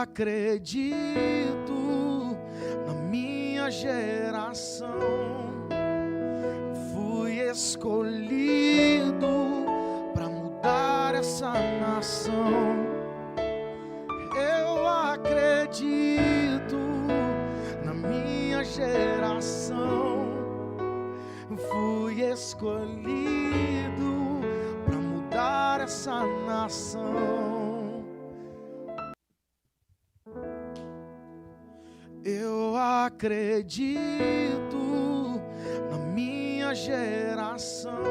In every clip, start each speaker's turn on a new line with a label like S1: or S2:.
S1: acredito na minha geração. Fui escolhido para mudar essa nação. Eu acredito na minha geração. Fui escolhido para mudar essa nação. Eu acredito na minha geração.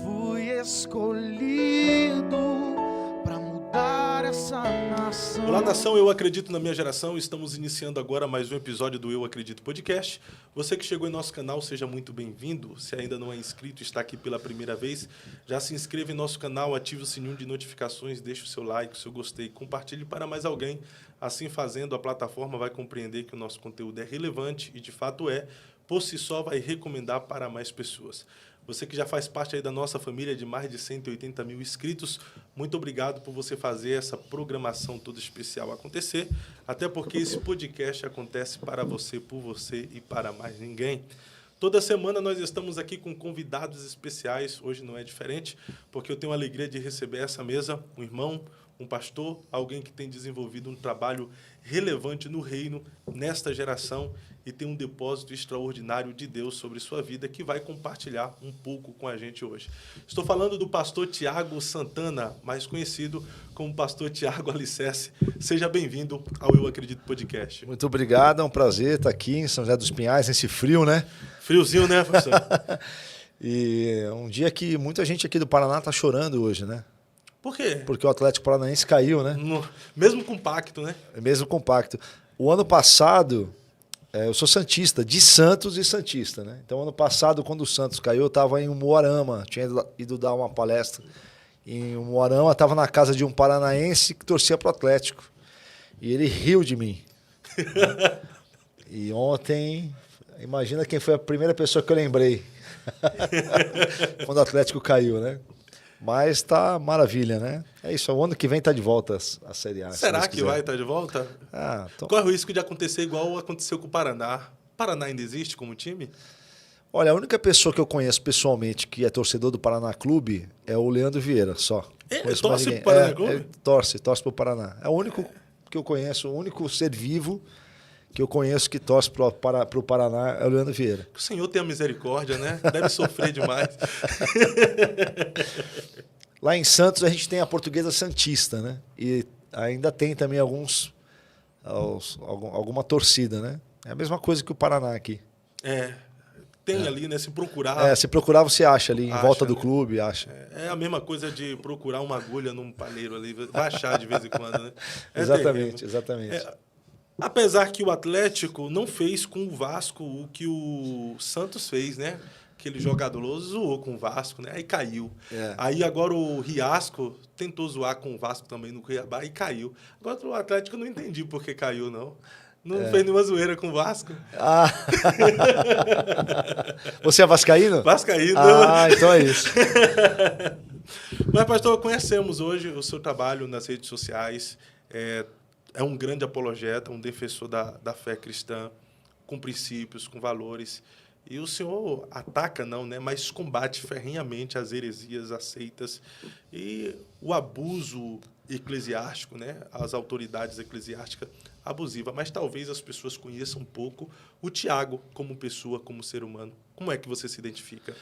S1: Fui escolhido para mudar essa nação.
S2: Olá, nação, eu acredito na minha geração. Estamos iniciando agora mais um episódio do Eu Acredito Podcast. Você que chegou em nosso canal, seja muito bem-vindo. Se ainda não é inscrito e está aqui pela primeira vez, já se inscreva em nosso canal, ative o sininho de notificações, deixe o seu like, o seu gostei, compartilhe para mais alguém. Assim fazendo, a plataforma vai compreender que o nosso conteúdo é relevante e de fato é, por si só vai recomendar para mais pessoas. Você que já faz parte aí da nossa família de mais de 180 mil inscritos, muito obrigado por você fazer essa programação toda especial acontecer, até porque esse podcast acontece para você, por você e para mais ninguém. Toda semana nós estamos aqui com convidados especiais, hoje não é diferente, porque eu tenho a alegria de receber essa mesa, um irmão, um pastor, alguém que tem desenvolvido um trabalho relevante no reino, nesta geração, e tem um depósito extraordinário de Deus sobre sua vida, que vai compartilhar um pouco com a gente hoje. Estou falando do pastor Tiago Santana, mais conhecido como pastor Tiago Alicerce. Seja bem-vindo ao Eu Acredito Podcast.
S3: Muito obrigado, é um prazer estar aqui em São José dos Pinhais, nesse frio, né?
S2: Friozinho, né, professor?
S3: E um dia que muita gente aqui do Paraná está chorando hoje, né?
S2: Por quê?
S3: Porque o Atlético Paranaense caiu, né?
S2: Mesmo compacto, né?
S3: Mesmo compacto. O ano passado, eu sou santista, de Santos e santista, né? Então, ano passado, quando o Santos caiu, eu estava em Umuarama, tinha ido dar uma palestra em Umuarama, estava na casa de um paranaense que torcia para o Atlético. E ele riu de mim. Né? E ontem, imagina quem foi a primeira pessoa que eu lembrei. Quando o Atlético caiu, né? Mas tá maravilha, né? É isso, o ano que vem tá de volta a Série A.
S2: Será que vai estar de volta? Corre o risco de acontecer igual aconteceu com o Paraná. O Paraná ainda existe como time?
S3: Olha, a única pessoa que eu conheço pessoalmente que é torcedor do Paraná Clube é o Leandro Vieira, só.
S2: Torce pro Paraná Clube?
S3: Ele torce pro Paraná. É o único que eu conheço, o único ser vivo que eu conheço que torce pro Paraná é o Leandro Vieira.
S2: Que o senhor tenha misericórdia, né? Deve sofrer demais.
S3: Lá em Santos a gente tem a Portuguesa Santista, né? E ainda tem também alguma torcida, né? É a mesma coisa que o Paraná aqui.
S2: Tem ali, né? Se procurar...
S3: se procurar você acha ali, em volta do clube, acha.
S2: É a mesma coisa de procurar uma agulha num palheiro ali, vai achar de vez em quando, né?
S3: Exatamente.
S2: Apesar que o Atlético não fez com o Vasco o que o Santos fez, né? Aquele jogador zoou com o Vasco, né? Aí caiu. Aí agora o Riasco tentou zoar com o Vasco também no Cuiabá e caiu. Agora o Atlético eu não entendi por que caiu, não. Não fez nenhuma zoeira com o Vasco.
S3: Você é vascaíno?
S2: Vascaíno.
S3: Então é isso.
S2: Mas, pastor, conhecemos hoje o seu trabalho nas redes sociais. É um grande apologeta, um defensor da fé cristã, com princípios, com valores. E o senhor ataca, não, né? Mas combate ferrenhamente as heresias aceitas e o abuso eclesiástico, né? As autoridades eclesiásticas abusivas. Mas talvez as pessoas conheçam um pouco o Tiago como pessoa, como ser humano. Como é que você se identifica?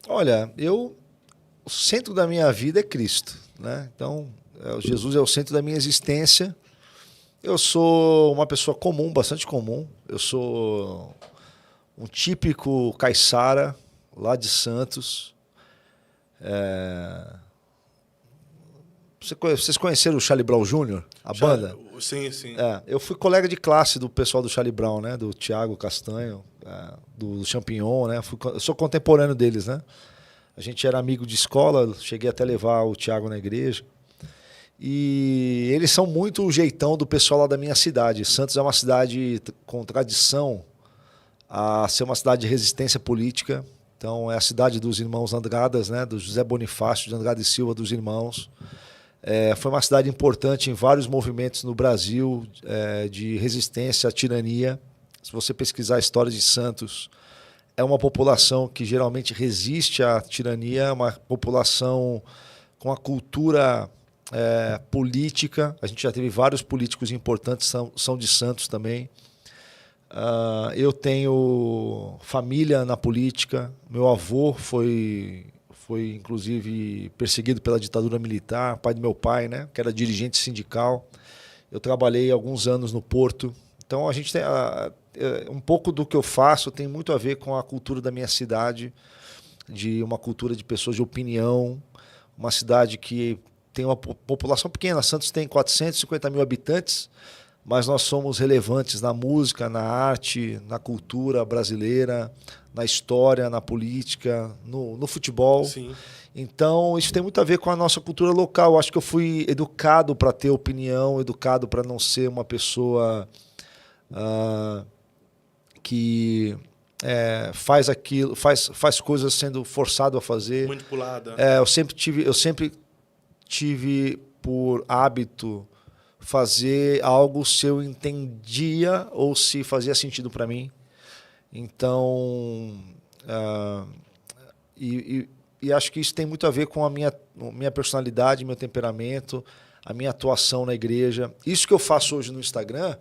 S3: Olha, o centro da minha vida é Cristo, né? Então, Jesus é o centro da minha existência. Eu sou uma pessoa comum, bastante comum. Eu sou um típico caiçara, lá de Santos. Vocês conheceram o Charlie Brown Jr., a banda?
S2: Sim, sim.
S3: Eu fui colega de classe do pessoal do Charlie Brown, né? Do Thiago Castanho, do Champignon, né? Eu sou contemporâneo deles, né? A gente era amigo de escola, cheguei até a levar o Thiago na igreja. E eles são muito o jeitão do pessoal lá da minha cidade. Santos é uma cidade com tradição a ser uma cidade de resistência política. Então é a cidade dos irmãos Andradas, né? Do José Bonifácio de Andrade e Silva, dos irmãos. Foi uma cidade importante em vários movimentos no Brasil de resistência à tirania. Se você pesquisar a história de Santos, é uma população que geralmente resiste à tirania, é uma população com a cultura política. A gente já teve vários políticos importantes, são de Santos também. Eu tenho família na política. Meu avô foi inclusive perseguido pela ditadura militar, pai do meu pai, né, que era dirigente sindical. Eu trabalhei alguns anos no Porto. Então a gente tem um pouco do que eu faço tem muito a ver com a cultura da minha cidade, de uma cultura de pessoas de opinião, uma cidade que tem uma população pequena. Santos tem 450 mil habitantes, mas nós somos relevantes na música, na arte, na cultura brasileira, na história, na política, no futebol.
S2: Sim.
S3: Então, isso tem muito a ver com a nossa cultura local. Eu acho que eu fui educado para ter opinião, educado para não ser uma pessoa que faz aquilo, faz coisas sendo forçado a fazer.
S2: Manipulada.
S3: Eu sempre tive por hábito fazer algo se eu entendia ou se fazia sentido para mim. Então, e acho que isso tem muito a ver com a minha personalidade, meu temperamento, a minha atuação na igreja. Isso que eu faço hoje no Instagram,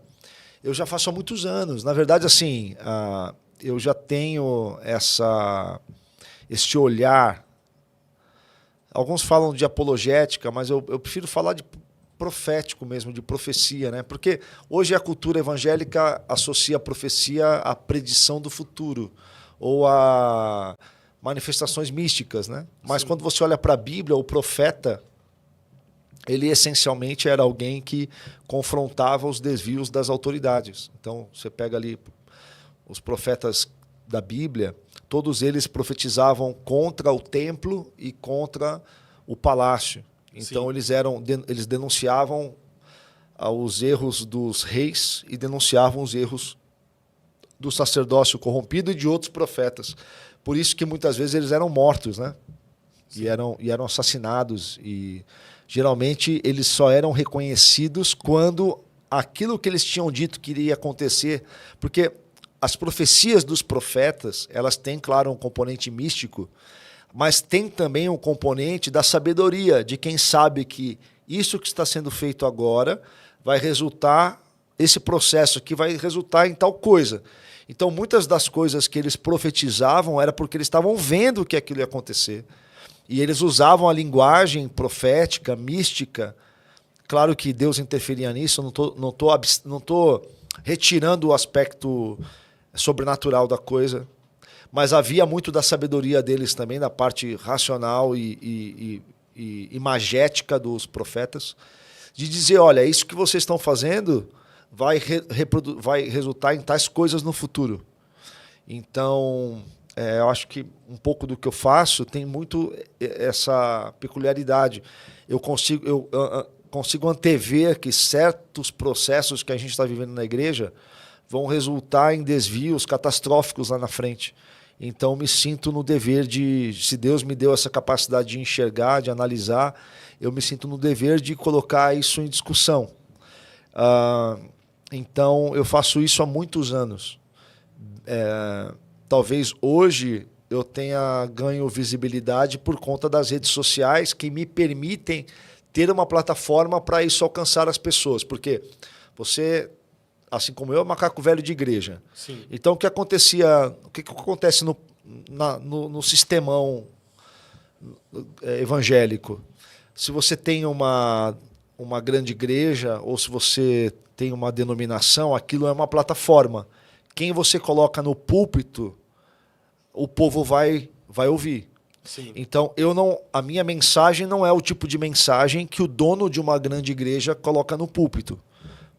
S3: eu já faço há muitos anos. Na verdade, assim, eu já tenho esse olhar. Alguns falam de apologética, mas eu prefiro falar de profético mesmo, de profecia, né? Porque hoje a cultura evangélica associa a profecia à predição do futuro ou a manifestações místicas, né? Mas
S2: Sim.
S3: quando você olha para a Bíblia, o profeta, ele essencialmente era alguém que confrontava os desvios das autoridades. Então, você pega ali os profetas da Bíblia, todos eles profetizavam contra o templo e contra o palácio. Então, eles denunciavam os erros dos reis e denunciavam os erros do sacerdócio corrompido e de outros profetas. Por isso que muitas vezes eles eram mortos, né? E eram assassinados. E geralmente eles só eram reconhecidos quando aquilo que eles tinham dito que iria acontecer, porque as profecias dos profetas, elas têm, claro, um componente místico, mas tem também um componente da sabedoria, de quem sabe que isso que está sendo feito agora vai resultar, esse processo aqui vai resultar em tal coisa. Então, muitas das coisas que eles profetizavam era porque eles estavam vendo que aquilo ia acontecer. E eles usavam a linguagem profética, mística. Claro que Deus interferia nisso, eu não tô retirando o aspecto sobrenatural da coisa, mas havia muito da sabedoria deles também, da parte racional e imagética dos profetas, de dizer, olha, isso que vocês estão fazendo vai resultar em tais coisas no futuro. Então, eu acho que um pouco do que eu faço tem muito essa peculiaridade. Eu consigo antever que certos processos que a gente está vivendo na igreja vão resultar em desvios catastróficos lá na frente. Então, me sinto no dever se Deus me deu essa capacidade de enxergar, de analisar, eu me sinto no dever de colocar isso em discussão. Então, eu faço isso há muitos anos. Talvez hoje eu tenha ganho visibilidade por conta das redes sociais que me permitem ter uma plataforma para isso alcançar as pessoas. Porque você, assim como eu, é macaco velho de igreja.
S2: Sim.
S3: Então, o que acontece no sistemão evangélico? Se você tem uma grande igreja ou se você tem uma denominação, aquilo é uma plataforma. Quem você coloca no púlpito, o povo vai ouvir.
S2: Sim.
S3: Então, a minha mensagem não é o tipo de mensagem que o dono de uma grande igreja coloca no púlpito,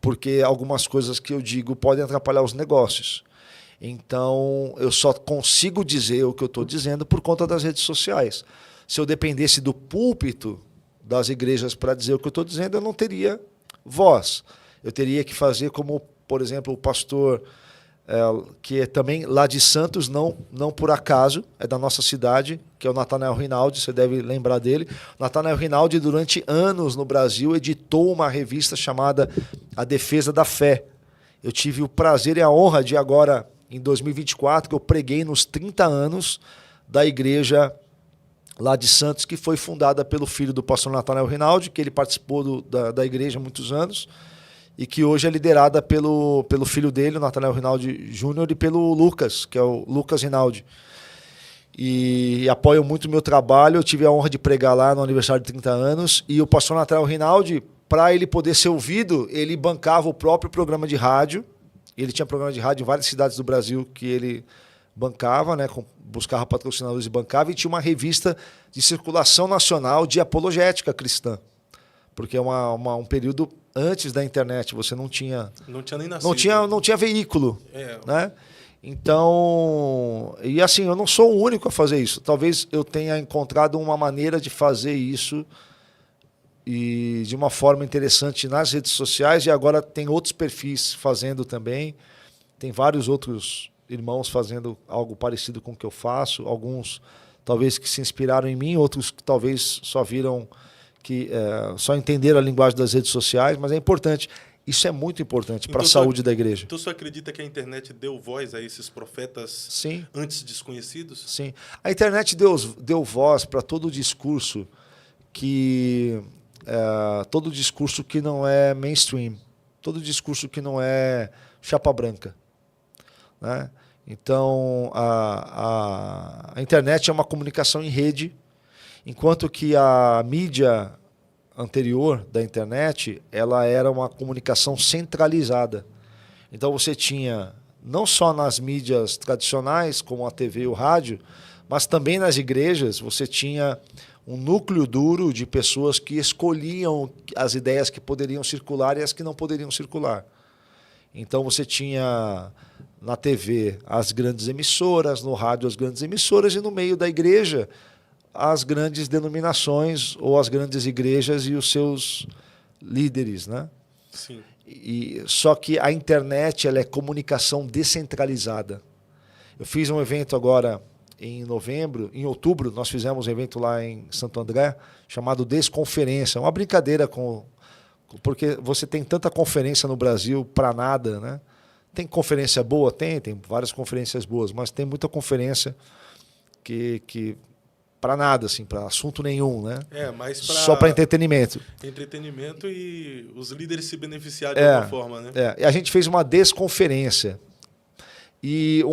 S3: porque algumas coisas que eu digo podem atrapalhar os negócios. Então, eu só consigo dizer o que eu estou dizendo por conta das redes sociais. Se eu dependesse do púlpito das igrejas para dizer o que eu estou dizendo, eu não teria voz. Eu teria que fazer como, por exemplo, o pastor que é também lá de Santos, não por acaso, é da nossa cidade, que é o Nathanael Rinaldi, você deve lembrar dele. O Nathanael Rinaldi, durante anos no Brasil, editou uma revista chamada A Defesa da Fé. Eu tive o prazer e a honra de agora, em 2024, que eu preguei nos 30 anos da igreja lá de Santos, que foi fundada pelo filho do pastor Nathanael Rinaldi, que ele participou da igreja há muitos anos, e que hoje é liderada pelo filho dele, o Nathanael Rinaldi Júnior, e pelo Lucas, que é o Lucas Rinaldi. E apoio muito o meu trabalho. Eu tive a honra de pregar lá no aniversário de 30 anos, e o pastor Nathanael Rinaldi, para ele poder ser ouvido, ele bancava o próprio programa de rádio. Ele tinha programa de rádio em várias cidades do Brasil que ele bancava, né, buscava patrocinadores e bancava, e tinha uma revista de circulação nacional de apologética cristã. Porque é um período antes da internet, você não tinha
S2: nem nascido.
S3: Não tinha veículo, né? Então, e assim, eu não sou o único a fazer isso. Talvez eu tenha encontrado uma maneira de fazer isso e de uma forma interessante nas redes sociais, e agora tem outros perfis fazendo também. Tem vários outros irmãos fazendo algo parecido com o que eu faço, alguns talvez que se inspiraram em mim, outros que talvez só viram só entenderam a linguagem das redes sociais, mas é importante. Isso é muito importante para a saúde da igreja.
S2: Então, você acredita que a internet deu voz a esses profetas
S3: Sim.
S2: antes desconhecidos?
S3: Sim. A internet deu voz para todo discurso que não é mainstream, todo discurso que não é chapa branca, né? Então, a internet é uma comunicação em rede, enquanto que a mídia anterior da internet, ela era uma comunicação centralizada. Então você tinha, não só nas mídias tradicionais, como a TV e o rádio, mas também nas igrejas, você tinha um núcleo duro de pessoas que escolhiam as ideias que poderiam circular e as que não poderiam circular. Então você tinha na TV as grandes emissoras, no rádio as grandes emissoras, e no meio da igreja as grandes denominações ou as grandes igrejas e os seus líderes, né?
S2: Sim.
S3: Só que a internet, ela é comunicação descentralizada. Eu fiz um evento agora em outubro, nós fizemos um evento lá em Santo André, chamado Desconferência, uma brincadeira porque você tem tanta conferência no Brasil para nada, né? Tem conferência boa? Tem várias conferências boas, mas tem muita conferência que para nada, assim, para assunto nenhum, né?
S2: Mas
S3: só para entretenimento.
S2: Entretenimento e os líderes se beneficiar de alguma forma, né?
S3: E a gente fez uma desconferência. E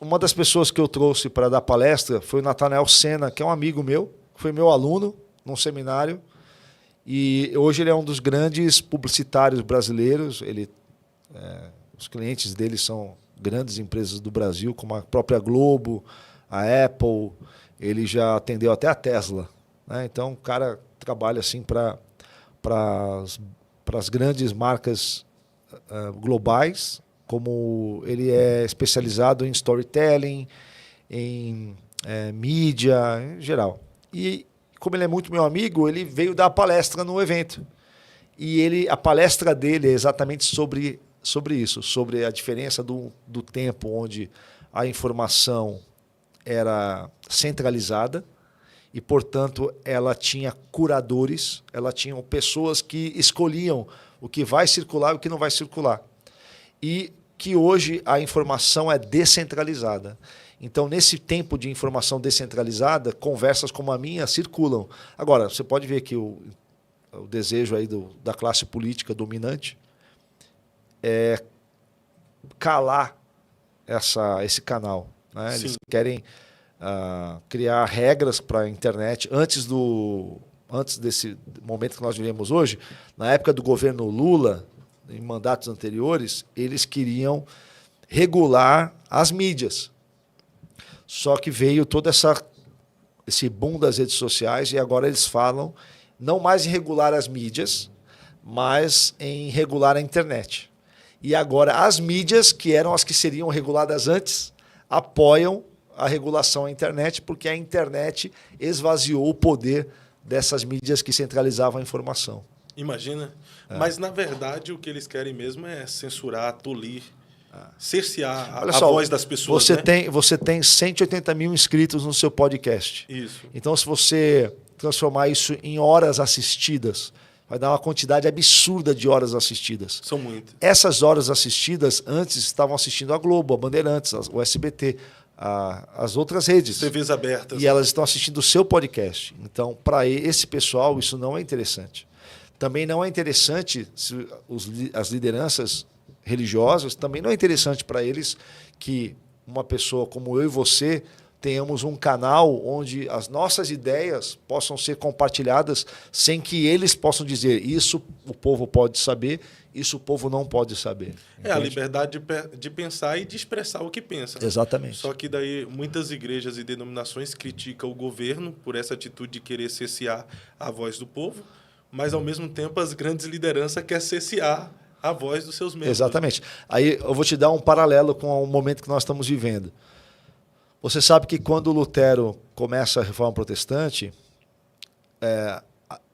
S3: uma das pessoas que eu trouxe para dar palestra foi o Nathanael Senna, que é um amigo meu, foi meu aluno num seminário. E hoje ele é um dos grandes publicitários brasileiros. Os clientes dele são grandes empresas do Brasil, como a própria Globo, a Apple. Ele já atendeu até a Tesla, né? Então, o cara trabalha assim para as grandes marcas globais, como ele é especializado em storytelling, em mídia, em geral. E, como ele é muito meu amigo, ele veio dar palestra no evento. E a palestra dele é exatamente sobre isso, sobre a diferença do tempo onde a informação era centralizada e, portanto, ela tinha curadores, ela tinha pessoas que escolhiam o que vai circular e o que não vai circular. E que hoje a informação é descentralizada. Então, nesse tempo de informação descentralizada, conversas como a minha circulam. Agora, você pode ver que o desejo aí da classe política dominante é calar esse canal, né? Eles querem criar regras para a internet. Antes desse momento que nós vivemos hoje, na época do governo Lula, em mandatos anteriores, eles queriam regular as mídias. Só que veio todo esse boom das redes sociais, e agora eles falam não mais em regular as mídias, mas em regular a internet. E agora as mídias, que eram as que seriam reguladas antes, apoiam a regulação à internet, porque a internet esvaziou o poder dessas mídias que centralizavam a informação.
S2: Imagina. Mas, na verdade, o que eles querem mesmo é censurar, tolir cercear
S3: Olha
S2: a
S3: só,
S2: voz das pessoas,
S3: você tem 180 mil inscritos no seu podcast.
S2: Isso.
S3: Então, se você transformar isso em horas assistidas, vai dar uma quantidade absurda de horas assistidas.
S2: São muitas.
S3: Essas horas assistidas, antes estavam assistindo a Globo, a Bandeirantes, o SBT, as outras redes.
S2: TVs abertas.
S3: E elas estão assistindo o seu podcast. Então, para esse pessoal, isso não é interessante. Também não é interessante, as lideranças religiosas, também não é interessante para eles que uma pessoa como eu e você tenhamos um canal onde as nossas ideias possam ser compartilhadas sem que eles possam dizer isso o povo pode saber, isso o povo não pode saber.
S2: É a liberdade de pensar e de expressar o que pensa.
S3: Exatamente.
S2: Só que daí muitas igrejas e denominações criticam o governo por essa atitude de querer cercear a voz do povo, mas ao mesmo tempo as grandes lideranças querem cercear a voz dos seus membros.
S3: Exatamente. Aí eu vou te dar um paralelo com o momento que nós estamos vivendo. Você sabe que quando Lutero começa a Reforma Protestante,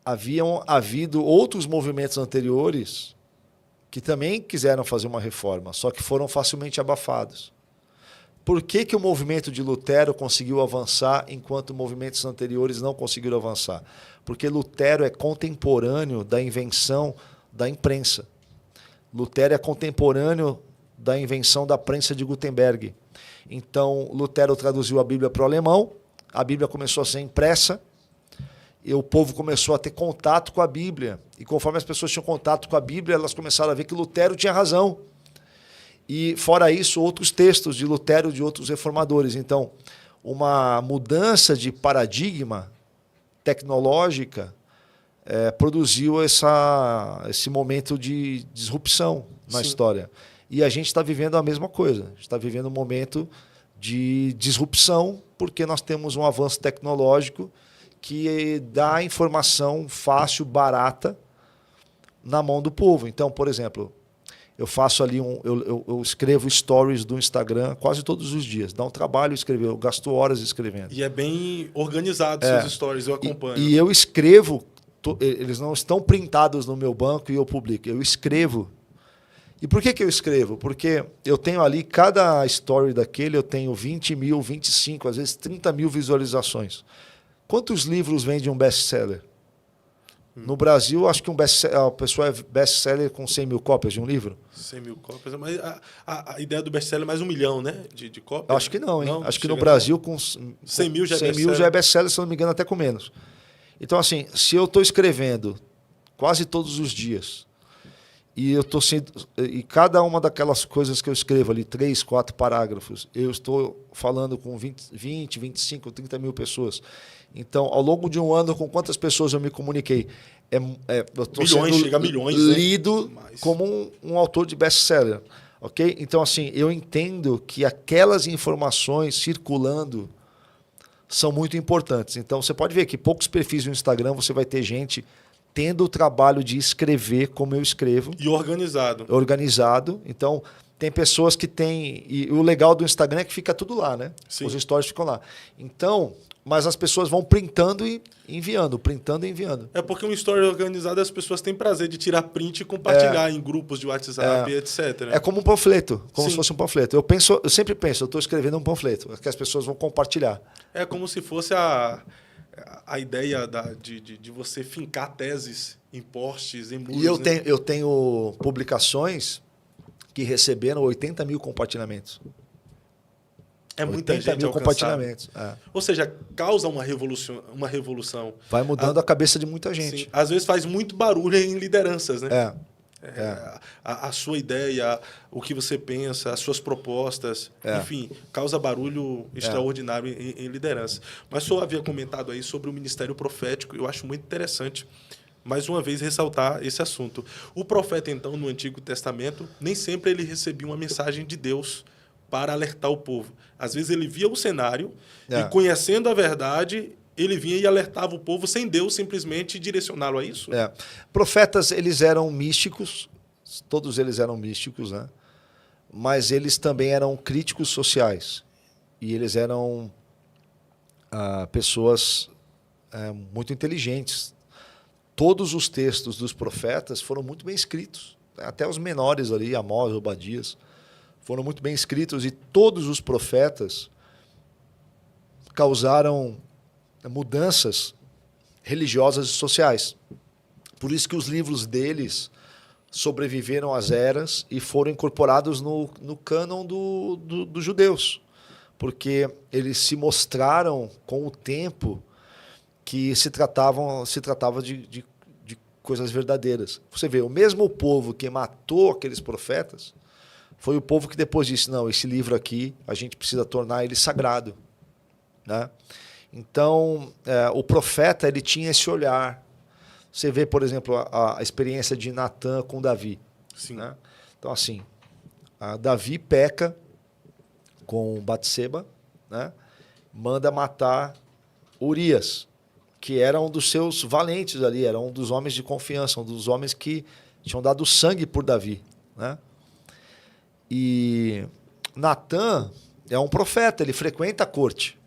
S3: haviam havido outros movimentos anteriores que também quiseram fazer uma reforma, só que foram facilmente abafados. Por que o movimento de Lutero conseguiu avançar enquanto movimentos anteriores não conseguiram avançar? Porque Lutero é contemporâneo da invenção da imprensa. Lutero é contemporâneo da invenção da prensa de Gutenberg. Então, Lutero traduziu a Bíblia para o alemão, a Bíblia começou a ser impressa, e o povo começou a ter contato com a Bíblia. E conforme as pessoas tinham contato com a Bíblia, elas começaram a ver que Lutero tinha razão. E, fora isso, outros textos de Lutero e de outros reformadores. Então, uma mudança de paradigma tecnológica produziu esse momento de disrupção na história. E a gente está vivendo a mesma coisa. A gente está vivendo um momento de disrupção porque nós temos um avanço tecnológico que dá informação fácil, barata, na mão do povo. Então, por exemplo, eu faço ali eu escrevo stories do Instagram quase todos os dias. Dá um trabalho escrever, eu gasto horas escrevendo.
S2: E é bem organizado seus stories, eu acompanho.
S3: E eu escrevo, eles não estão printados no meu banco e eu publico. Eu escrevo. E por que eu escrevo? Porque eu tenho ali, cada story daquele, eu tenho 20 mil, 25, às vezes 30 mil visualizações. Quantos livros vende um best-seller? No Brasil, acho que a pessoa é best-seller com 100 mil cópias de um livro.
S2: 100 mil cópias, mas a ideia do best-seller é mais 1 milhão, né? De cópias.
S3: Eu acho que não, hein? Não, acho que no Brasil, com
S2: 100 mil já é
S3: 100
S2: best-seller.
S3: mil já é best-seller, se não me engano, até com menos. Então, assim, se eu estou escrevendo quase todos os dias, e cada uma daquelas coisas que eu escrevo ali, 3, 4 parágrafos, eu estou falando com 20, 25, 30 mil pessoas. Então, ao longo de um ano, com quantas pessoas eu me comuniquei? Eu estou sendo
S2: chega a milhões,
S3: lido como um autor de best-seller. Okay? Então, assim, eu entendo que aquelas informações circulando são muito importantes. Então, você pode ver que poucos perfis no Instagram você vai ter gente tendo o trabalho de escrever como eu escrevo.
S2: E organizado.
S3: Organizado. Então, tem pessoas que têm... E o legal do Instagram é que fica tudo lá, né?
S2: Sim.
S3: Os stories ficam lá. Então, mas as pessoas vão printando e enviando, printando e enviando.
S2: É porque um story organizado, as pessoas têm prazer de tirar print e compartilhar em grupos de WhatsApp, etc.
S3: É como um panfleto, como
S2: Sim.
S3: se fosse um panfleto. Eu sempre penso, eu estou escrevendo um panfleto, que as pessoas vão compartilhar.
S2: É como se fosse a ideia de você fincar teses em posts, em muros.
S3: E eu tenho publicações que receberam 80 mil compartilhamentos.
S2: É muita
S3: 80
S2: gente
S3: mil
S2: alcançada.
S3: compartilhamentos.
S2: Ou seja, causa uma revolução.
S3: Vai mudando a cabeça de muita gente.
S2: Sim, às vezes faz muito barulho em lideranças, né? A sua ideia, o que você pensa, as suas propostas, enfim, causa barulho extraordinário em liderança. Mas o senhor havia comentado aí sobre o ministério profético, eu acho muito interessante, mais uma vez, ressaltar esse assunto. O profeta, então, no Antigo Testamento, nem sempre ele recebia uma mensagem de Deus para alertar o povo. Às vezes ele via o cenário e, conhecendo a verdade, ele vinha e alertava o povo sem Deus simplesmente direcioná-lo a isso?
S3: Profetas, eles eram místicos, todos eles eram místicos, né? Mas eles também eram críticos sociais. E eles eram pessoas muito inteligentes. Todos os textos dos profetas foram muito bem escritos. Até os menores ali, Amós, Obadias, foram muito bem escritos e todos os profetas causaram mudanças religiosas e sociais. Por isso que os livros deles sobreviveram às eras e foram incorporados no cânon dos judeus, porque eles se mostraram com o tempo que se tratava de coisas verdadeiras. Você vê, o mesmo povo que matou aqueles profetas foi o povo que depois disse, não, esse livro aqui, a gente precisa tornar ele sagrado. Né? Então, o profeta ele tinha esse olhar. Você vê, por exemplo, a experiência de Natã com Davi.
S2: Sim.
S3: Né? Então, assim, Davi peca com Batseba, né? Manda matar Urias, que era um dos seus valentes ali, era um dos homens de confiança, um dos homens que tinham dado sangue por Davi. Né? E Natã é um profeta, ele frequenta a corte,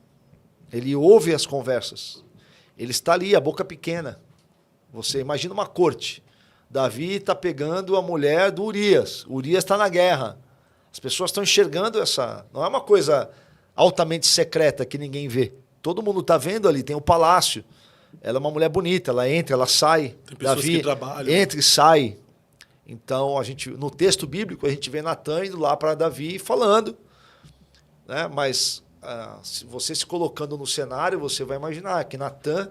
S3: ele ouve as conversas, ele está ali, a boca pequena. Você imagina uma corte, Davi está pegando a mulher do Urias está na guerra, as pessoas estão enxergando essa... Não é uma coisa altamente secreta que ninguém vê, todo mundo está vendo ali, tem o palácio, ela é uma mulher bonita, ela entra, ela sai,
S2: tem pessoas
S3: Davi
S2: que trabalham.
S3: Entra e sai. Então, no texto bíblico, a gente vê Natã indo lá para Davi falando. Né? Mas, se você se colocando no cenário, você vai imaginar que Natã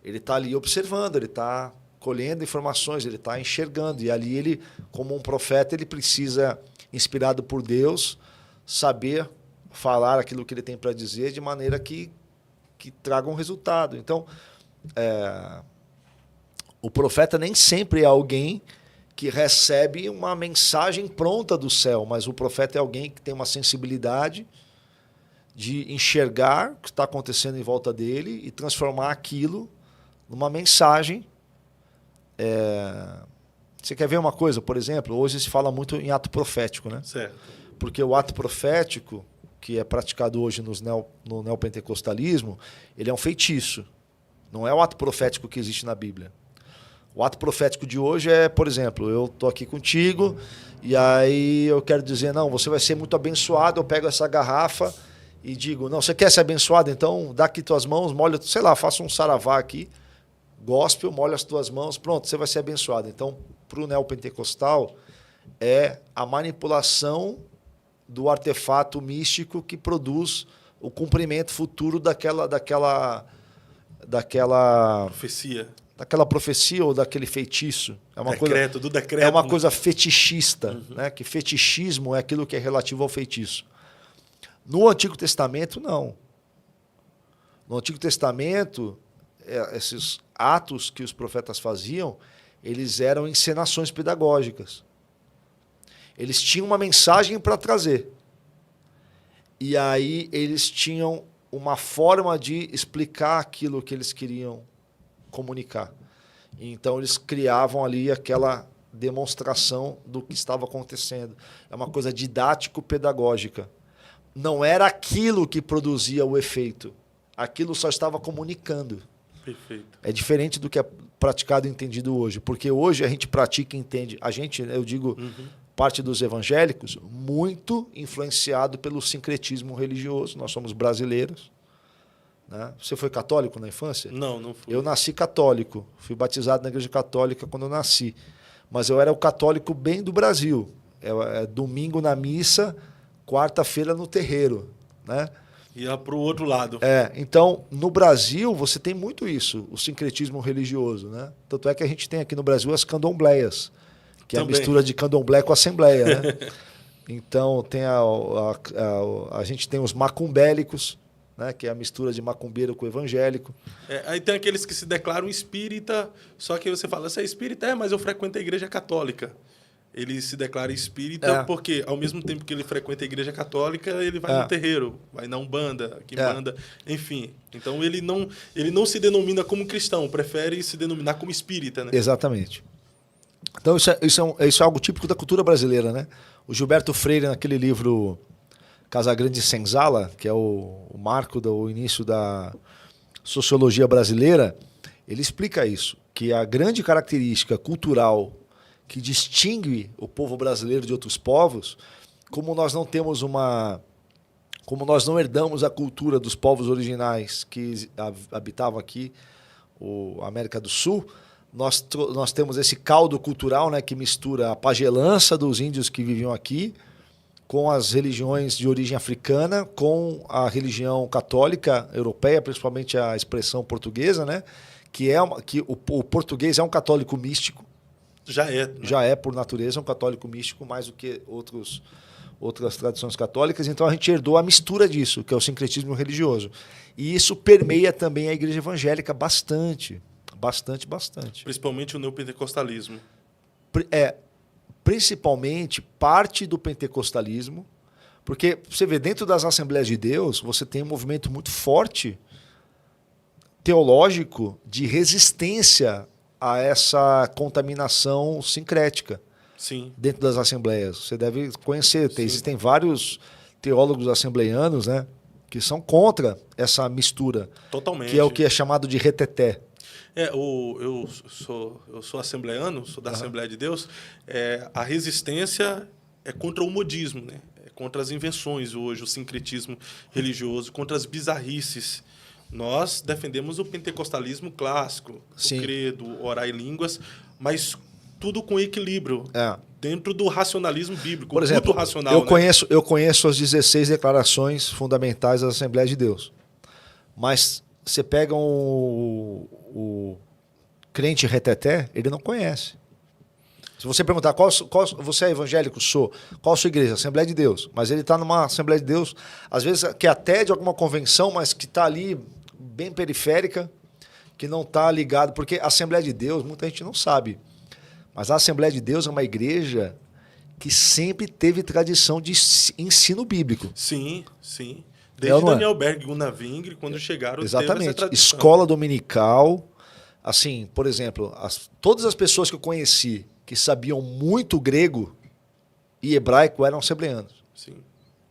S3: ele está ali observando, ele está colhendo informações, ele está enxergando. E ali ele, como um profeta, ele precisa, inspirado por Deus, saber falar aquilo que ele tem para dizer de maneira que traga um resultado. Então, o profeta nem sempre é alguém que recebe uma mensagem pronta do céu, mas o profeta é alguém que tem uma sensibilidade de enxergar o que está acontecendo em volta dele e transformar aquilo numa mensagem. Você quer ver uma coisa, por exemplo? Hoje se fala muito em ato profético, né?
S2: Certo.
S3: Porque o ato profético, que é praticado hoje no neopentecostalismo, ele é um feitiço. Não é o ato profético que existe na Bíblia. O ato profético de hoje é, por exemplo, eu estou aqui contigo e aí eu quero dizer, não, você vai ser muito abençoado, eu pego essa garrafa e digo, não, você quer ser abençoado? Então dá aqui tuas mãos, molha, sei lá, faça um saravá aqui, gospel, molha as tuas mãos, pronto, você vai ser abençoado. Então, para o neopentecostal, é a manipulação do artefato místico que produz o cumprimento futuro daquela profecia ou daquele feitiço. É uma
S2: decreto,
S3: é uma coisa fetichista, né? Que fetichismo é aquilo que é relativo ao feitiço. No Antigo Testamento, não. No Antigo Testamento, esses atos que os profetas faziam, eles eram encenações pedagógicas. Eles tinham uma mensagem para trazer. E aí eles tinham uma forma de explicar aquilo que eles queriam comunicar. Então eles criavam ali aquela demonstração do que estava acontecendo. É uma coisa didático-pedagógica. Não era aquilo que produzia o efeito. Aquilo só estava comunicando.
S2: Perfeito.
S3: É diferente do que é praticado e entendido hoje. Porque hoje a gente pratica e entende. A gente, eu digo, parte dos evangélicos, muito influenciado pelo sincretismo religioso. Nós somos brasileiros. Né? Você foi católico na infância?
S2: Não, não fui.
S3: Eu nasci católico. Fui batizado na igreja católica quando eu nasci. Mas eu era o católico bem do Brasil. Domingo na missa, quarta-feira no terreiro. Né?
S2: Ia para o outro lado.
S3: Então, no Brasil, você tem muito isso, o sincretismo religioso. Né? Tanto é que a gente tem aqui no Brasil as candombléias, que é a mistura de candomblé com assembleia. Né? Então, tem a gente tem os macumbélicos, né, que é a mistura de macumbeiro com evangélico.
S2: Aí tem aqueles que se declaram espírita, só que você fala, você é espírita? Mas eu frequento a igreja católica. Ele se declara espírita porque, ao mesmo tempo que ele frequenta a igreja católica, ele vai no terreiro, vai na Umbanda, Quimbanda, enfim. Então, ele não se denomina como cristão, prefere se denominar como espírita. Né?
S3: Exatamente. Então, isso é algo típico da cultura brasileira. Né? O Gilberto Freire, naquele livro Casagrande Senzala, que é o marco do início da sociologia brasileira, ele explica isso, que a grande característica cultural que distingue o povo brasileiro de outros povos como nós não temos como nós não herdamos a cultura dos povos originais que habitavam aqui, a América do Sul, nós temos esse caldo cultural, né, que mistura a pagelança dos índios que viviam aqui com as religiões de origem africana, com a religião católica europeia, principalmente a expressão portuguesa, né, que o português é um católico místico.
S2: Já é. Né?
S3: Já é, por natureza, um católico místico, mais do que outras tradições católicas. Então a gente herdou a mistura disso, que é o sincretismo religioso. E isso permeia também a igreja evangélica bastante. Bastante.
S2: Principalmente o neopentecostalismo.
S3: Principalmente parte do pentecostalismo, porque você vê, dentro das Assembleias de Deus, você tem um movimento muito forte teológico de resistência a essa contaminação sincrética.
S2: Sim.
S3: Dentro das assembleias. Você deve conhecer, existem vários teólogos assembleianos, né, que são contra essa mistura.
S2: Totalmente.
S3: Que é o que é chamado de reteté.
S2: Eu sou assembleiano, sou da Assembleia de Deus. A resistência é contra o modismo, né? É contra as invenções hoje, o sincretismo religioso, contra as bizarrices. Nós defendemos o pentecostalismo clássico,
S3: Sim.
S2: o credo, orar em línguas, mas tudo com equilíbrio, dentro do racionalismo bíblico,
S3: por exemplo,
S2: racional.
S3: Eu conheço as 16 declarações fundamentais da Assembleia de Deus, mas você pega o crente reteté, ele não conhece. Se você perguntar, você é evangélico? Sou. Qual a sua igreja? Assembleia de Deus. Mas ele está numa Assembleia de Deus, às vezes que é até de alguma convenção, mas que está ali bem periférica, que não está ligado. Porque a Assembleia de Deus, muita gente não sabe, mas a Assembleia de Deus é uma igreja que sempre teve tradição de ensino bíblico.
S2: Sim. Desde Daniel Berg e Gunnar Wingre, quando chegaram,
S3: exatamente.
S2: Teve essa
S3: Escola dominical. Assim, por exemplo, todas as pessoas que eu conheci que sabiam muito grego e hebraico eram assembleanos.
S2: Sim.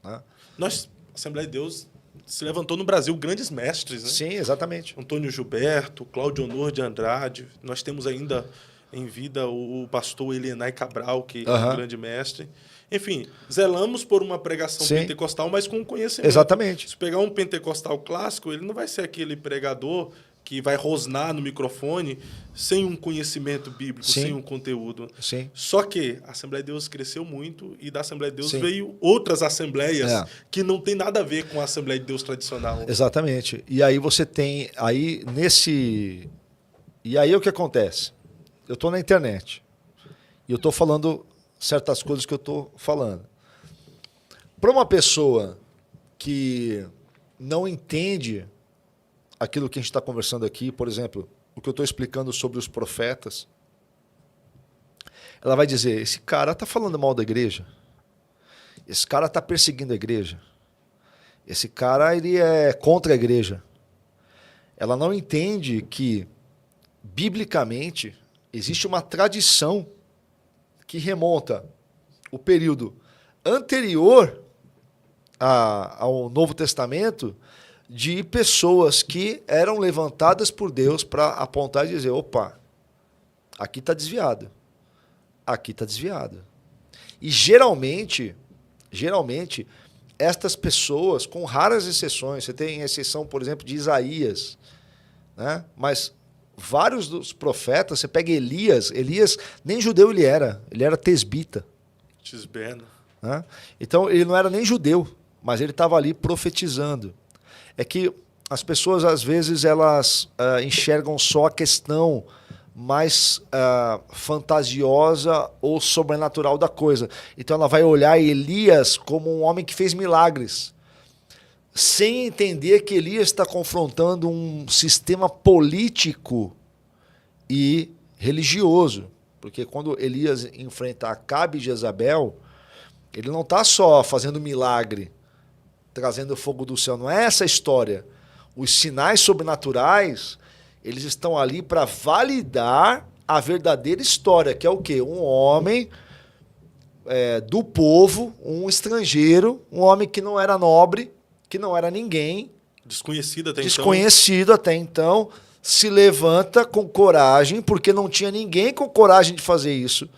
S3: Né?
S2: A Assembleia de Deus se levantou no Brasil grandes mestres, né?
S3: Sim, exatamente.
S2: Antônio Gilberto, Cláudio Honor de Andrade. Nós temos ainda em vida o pastor Elienay Cabral, que é um grande mestre. Enfim, zelamos por uma pregação pentecostal, mas com conhecimento.
S3: Exatamente.
S2: Se pegar um pentecostal clássico, ele não vai ser aquele pregador que vai rosnar no microfone sem um conhecimento bíblico, sem um conteúdo.
S3: Sim.
S2: Só que a Assembleia de Deus cresceu muito e da Assembleia de Deus veio outras assembleias que não tem nada a ver com a Assembleia de Deus tradicional.
S3: Exatamente. E aí você tem... E aí o que acontece? Eu estou na internet e eu estou falando certas coisas que eu estou falando. Para uma pessoa que não entende aquilo que a gente está conversando aqui, por exemplo, o que eu estou explicando sobre os profetas, ela vai dizer, esse cara está falando mal da igreja, esse cara está perseguindo a igreja, esse cara ele é contra a igreja. Ela não entende que, biblicamente, existe uma tradição que remonta o período anterior ao Novo Testamento, de pessoas que eram levantadas por Deus para apontar e dizer, opa, aqui está desviado. Aqui está desviado. E geralmente, estas pessoas, com raras exceções, você tem exceção, por exemplo, de Isaías, né? Mas vários dos profetas, você pega Elias nem judeu ele era tesbita.
S2: Tisbeno.
S3: Né? Então ele não era nem judeu, mas ele estava ali profetizando. É que as pessoas, às vezes, elas enxergam só a questão mais fantasiosa ou sobrenatural da coisa. Então ela vai olhar Elias como um homem que fez milagres, sem entender que Elias está confrontando um sistema político e religioso. Porque quando Elias enfrenta Acabe e Jezabel, ele não está só fazendo milagre, trazendo fogo do céu. Não é essa a história. Os sinais sobrenaturais, eles estão ali para validar a verdadeira história, que é o quê? Um homem do povo, um estrangeiro, um homem que não era nobre, que não era ninguém. Desconhecido até então, se levanta com coragem, porque não tinha ninguém com coragem de fazer isso,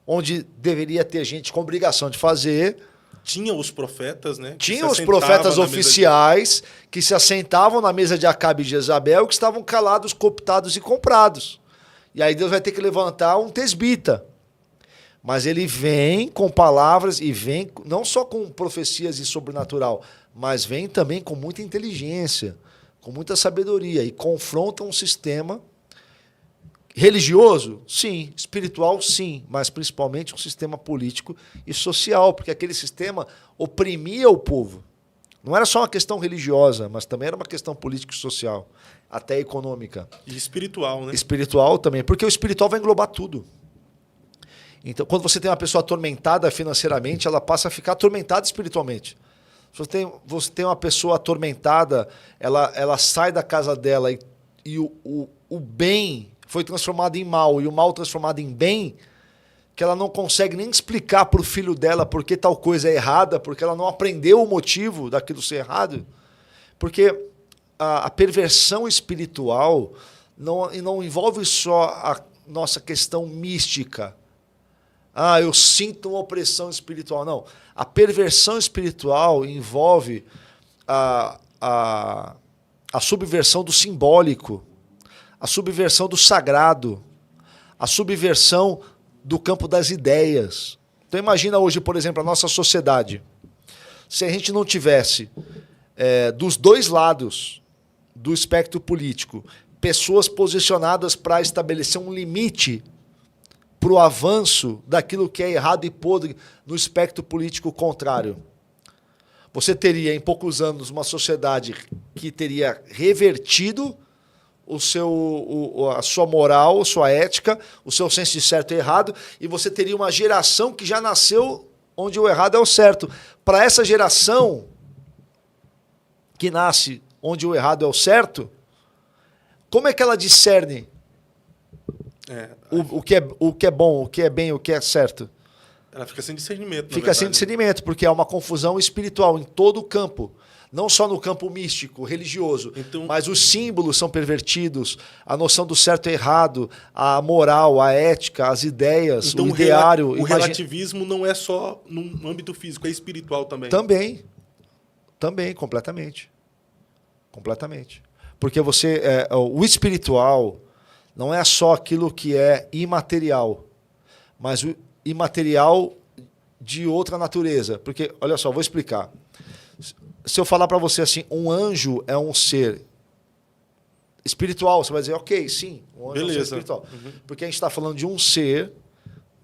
S3: onde deveria ter gente com obrigação de fazer.
S2: tinha os profetas, né?
S3: Tinha os profetas oficiais que se assentavam na mesa de Acabe e de Jezabel, que estavam calados, cooptados e comprados. E aí Deus vai ter que levantar um tesbita. Mas ele vem com palavras e vem não só com profecias e sobrenatural, mas vem também com muita inteligência, com muita sabedoria e confronta um sistema religioso, sim, espiritual, sim, mas principalmente um sistema político e social, porque aquele sistema oprimia o povo. Não era só uma questão religiosa, mas também era uma questão política e social, até econômica.
S2: E espiritual, né?
S3: Espiritual também, porque o espiritual vai englobar tudo. Então, quando você tem uma pessoa atormentada financeiramente, ela passa a ficar atormentada espiritualmente. Se você tem uma pessoa atormentada, ela sai da casa dela e o bem foi transformado em mal e o mal transformado em bem, que ela não consegue nem explicar para o filho dela por que tal coisa é errada, porque ela não aprendeu o motivo daquilo ser errado. Porque a perversão espiritual não envolve só a nossa questão mística. Eu sinto uma opressão espiritual. Não. A perversão espiritual envolve a subversão do simbólico, a subversão do sagrado, a subversão do campo das ideias. Então imagina hoje, por exemplo, a nossa sociedade. Se a gente não tivesse dos dois lados do espectro político pessoas posicionadas para estabelecer um limite para o avanço daquilo que é errado e podre no espectro político contrário. Você teria, em poucos anos, uma sociedade que teria revertido a sua moral, a sua ética, o seu senso de certo e errado, e você teria uma geração que já nasceu onde o errado é o certo. Para essa geração que nasce onde o errado é o certo, como é que ela discerne o que é bom, o que é bem, o que é certo?
S2: Ela fica sem discernimento.
S3: Fica sem discernimento, porque é uma confusão espiritual em todo o campo. Não só no campo místico, religioso, então, mas os símbolos são pervertidos, a noção do certo e errado, a moral, a ética, as ideias, então, o ideário.
S2: O relativismo não é só no âmbito físico, é espiritual também.
S3: Também, completamente. Completamente. Porque o espiritual não é só aquilo que é imaterial, mas o imaterial de outra natureza. Porque, olha só, vou explicar. Se eu falar para você assim, um anjo é um ser espiritual, você vai dizer, ok, sim, um anjo é um ser espiritual. Uhum. Porque a gente está falando de um ser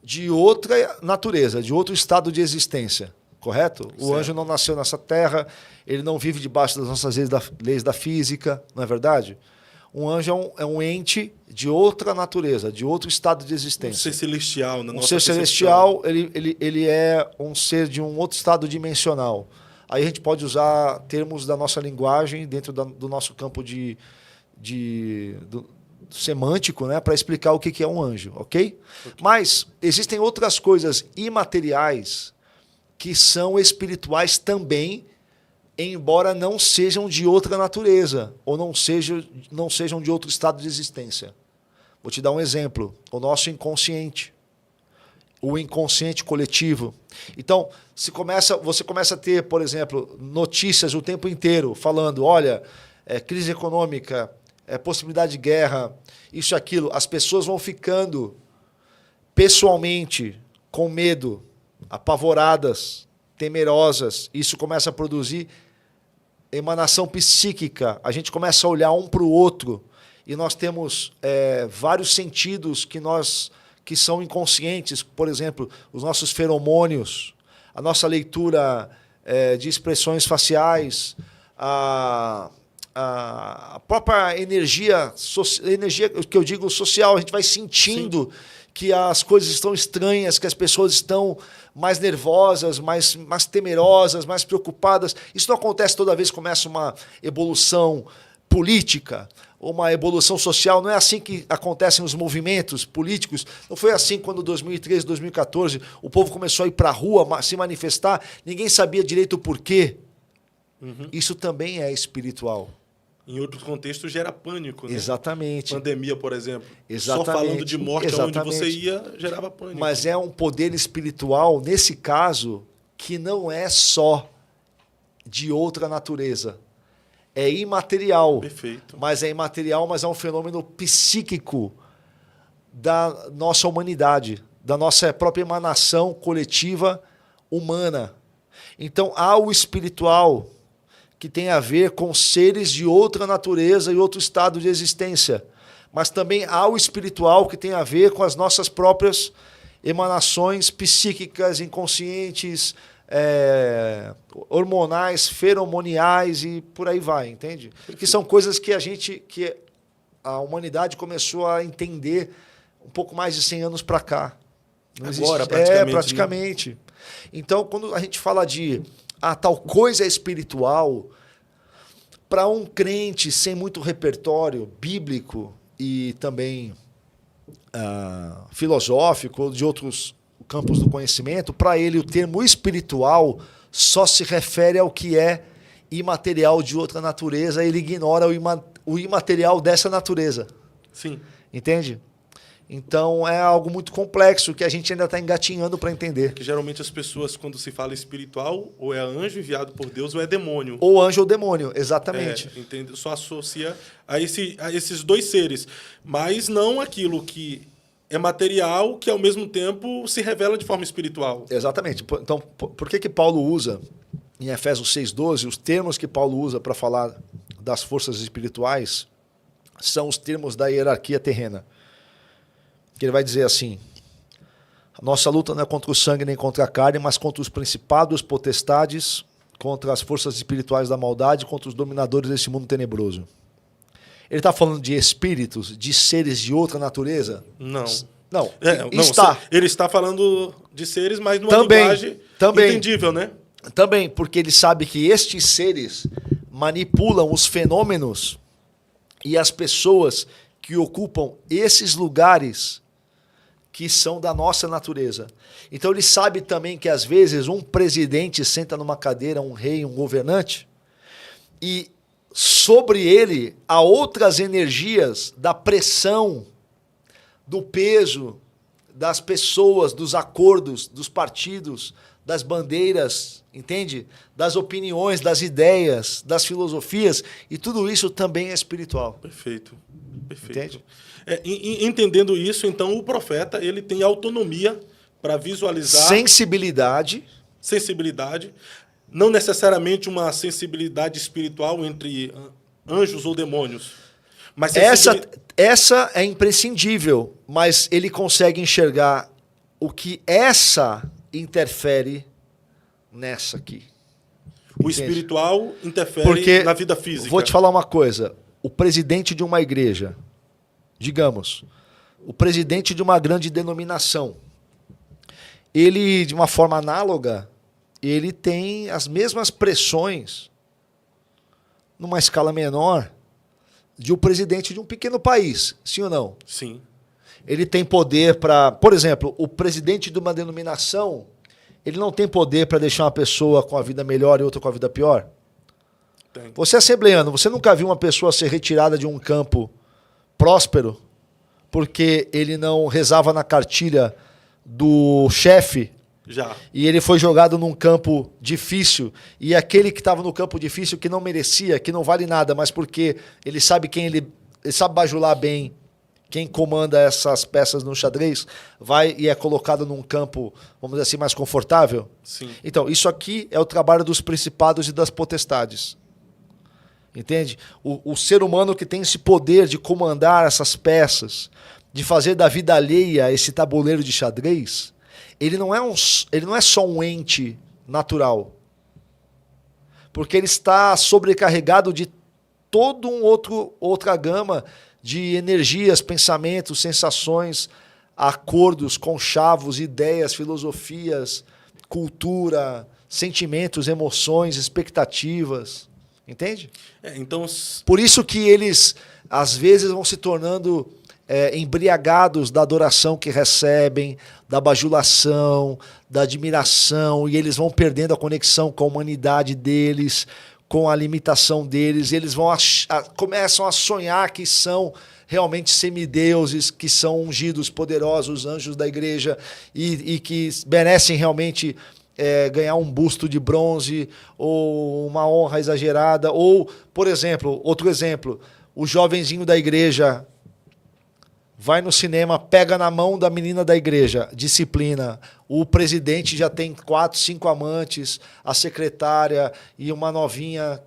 S3: de outra natureza, de outro estado de existência, correto? Certo. O anjo não nasceu nessa terra, ele não vive debaixo das nossas leis da física, não é verdade? Um anjo é um ente de outra natureza, de outro estado de existência.
S2: Um ser celestial.
S3: Um ser celestial, ele é um ser de um outro estado dimensional. Aí a gente pode usar termos da nossa linguagem dentro do nosso campo semântico, né, para explicar o que é um anjo, ok? Mas existem outras coisas imateriais que são espirituais também, embora não sejam de outra natureza ou não sejam de outro estado de existência. Vou te dar um exemplo. O nosso inconsciente. O inconsciente coletivo. Então, você começa a ter, por exemplo, notícias o tempo inteiro falando, olha, crise econômica, possibilidade de guerra, isso e aquilo. As pessoas vão ficando pessoalmente com medo, apavoradas, temerosas. Isso começa a produzir emanação psíquica. A gente começa a olhar um para o outro e nós temos vários sentidos que são inconscientes, por exemplo, os nossos feromônios, a nossa leitura de expressões faciais, a própria energia que eu digo social, a gente vai sentindo que as coisas estão estranhas, que as pessoas estão mais nervosas, mais temerosas, mais preocupadas. Isso não acontece toda vez que começa uma evolução política, uma evolução social. Não é assim que acontecem os movimentos políticos. Não foi assim quando, em 2013, 2014, o povo começou a ir para a rua, se manifestar, ninguém sabia direito o porquê. Uhum. Isso também é espiritual.
S2: Em outros contextos gera pânico, né?
S3: Exatamente.
S2: Pandemia, por exemplo.
S3: Exatamente.
S2: Só falando de morte onde você ia, gerava pânico.
S3: Mas é um poder espiritual, nesse caso, que não é só de outra natureza. É imaterial.
S2: Perfeito.
S3: Mas é imaterial, mas é um fenômeno psíquico da nossa humanidade, da nossa própria emanação coletiva humana. Então, há o espiritual, que tem a ver com seres de outra natureza e outro estado de existência. Mas também há o espiritual, que tem a ver com as nossas próprias emanações psíquicas, inconscientes, hormonais, feromoniais e por aí vai, entende? Que são coisas que a humanidade começou a entender um pouco mais de 100 anos para cá. Não
S2: Agora,
S3: existe,
S2: praticamente.
S3: praticamente. Né? Então, quando a gente fala de tal coisa é espiritual, para um crente sem muito repertório bíblico e também filosófico, de outros campos do conhecimento, para ele o termo espiritual só se refere ao que é imaterial de outra natureza, ele ignora o imaterial dessa natureza.
S2: Sim.
S3: Entende? Então é algo muito complexo que a gente ainda está engatinhando para entender.
S2: Que geralmente as pessoas, quando se fala espiritual, ou é anjo enviado por Deus ou é demônio.
S3: Ou anjo ou demônio, exatamente.
S2: Entende? Só associa a esses dois seres. Mas não aquilo que é material, que ao mesmo tempo se revela de forma espiritual.
S3: Exatamente. Então, por que Paulo usa, em Efésios 6,12, os termos que Paulo usa para falar das forças espirituais são os termos da hierarquia terrena? Que ele vai dizer assim: a nossa luta não é contra o sangue nem contra a carne, mas contra os principados, potestades, contra as forças espirituais da maldade, contra os dominadores desse mundo tenebroso. Ele está falando de espíritos, de seres de outra natureza?
S2: Não.
S3: Não,
S2: está. Ele está falando de seres, mas numa linguagem entendível, né?
S3: Também, porque ele sabe que estes seres manipulam os fenômenos e as pessoas que ocupam esses lugares que são da nossa natureza. Então ele sabe também que às vezes um presidente senta numa cadeira, um rei, um governante, e sobre ele há outras energias da pressão, do peso, das pessoas, dos acordos, dos partidos, das bandeiras, entende? Das opiniões, das ideias, das filosofias, e tudo isso também é espiritual.
S2: Perfeito.
S3: Entende?
S2: Entendendo isso, então o profeta ele tem autonomia para visualizar...
S3: Sensibilidade,
S2: não necessariamente uma sensibilidade espiritual entre anjos ou demônios. Mas
S3: essa é imprescindível, mas ele consegue enxergar o que essa interfere nessa aqui.
S2: O espiritual interfere na vida física.
S3: Vou te falar uma coisa. O presidente de uma igreja, digamos, o presidente de uma grande denominação, ele, de uma forma análoga, ele tem as mesmas pressões, numa escala menor, de um presidente de um pequeno país, sim ou não?
S2: Sim.
S3: Ele tem poder para... Por exemplo, o presidente de uma denominação, ele não tem poder para deixar uma pessoa com a vida melhor e outra com a vida pior?
S2: Tem.
S3: Você é assembleano, você nunca viu uma pessoa ser retirada de um campo próspero porque ele não rezava na cartilha do chefe?
S2: Já.
S3: E ele foi jogado num campo difícil, e aquele que estava no campo difícil, que não merecia, que não vale nada, mas porque ele sabe ele sabe bajular bem quem comanda essas peças no xadrez, vai e é colocado num campo, vamos dizer assim, mais confortável?
S2: Sim.
S3: Então, isso aqui é o trabalho dos principados e das potestades. Entende? O ser humano que tem esse poder de comandar essas peças, de fazer da vida alheia esse tabuleiro de xadrez, ele não é só um ente natural. Porque ele está sobrecarregado de toda outra gama de energias, pensamentos, sensações, acordos, conchavos, ideias, filosofias, cultura, sentimentos, emoções, expectativas. Entende?
S2: Então...
S3: Por isso que eles, às vezes, vão se tornando embriagados da adoração que recebem, da bajulação, da admiração, e eles vão perdendo a conexão com a humanidade deles, com a limitação deles, e eles começam a sonhar que são realmente semideuses, que são ungidos, poderosos, anjos da igreja, e que merecem realmente ganhar um busto de bronze ou uma honra exagerada. Ou, por exemplo, outro exemplo, o jovenzinho da igreja vai no cinema, pega na mão da menina da igreja, disciplina. O presidente já tem 4, 5 amantes, a secretária e uma novinha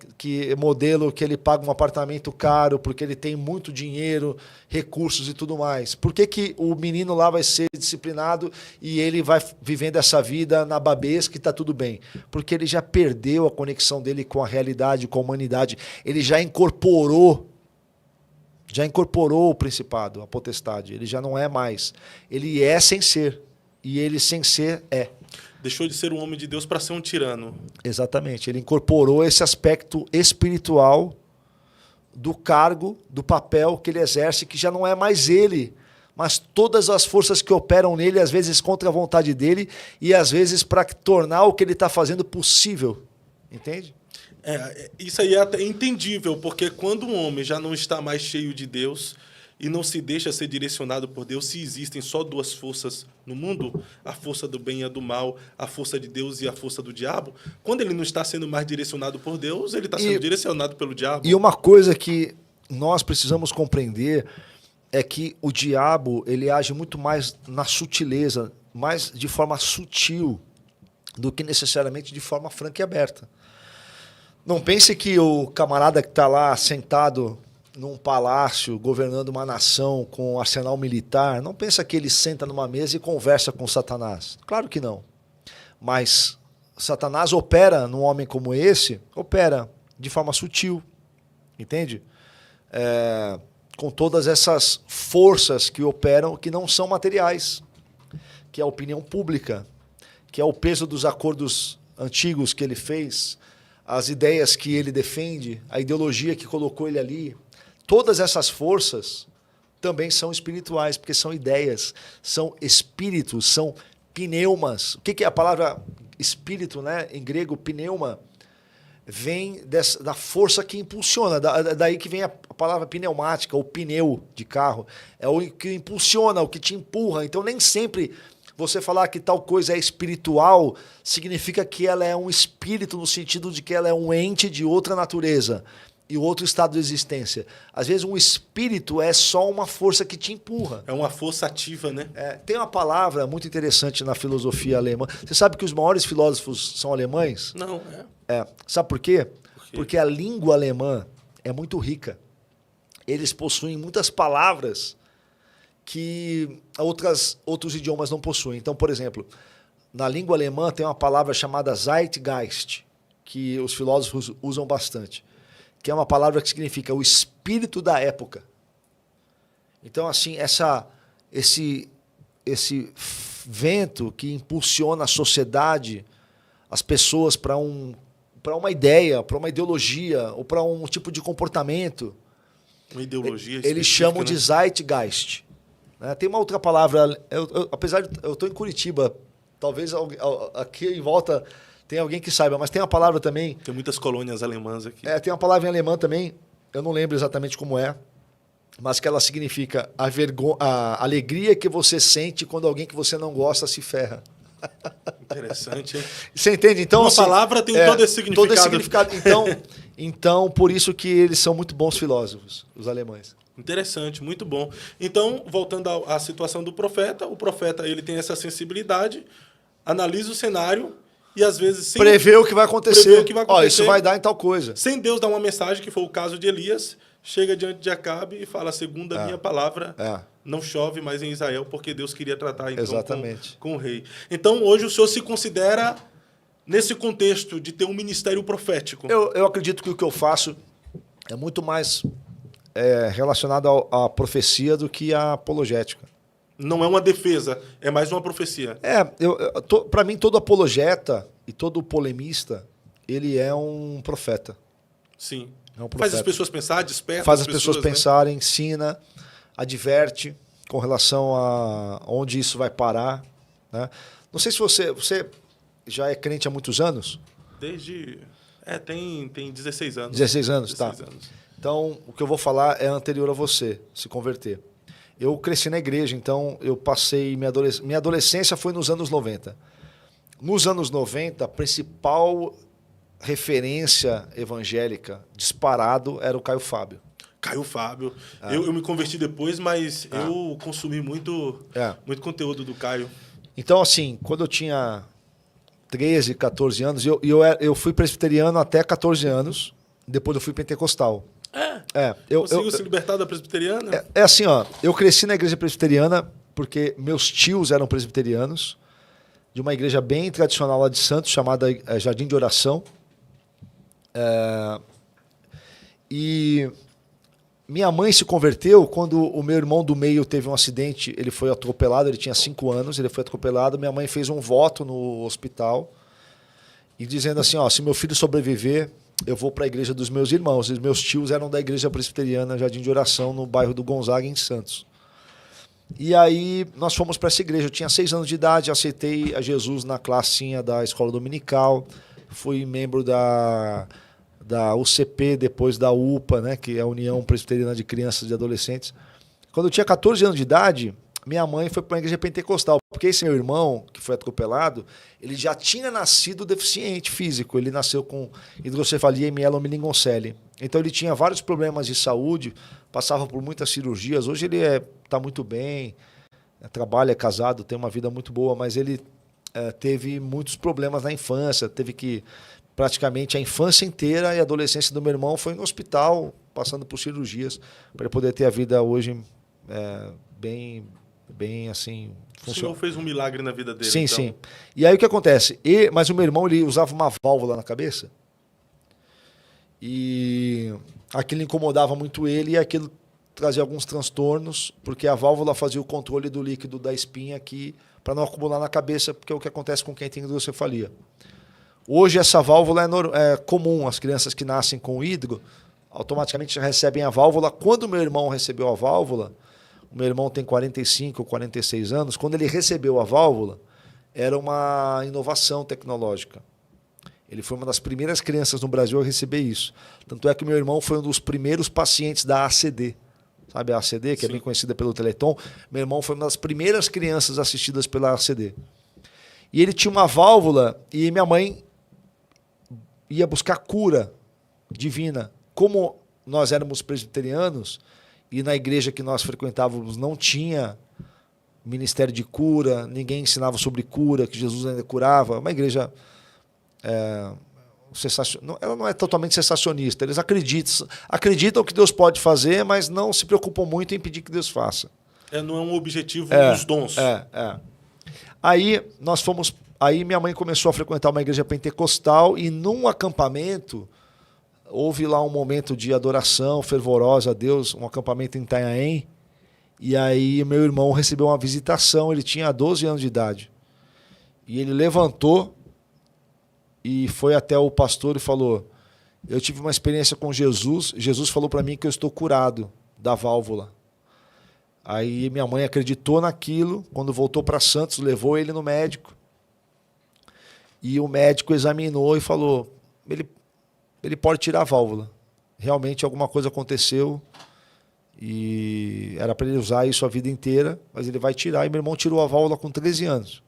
S3: modelo que ele paga um apartamento caro porque ele tem muito dinheiro, recursos e tudo mais. Por que o menino lá vai ser disciplinado e ele vai vivendo essa vida na babesca e está tudo bem? Porque ele já perdeu a conexão dele com a realidade, com a humanidade. Ele já incorporou o principado, a potestade. Ele já não é mais. Ele é sem ser. E ele sem ser é.
S2: Deixou de ser um homem de Deus para ser um tirano.
S3: Exatamente. Ele incorporou esse aspecto espiritual do cargo, do papel que ele exerce, que já não é mais ele, mas todas as forças que operam nele, às vezes contra a vontade dele e às vezes para tornar o que ele está fazendo possível. Entende?
S2: Isso aí é até entendível, porque quando um homem já não está mais cheio de Deus e não se deixa ser direcionado por Deus, se existem só 2 forças no mundo, a força do bem e a do mal, a força de Deus e a força do diabo, quando ele não está sendo mais direcionado por Deus, ele está sendo direcionado pelo diabo.
S3: E uma coisa que nós precisamos compreender é que o diabo ele age muito mais na sutileza, mais de forma sutil do que necessariamente de forma franca e aberta. Não pense que o camarada que está lá sentado num palácio, governando uma nação com um arsenal militar, não pensa que ele senta numa mesa e conversa com Satanás. Claro que não. Mas Satanás opera num homem como esse, opera de forma sutil, entende? Com todas essas forças que operam, que não são materiais, que é a opinião pública, que é o peso dos acordos antigos que ele fez, as ideias que ele defende, a ideologia que colocou ele ali, todas essas forças também são espirituais, porque são ideias, são espíritos, são pneumas. O que é a palavra espírito, né? Em grego, pneuma, vem da força que impulsiona, daí que vem a palavra pneumática, ou pneu de carro. É o que impulsiona, o que te empurra. Então, nem sempre você falar que tal coisa é espiritual significa que ela é um espírito no sentido de que ela é um ente de outra natureza e outro estado de existência. Às vezes um espírito é só uma força que te empurra.
S2: É uma força ativa, né?
S3: Tem uma palavra muito interessante na filosofia alemã. Você sabe que os maiores filósofos são alemães?
S2: Não,
S3: Sabe por quê? Porque a língua alemã é muito rica. Eles possuem muitas palavras que outros idiomas não possuem. Então, por exemplo, na língua alemã tem uma palavra chamada Zeitgeist, que os filósofos usam bastante, que é uma palavra que significa o espírito da época. Então, assim, esse vento que impulsiona a sociedade, as pessoas para uma ideia, para uma ideologia ou para um tipo de comportamento,
S2: uma ideologia
S3: eles chamam de Zeitgeist. Tem uma outra palavra, apesar de eu estou em Curitiba, talvez aqui em volta tenha alguém que saiba, mas tem uma palavra também.
S2: Tem muitas colônias alemãs aqui.
S3: Tem uma palavra em alemão também, eu não lembro exatamente como é, mas que ela significa a alegria que você sente quando alguém que você não gosta se ferra.
S2: Interessante, hein?
S3: Você entende? Então,
S2: uma palavra tem todo esse significado.
S3: Todo esse significado. Então, por isso que eles são muito bons filósofos, os alemães.
S2: Interessante, muito bom. Então, voltando à situação do profeta, o profeta ele tem essa sensibilidade, analisa o cenário e, às vezes,
S3: prevê o que vai acontecer. Isso vai dar em tal coisa.
S2: Sem Deus dar uma mensagem, que foi o caso de Elias, chega diante de Acabe e fala, segundo a minha palavra, não chove mais em Israel, porque Deus queria tratar então com o rei. Então, hoje o senhor se considera, nesse contexto de ter um ministério profético?
S3: Eu acredito que o que eu faço é muito mais relacionado à profecia do que à apologética.
S2: Não é uma defesa, é mais uma profecia.
S3: Para mim, todo apologeta e todo polemista, ele é um profeta.
S2: Sim.
S3: É um profeta.
S2: Faz as pessoas pensar, desperta
S3: faz as pessoas pensarem, ensina, adverte com relação a onde isso vai parar. Né? Não sei se você já é crente há muitos anos?
S2: Tem 16 anos.
S3: 16 anos, tá. Então, o que eu vou falar é anterior a você se converter. Eu cresci na igreja, então eu passei... Minha adolescência foi nos anos 90. nos anos 90, a principal referência evangélica disparado era o Caio Fábio.
S2: Caio Fábio. Eu me converti depois, mas eu consumi muito conteúdo do Caio.
S3: Então, assim, quando eu tinha 13, 14 anos, eu fui presbiteriano até 14 anos, depois eu fui pentecostal.
S2: Conseguiu se libertar da presbiteriana?
S3: É assim, ó, eu cresci na igreja presbiteriana porque meus tios eram presbiterianos, de uma igreja bem tradicional lá de Santos, chamada Jardim de Oração. E minha mãe se converteu quando o meu irmão do meio teve um acidente, ele foi atropelado, ele tinha 5 anos, ele foi atropelado, minha mãe fez um voto no hospital, e dizendo assim, ó, se meu filho sobreviver, eu vou para a igreja dos meus irmãos. E meus tios eram da igreja presbiteriana Jardim de Oração, no bairro do Gonzaga, em Santos. E aí nós fomos para essa igreja. Eu tinha 6 anos de idade, aceitei a Jesus na classinha da escola dominical, fui membro da UCP, depois da UPA, né, que é a União Presbiteriana de Crianças e Adolescentes. Quando eu tinha 14 anos de idade, minha mãe foi para uma igreja pentecostal, porque esse meu irmão, que foi atropelado, ele já tinha nascido deficiente físico, ele nasceu com hidrocefalia e mielomeningocele. Então ele tinha vários problemas de saúde, passava por muitas cirurgias. Hoje ele está muito bem, trabalha, é casado, tem uma vida muito boa, mas ele teve muitos problemas na infância, teve que praticamente a infância inteira e a adolescência do meu irmão foi no hospital, passando por cirurgias, para ele poder ter a vida hoje bem assim...
S2: O Senhor fez um milagre na vida dele.
S3: Sim,
S2: então.
S3: sim. E aí o que acontece? Mas o meu irmão, ele usava uma válvula na cabeça e aquilo incomodava muito ele e aquilo trazia alguns transtornos, porque a válvula fazia o controle do líquido da espinha aqui para não acumular na cabeça, porque é o que acontece com quem tem hidrocefalia. Hoje essa válvula é comum, as crianças que nascem com hidro automaticamente recebem a válvula. Quando o meu irmão recebeu a válvula, o meu irmão tem 45 ou 46 anos, quando ele recebeu a válvula, era uma inovação tecnológica. Ele foi uma das primeiras crianças no Brasil a receber isso. Tanto é que meu irmão foi um dos primeiros pacientes da ACD. Sabe a ACD, que é bem conhecida pelo Teleton? Meu irmão foi uma das primeiras crianças assistidas pela ACD. E ele tinha uma válvula e minha mãe ia buscar cura divina. Como nós éramos presbiterianos e na igreja que nós frequentávamos não tinha ministério de cura, ninguém ensinava sobre cura, que Jesus ainda curava, uma igreja ela não é totalmente sensacionista, eles acreditam que Deus pode fazer, mas não se preocupam muito em pedir que Deus faça.
S2: Não é um objetivo dos dons.
S3: Aí minha mãe começou a frequentar uma igreja pentecostal e num acampamento houve lá um momento de adoração fervorosa a Deus, um acampamento em Itanhaém, e aí meu irmão recebeu uma visitação, ele tinha 12 anos de idade, e ele levantou e foi até o pastor e falou, eu tive uma experiência com Jesus, Jesus falou para mim que eu estou curado da válvula. Aí minha mãe acreditou naquilo, quando voltou para Santos, levou ele no médico, e o médico examinou e falou, ele pode tirar a válvula. Realmente alguma coisa aconteceu e era para ele usar isso a vida inteira, mas ele vai tirar. E meu irmão tirou a válvula com 13 anos.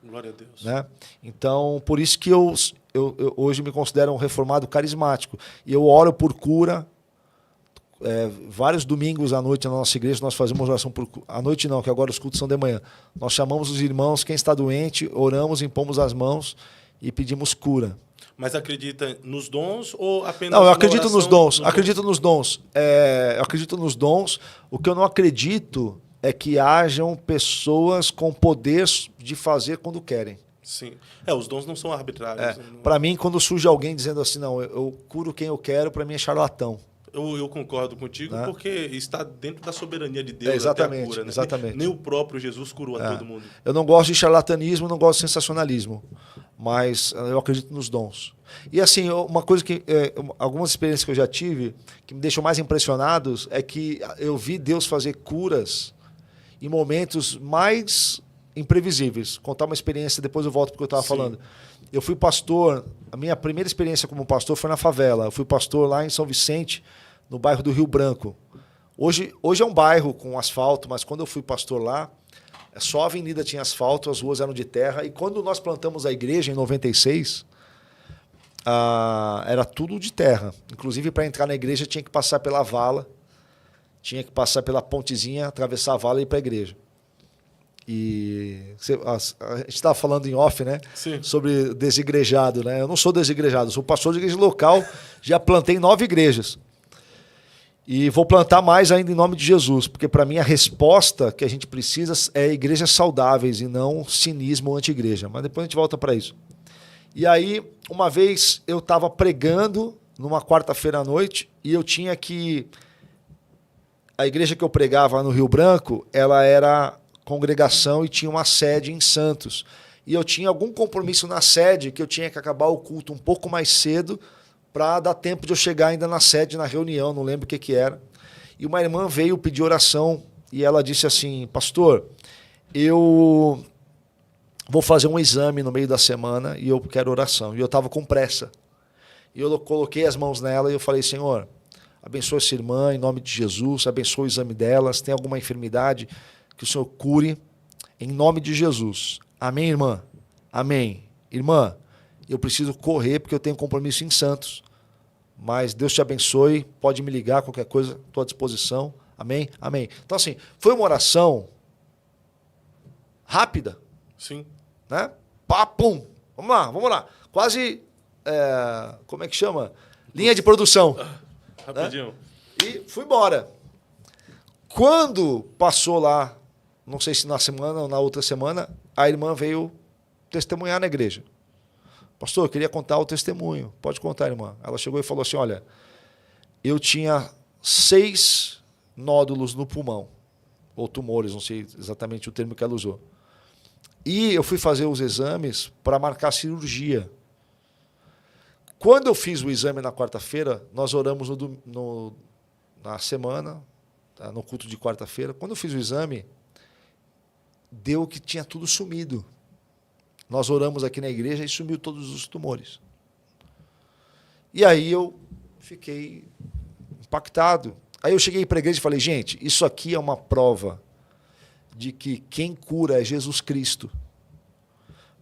S2: Glória a Deus.
S3: Né? Então, por isso que eu hoje me considero um reformado carismático. E eu oro por cura. Vários domingos à noite na nossa igreja nós fazemos oração por cura. À noite não, que agora os cultos são de manhã. Nós chamamos os irmãos, quem está doente, oramos, impomos as mãos e pedimos cura.
S2: Mas acredita nos dons ou apenas
S3: Não, eu acredito nos dons.
S2: Eu
S3: acredito nos dons. O que eu não acredito é que hajam pessoas com poder de fazer quando querem.
S2: Sim. Os dons não são arbitrários.
S3: Para mim, quando surge alguém dizendo assim, não, eu curo quem eu quero, para mim é charlatão.
S2: Eu concordo contigo, porque está dentro da soberania de Deus
S3: exatamente,
S2: até a cura. Né?
S3: Exatamente.
S2: Nem o próprio Jesus curou a todo mundo.
S3: Eu não gosto de charlatanismo, não gosto de sensacionalismo, mas eu acredito nos dons. E assim, uma coisa que algumas experiências que eu já tive que me deixam mais impressionados é que eu vi Deus fazer curas em momentos mais imprevisíveis. Contar uma experiência, depois eu volto porque eu estava falando. Eu fui pastor, a minha primeira experiência como pastor foi na favela. Eu fui pastor lá em São Vicente, no bairro do Rio Branco. Hoje é um bairro com asfalto, mas quando eu fui pastor lá, Só a avenida tinha asfalto, as ruas eram de terra. E quando nós plantamos a igreja, em 96, era tudo de terra. Inclusive, para entrar na igreja, tinha que passar pela vala, tinha que passar pela pontezinha, atravessar a vala e ir para a igreja. E a gente estava falando em off, né?
S2: Sim.
S3: Sobre desigrejado, né? Eu não sou desigrejado, sou pastor de igreja local, já plantei 9 igrejas. E vou plantar mais ainda em nome de Jesus, porque para mim a resposta que a gente precisa é igrejas saudáveis e não cinismo anti-igreja. Mas depois a gente volta para isso. E aí, uma vez eu estava pregando numa quarta-feira à noite e eu tinha que... A igreja que eu pregava no Rio Branco, ela era congregação e tinha uma sede em Santos. E eu tinha algum compromisso na sede que eu tinha que acabar o culto um pouco mais cedo para dar tempo de eu chegar ainda na sede, na reunião, não lembro o que era. E uma irmã veio pedir oração e ela disse assim, pastor, eu vou fazer um exame no meio da semana e eu quero oração. E eu estava com pressa. E eu coloquei as mãos nela e eu falei, Senhor, abençoe essa irmã em nome de Jesus, abençoe o exame dela, se tem alguma enfermidade, que o Senhor cure em nome de Jesus. Amém, irmã? Amém. Irmã, eu preciso correr porque eu tenho compromisso em Santos. Mas Deus te abençoe, pode me ligar, qualquer coisa, estou à disposição. Amém? Amém. Então, assim, foi uma oração rápida.
S2: Sim.
S3: Né? Pá, pum. Vamos lá. Quase, como é que chama? Linha de produção.
S2: Rapidinho.
S3: Né? E fui embora. Quando passou lá, não sei se na semana ou na outra semana, a irmã veio testemunhar na igreja. Pastor, eu queria contar o testemunho. Pode contar, irmã. Ela chegou e falou assim, olha, eu tinha 6 nódulos no pulmão, ou tumores, não sei exatamente o termo que ela usou. E eu fui fazer os exames para marcar a cirurgia. Quando eu fiz o exame na quarta-feira, nós oramos na semana, no culto de quarta-feira. Quando eu fiz o exame, deu que tinha tudo sumido. Nós oramos aqui na igreja e sumiu todos os tumores. E aí eu fiquei impactado. Aí eu cheguei para a igreja e falei, gente, isso aqui é uma prova de que quem cura é Jesus Cristo.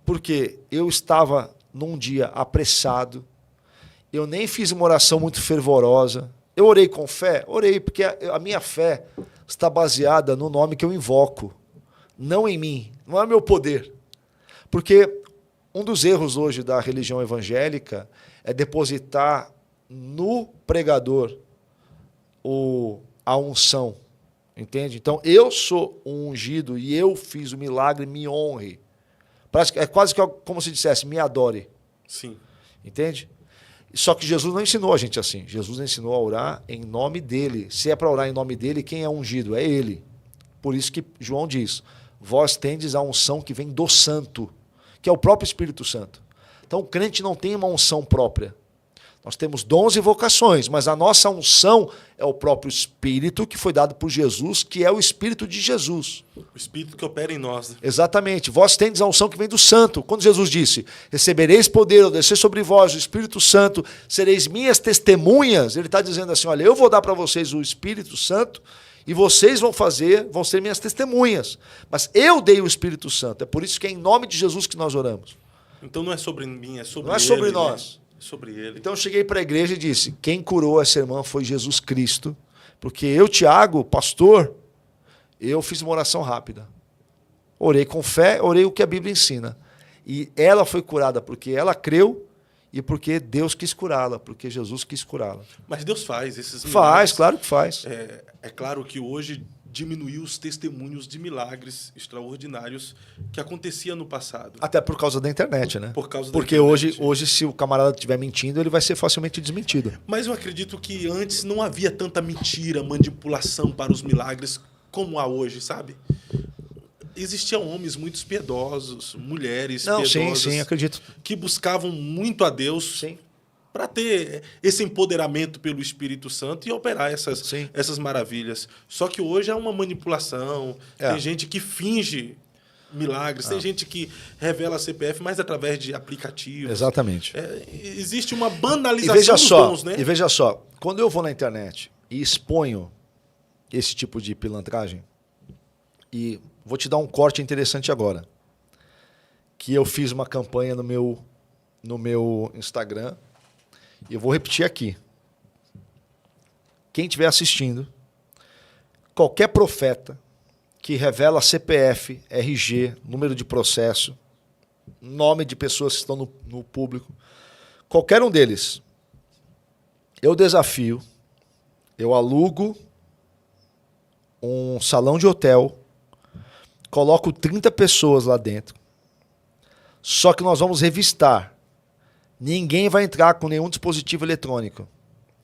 S3: Porque eu estava num dia apressado, eu nem fiz uma oração muito fervorosa. Eu orei com fé? Orei, porque a minha fé está baseada no nome que eu invoco, não em mim, não é meu poder. Porque um dos erros hoje da religião evangélica é depositar no pregador a unção, entende? Então, eu sou um ungido e eu fiz o milagre, me honre. É quase que como se dissesse, me adore.
S2: Sim.
S3: Entende? Só que Jesus não ensinou a gente assim. Jesus ensinou a orar em nome dele. Se é para orar em nome dele, quem é ungido? É ele. Por isso que João diz, vós tendes a unção que vem do santo, que é o próprio Espírito Santo. Então o crente não tem uma unção própria. Nós temos dons e vocações, mas a nossa unção é o próprio Espírito que foi dado por Jesus, que é o Espírito de Jesus.
S2: O Espírito que opera em nós. Né?
S3: Exatamente. Vós tendes a unção que vem do Santo. Quando Jesus disse, recebereis poder ao descer sobre vós o Espírito Santo, sereis minhas testemunhas, ele está dizendo assim, olha, eu vou dar para vocês o Espírito Santo e vocês vão ser minhas testemunhas. Mas eu dei o Espírito Santo. É por isso que é em nome de Jesus que nós oramos.
S2: Então não é sobre mim, é sobre ele.
S3: Não é sobre nós.
S2: Né? Sobre ele.
S3: Então eu cheguei para a igreja e disse, quem curou essa irmã foi Jesus Cristo, porque eu, Tiago, pastor, eu fiz uma oração rápida. Orei com fé, orei o que a Bíblia ensina. E ela foi curada porque ela creu e porque Deus quis curá-la, porque Jesus quis curá-la.
S2: Mas Deus faz esses milagres.
S3: Faz, claro que faz.
S2: É claro que hoje diminuiu os testemunhos de milagres extraordinários que acontecia no passado.
S3: Até por causa da internet, né?
S2: Por causa da
S3: Porque
S2: internet.
S3: hoje, se o camarada estiver mentindo, ele vai ser facilmente desmentido.
S2: Mas eu acredito que antes não havia tanta mentira, manipulação para os milagres como há hoje, sabe? Existiam homens muito piedosos, mulheres piedosas,
S3: sim, acredito.
S2: que buscavam muito a Deus.
S3: Sim.
S2: Para ter esse empoderamento pelo Espírito Santo e operar essas maravilhas. Só que hoje é uma manipulação, tem gente que finge milagres, tem gente que revela CPF, mas através de aplicativos.
S3: Exatamente.
S2: Existe uma banalização dos dons, né?
S3: E veja só, quando eu vou na internet e exponho esse tipo de pilantragem, e vou te dar um corte interessante agora. Que eu fiz uma campanha no meu Instagram. E eu vou repetir aqui. Quem estiver assistindo, qualquer profeta que revela CPF, RG, número de processo, nome de pessoas que estão no público, qualquer um deles, eu desafio, eu alugo um salão de hotel, coloco 30 pessoas lá dentro, só que nós vamos revistar. Ninguém vai entrar com nenhum dispositivo eletrônico.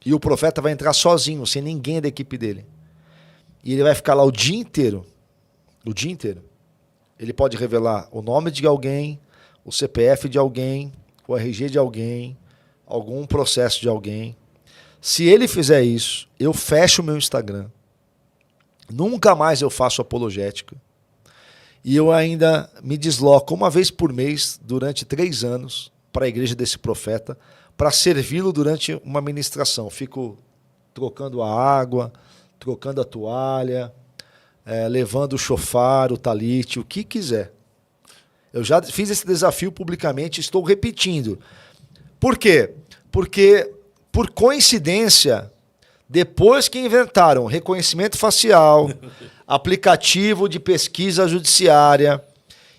S3: E o profeta vai entrar sozinho, sem ninguém da equipe dele. E ele vai ficar lá o dia inteiro. O dia inteiro. Ele pode revelar o nome de alguém, o CPF de alguém, o RG de alguém, algum processo de alguém. Se ele fizer isso, eu fecho o meu Instagram. Nunca mais eu faço apologética. E eu ainda me desloco uma vez por mês, durante 3 anos, para a igreja desse profeta, para servi-lo durante uma ministração. Fico trocando a água, trocando a toalha, levando o chofar, o talite, o que quiser. Eu já fiz esse desafio publicamente, estou repetindo. Por quê? Porque, por coincidência, depois que inventaram reconhecimento facial, aplicativo de pesquisa judiciária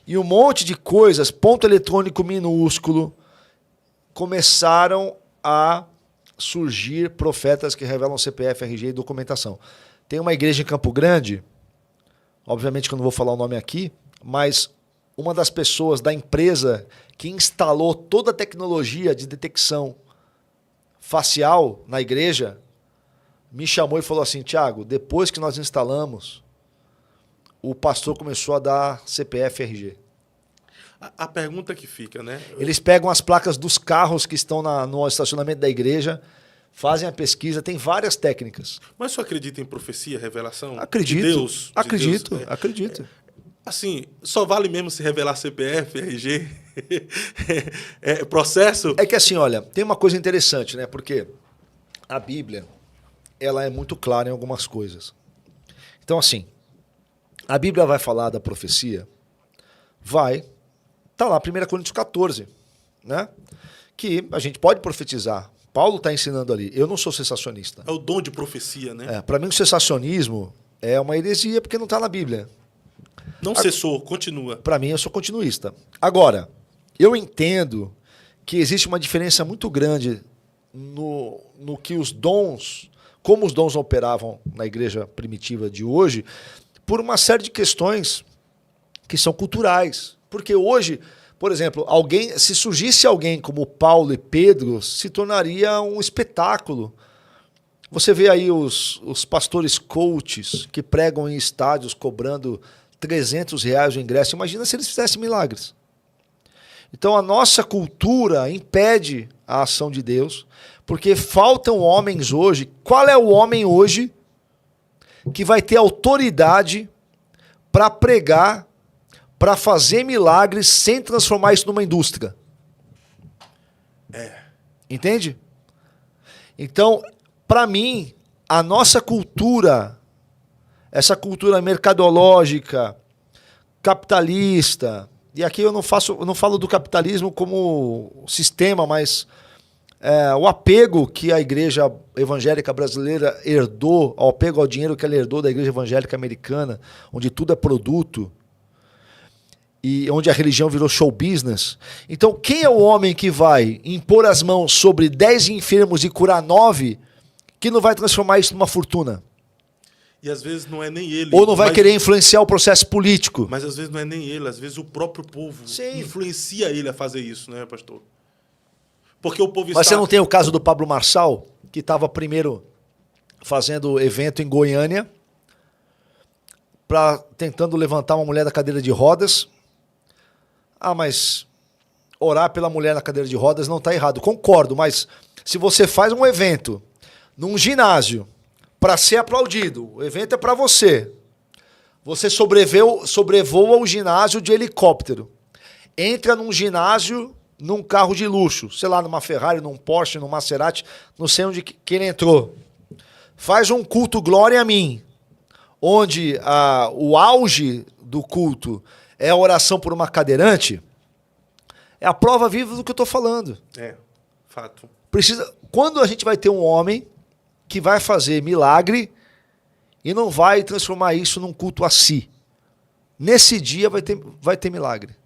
S3: e um monte de coisas, ponto eletrônico minúsculo, começaram a surgir profetas que revelam CPF, RG e documentação. Tem uma igreja em Campo Grande, obviamente que eu não vou falar o nome aqui, mas uma das pessoas da empresa que instalou toda a tecnologia de detecção facial na igreja me chamou e falou assim: Tiago, depois que nós instalamos, o pastor começou a dar CPF, RG.
S2: A pergunta que fica, né?
S3: Eles pegam as placas dos carros que estão no estacionamento da igreja, fazem a pesquisa, tem várias técnicas.
S2: Mas você acredita em profecia, revelação?
S3: Acredito.
S2: De Deus?
S3: Acredito,
S2: de Deus?
S3: acredito.
S2: Assim, só vale mesmo se revelar CPF, RG, processo?
S3: É que assim, olha, tem uma coisa interessante, né? Porque a Bíblia, ela é muito clara em algumas coisas. Então, assim, a Bíblia vai falar da profecia? Vai. Tá lá, 1 Coríntios 14, né? Que a gente pode profetizar. Paulo está ensinando ali. Eu não sou sensacionista.
S2: É o dom de profecia, né?
S3: Para mim, o sensacionismo é uma heresia porque não está na Bíblia.
S2: Não cessou, continua.
S3: Para mim, eu sou continuista. Agora, eu entendo que existe uma diferença muito grande no que os dons, como os dons operavam na igreja primitiva de hoje, por uma série de questões que são culturais. Porque hoje, por exemplo, se surgisse alguém como Paulo e Pedro, se tornaria um espetáculo. Você vê aí os pastores coaches que pregam em estádios cobrando R$300 o ingresso. Imagina se eles fizessem milagres. Então a nossa cultura impede a ação de Deus, porque faltam homens hoje. Qual é o homem hoje que vai ter autoridade para pregar, para fazer milagres sem transformar isso numa indústria? Entende? Então, para mim, a nossa cultura, essa cultura mercadológica, capitalista, e aqui eu não falo do capitalismo como sistema, mas o apego que a igreja evangélica brasileira herdou, o apego ao dinheiro que ela herdou da igreja evangélica americana, onde tudo é produto, e onde a religião virou show business. Então, quem é o homem que vai impor as mãos sobre 10 enfermos e curar 9, que não vai transformar isso numa fortuna?
S2: E às vezes não é nem ele.
S3: Ou não vai querer influenciar o processo político?
S2: Mas às vezes não é nem ele, às vezes o próprio povo
S3: Sim.
S2: influencia ele a fazer isso, né, pastor? Porque o povo
S3: Mas você não tem o caso do Pablo Marçal, que estava primeiro fazendo evento em Goiânia, tentando levantar uma mulher da cadeira de rodas. Mas orar pela mulher na cadeira de rodas não está errado. Concordo, mas se você faz um evento num ginásio para ser aplaudido, o evento é para você. Você sobrevoa o ginásio de helicóptero. Entra num ginásio num carro de luxo, sei lá, numa Ferrari, num Porsche, num Maserati, não sei onde que ele entrou. Faz um culto glória a mim. onde o auge do culto é a oração por uma cadeirante, é a prova viva do que eu estou falando.
S2: Fato.
S3: Quando a gente vai ter um homem que vai fazer milagre e não vai transformar isso num culto a si? Nesse dia vai ter milagre.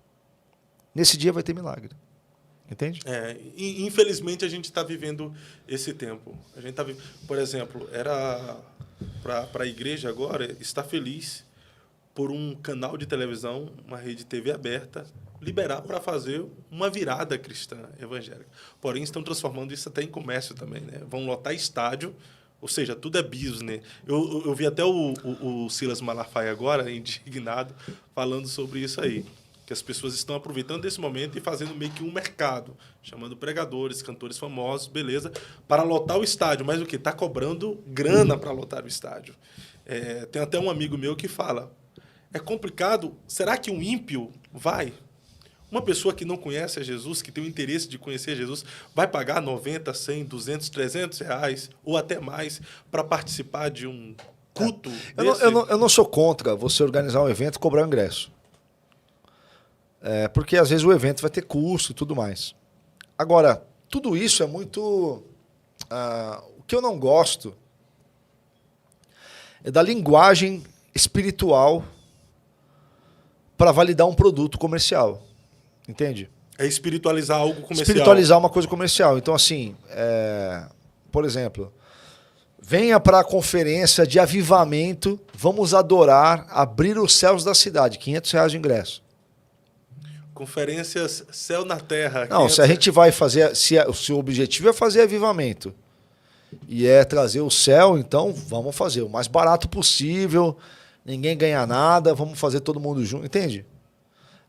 S3: Nesse dia vai ter milagre. Entende?
S2: E infelizmente a gente está vivendo esse tempo. A gente tá por exemplo, era para a igreja agora estar feliz por um canal de televisão, uma rede TV aberta, liberar para fazer uma virada cristã evangélica. Porém, estão transformando isso até em comércio também, né? Vão lotar estádio, ou seja, tudo é business. Eu vi até o Silas Malafaia agora, indignado, falando sobre isso aí. Que as pessoas estão aproveitando desse momento e fazendo meio que um mercado, chamando pregadores, cantores famosos, beleza, para lotar o estádio. Mas o quê? Está cobrando grana para lotar o estádio. Tem até um amigo meu que fala, é complicado, será que um ímpio vai? Uma pessoa que não conhece a Jesus, que tem o interesse de conhecer Jesus, vai pagar 90, 100, 200, 300 reais ou até mais para participar de um culto desse?
S3: Eu não sou contra você organizar um evento e cobrar o ingresso. Porque às vezes o evento vai ter custo e tudo mais. Agora, tudo isso é muito... o que eu não gosto é da linguagem espiritual para validar um produto comercial. Entende?
S2: É espiritualizar algo comercial.
S3: Espiritualizar uma coisa comercial. Então, assim, por exemplo, venha para a conferência de avivamento, vamos adorar, abrir os céus da cidade, R$500 de ingresso.
S2: Conferências Céu na Terra.
S3: Não, se a gente vai fazer, se o objetivo é fazer avivamento e é trazer o céu, então vamos fazer o mais barato possível, ninguém ganha nada, vamos fazer todo mundo junto, entende?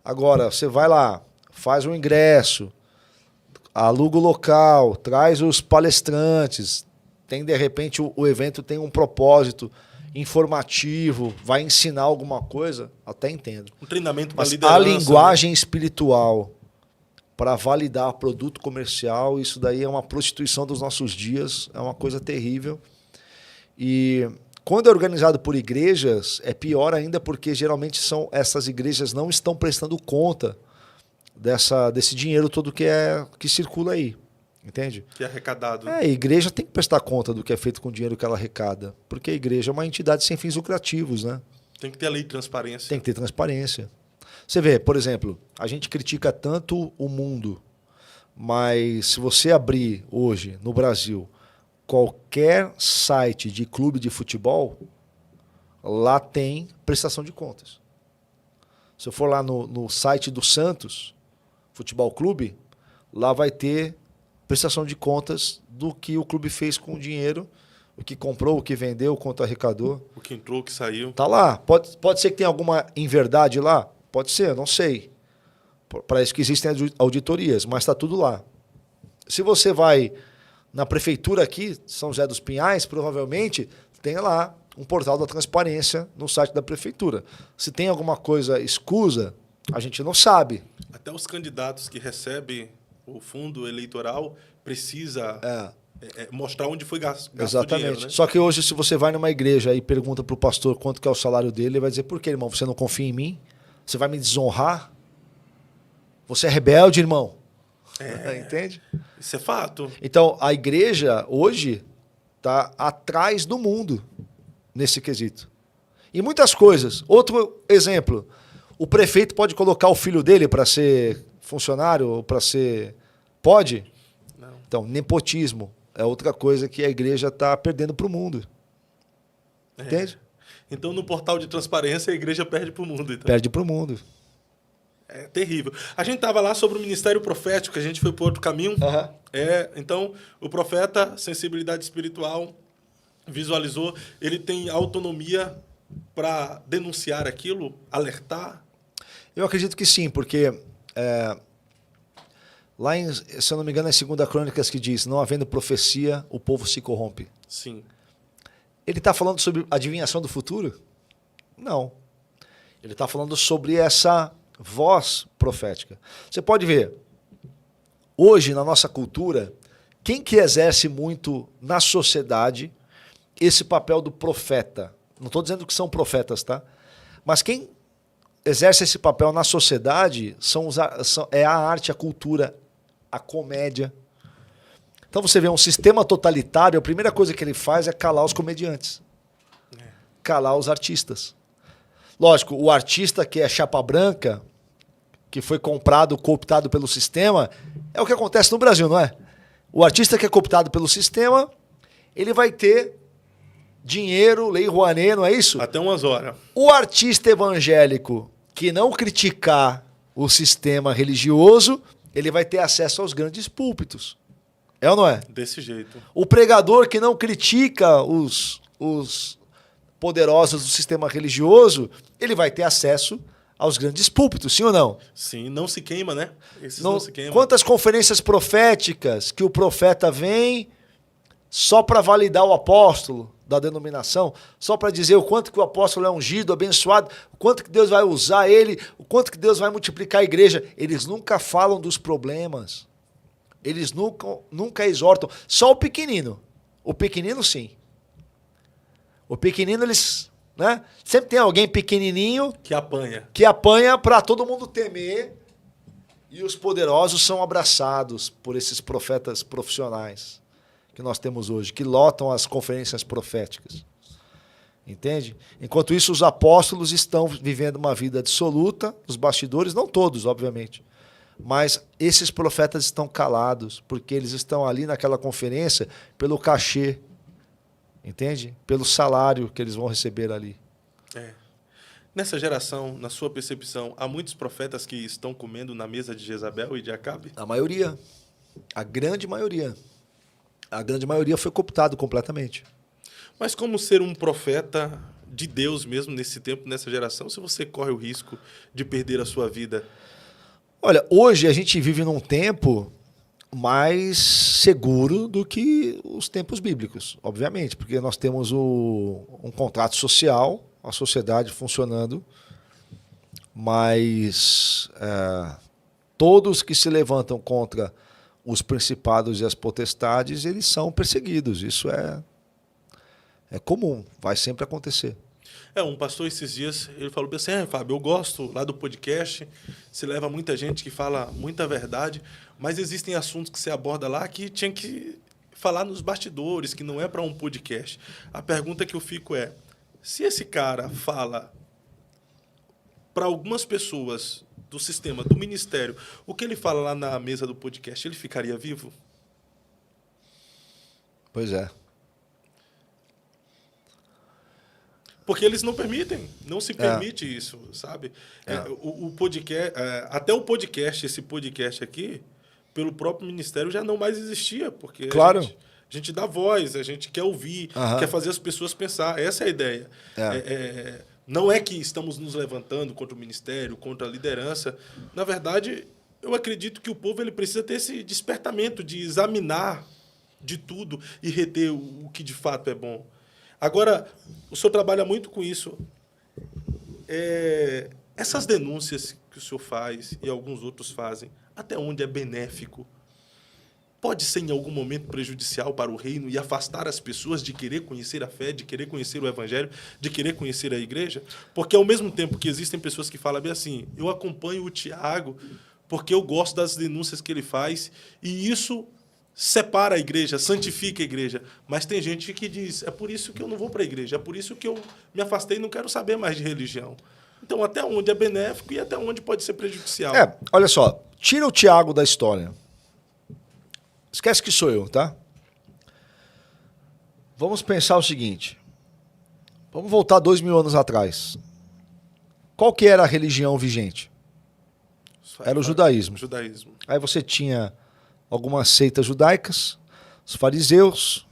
S3: Agora, você vai lá, faz um ingresso, aluga o local, traz os palestrantes, tem de repente o evento tem um propósito informativo, vai ensinar alguma coisa, até entendo.
S2: Um treinamento para liderança.
S3: A linguagem espiritual para validar produto comercial, isso daí é uma prostituição dos nossos dias, é uma coisa terrível. E quando é organizado por igrejas, é pior ainda porque geralmente essas igrejas não estão prestando conta desse dinheiro todo que circula aí. Entende?
S2: Que é arrecadado.
S3: A igreja tem que prestar conta do que é feito com o dinheiro que ela arrecada. Porque a igreja é uma entidade sem fins lucrativos, né?
S2: Tem que ter a lei de transparência.
S3: Tem que ter transparência. Você vê, por exemplo, a gente critica tanto o mundo, mas se você abrir hoje, no Brasil, qualquer site de clube de futebol, lá tem prestação de contas. Se eu for lá no site do Santos Futebol Clube, lá vai ter prestação de contas do que o clube fez com o dinheiro, o que comprou, o que vendeu, quanto arrecadou.
S2: O que entrou, o que saiu.
S3: Tá lá. Pode ser que tenha alguma inverdade lá? Pode ser, eu não sei. Para isso que existem auditorias, mas está tudo lá. Se você vai na prefeitura aqui, São José dos Pinhais, provavelmente tem lá um portal da transparência no site da prefeitura. Se tem alguma coisa escusa, a gente não sabe.
S2: Até os candidatos que recebem o fundo eleitoral precisa mostrar onde foi gasto
S3: Exatamente.
S2: o dinheiro, né?
S3: Só que hoje, se você vai numa igreja e pergunta para o pastor quanto que é o salário dele, ele vai dizer, por que, irmão? Você não confia em mim? Você vai me desonrar? Você é rebelde, irmão? Entende?
S2: Isso é fato.
S3: Então, a igreja hoje está atrás do mundo nesse quesito. E muitas coisas. Outro exemplo, o prefeito pode colocar o filho dele para ser funcionário ou para ser... Pode?
S2: Não.
S3: Então, nepotismo é outra coisa que a igreja está perdendo para o mundo. Entende?
S2: Então, no portal de transparência, a igreja perde para o mundo. Então.
S3: Perde para o mundo.
S2: É terrível. A gente estava lá sobre o ministério profético, a gente foi para outro caminho.
S3: Uhum.
S2: Então, o profeta, sensibilidade espiritual, visualizou, ele tem autonomia para denunciar aquilo, alertar?
S3: Eu acredito que sim, porque lá, se eu não me engano, é 2 Crônicas que diz, não havendo profecia, o povo se corrompe.
S2: Sim.
S3: Ele está falando sobre adivinhação do futuro? Não. Ele está falando sobre essa voz profética. Você pode ver, hoje na nossa cultura, quem que exerce muito na sociedade esse papel do profeta, Não estou dizendo que são profetas, tá? Mas quem exerce esse papel na sociedade é a arte, a cultura, a comédia. Então você vê um sistema totalitário, a primeira coisa que ele faz é calar os comediantes. Calar os artistas. Lógico, o artista que é chapa branca, que foi comprado, cooptado pelo sistema, é o que acontece no Brasil, não é? O artista que é cooptado pelo sistema, ele vai ter dinheiro, lei Rouanet, não é isso?
S2: Até umas horas.
S3: O artista evangélico que não criticar o sistema religioso, ele vai ter acesso aos grandes púlpitos. É ou não é?
S2: Desse jeito.
S3: O pregador que não critica os poderosos do sistema religioso, ele vai ter acesso aos grandes púlpitos, sim ou não?
S2: Sim, não se queima, né? Esses não se queimam.
S3: Quantas conferências proféticas que o profeta vem só para validar o apóstolo da denominação, só para dizer o quanto que o apóstolo é ungido, abençoado, o quanto que Deus vai usar ele, o quanto que Deus vai multiplicar a igreja. Eles nunca falam dos problemas. Eles nunca exortam. Só o pequenino. O pequenino, sim. O pequenino, eles... né? Sempre tem alguém pequenininho
S2: que
S3: apanha para todo mundo temer, e os poderosos são abraçados por esses profetas profissionais que nós temos hoje, que lotam as conferências proféticas. Entende? Enquanto isso, os apóstolos estão vivendo uma vida dissoluta, os bastidores, não todos, obviamente, mas esses profetas estão calados, porque eles estão ali naquela conferência pelo cachê, entende? Pelo salário que eles vão receber ali.
S2: Nessa geração, na sua percepção, há muitos profetas que estão comendo na mesa de Jezabel e de Acabe?
S3: A maioria. A grande maioria. A grande maioria foi cooptado completamente.
S2: Mas como ser um profeta de Deus mesmo nesse tempo, nessa geração, se você corre o risco de perder a sua vida?
S3: Olha, hoje a gente vive num tempo mais seguro do que os tempos bíblicos, obviamente, porque nós temos um contrato social, a sociedade funcionando, mas todos que se levantam contra os principados e as potestades, eles são perseguidos. Isso é comum, vai sempre acontecer.
S2: Um pastor esses dias, ele falou assim, Fábio, eu gosto lá do podcast, você leva muita gente que fala muita verdade, mas existem assuntos que você aborda lá que tinha que falar nos bastidores, que não é para um podcast. A pergunta que eu fico é, se esse cara fala para algumas pessoas do sistema, do ministério, o que ele fala lá na mesa do podcast, ele ficaria vivo?
S3: Pois é.
S2: Porque eles não permitem, não se permite isso, sabe? O podcast, até o podcast, esse podcast aqui, pelo próprio ministério já não mais existia, porque
S3: claro.
S2: a gente dá voz, a gente quer ouvir, quer fazer as pessoas pensar. Essa é a ideia. Não é que estamos nos levantando contra o ministério, contra a liderança. Na verdade, eu acredito que o povo ele precisa ter esse despertamento de examinar de tudo e reter o que de fato é bom. Agora, o senhor trabalha muito com isso. Essas denúncias que o senhor faz e alguns outros fazem, até onde é benéfico? Pode ser, em algum momento, prejudicial para o reino e afastar as pessoas de querer conhecer a fé, de querer conhecer o evangelho, de querer conhecer a igreja? Porque, ao mesmo tempo que existem pessoas que falam bem assim, eu acompanho o Tiago porque eu gosto das denúncias que ele faz e isso separa a igreja, santifica a igreja. Mas tem gente que diz, é por isso que eu não vou para a igreja, é por isso que eu me afastei e não quero saber mais de religião. Então, até onde é benéfico e até onde pode ser prejudicial?
S3: Olha só, tira o Tiago da história. Esquece que sou eu, tá? Vamos pensar o seguinte. Vamos voltar 2000 anos atrás. Qual que era a religião vigente? Era o judaísmo. Aí você tinha algumas seitas judaicas, os fariseus,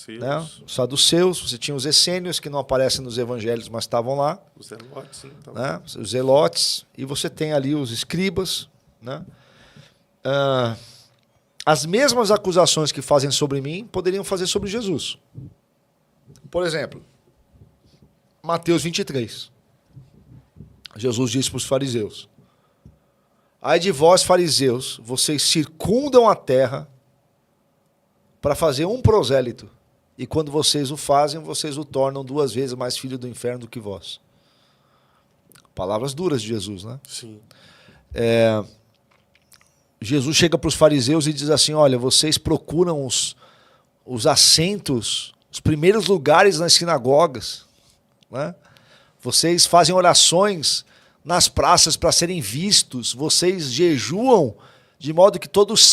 S3: né? Os saduceus, você tinha os essênios, que não aparecem nos evangelhos, mas estavam lá. Os zelotes, né? Os zelotes, e você tem ali os escribas, né? As mesmas acusações que fazem sobre mim poderiam fazer sobre Jesus. Por exemplo, Mateus 23. Jesus disse para os fariseus: ai de vós, fariseus, vocês circundam a terra para fazer um prosélito, e quando vocês o fazem, vocês o tornam 2 vezes mais filho do inferno do que vós. Palavras duras de Jesus, né?
S2: Sim.
S3: Jesus chega para os fariseus e diz assim, olha, vocês procuram os assentos, os primeiros lugares nas sinagogas, né? Vocês fazem orações nas praças para serem vistos, vocês jejuam de modo que todos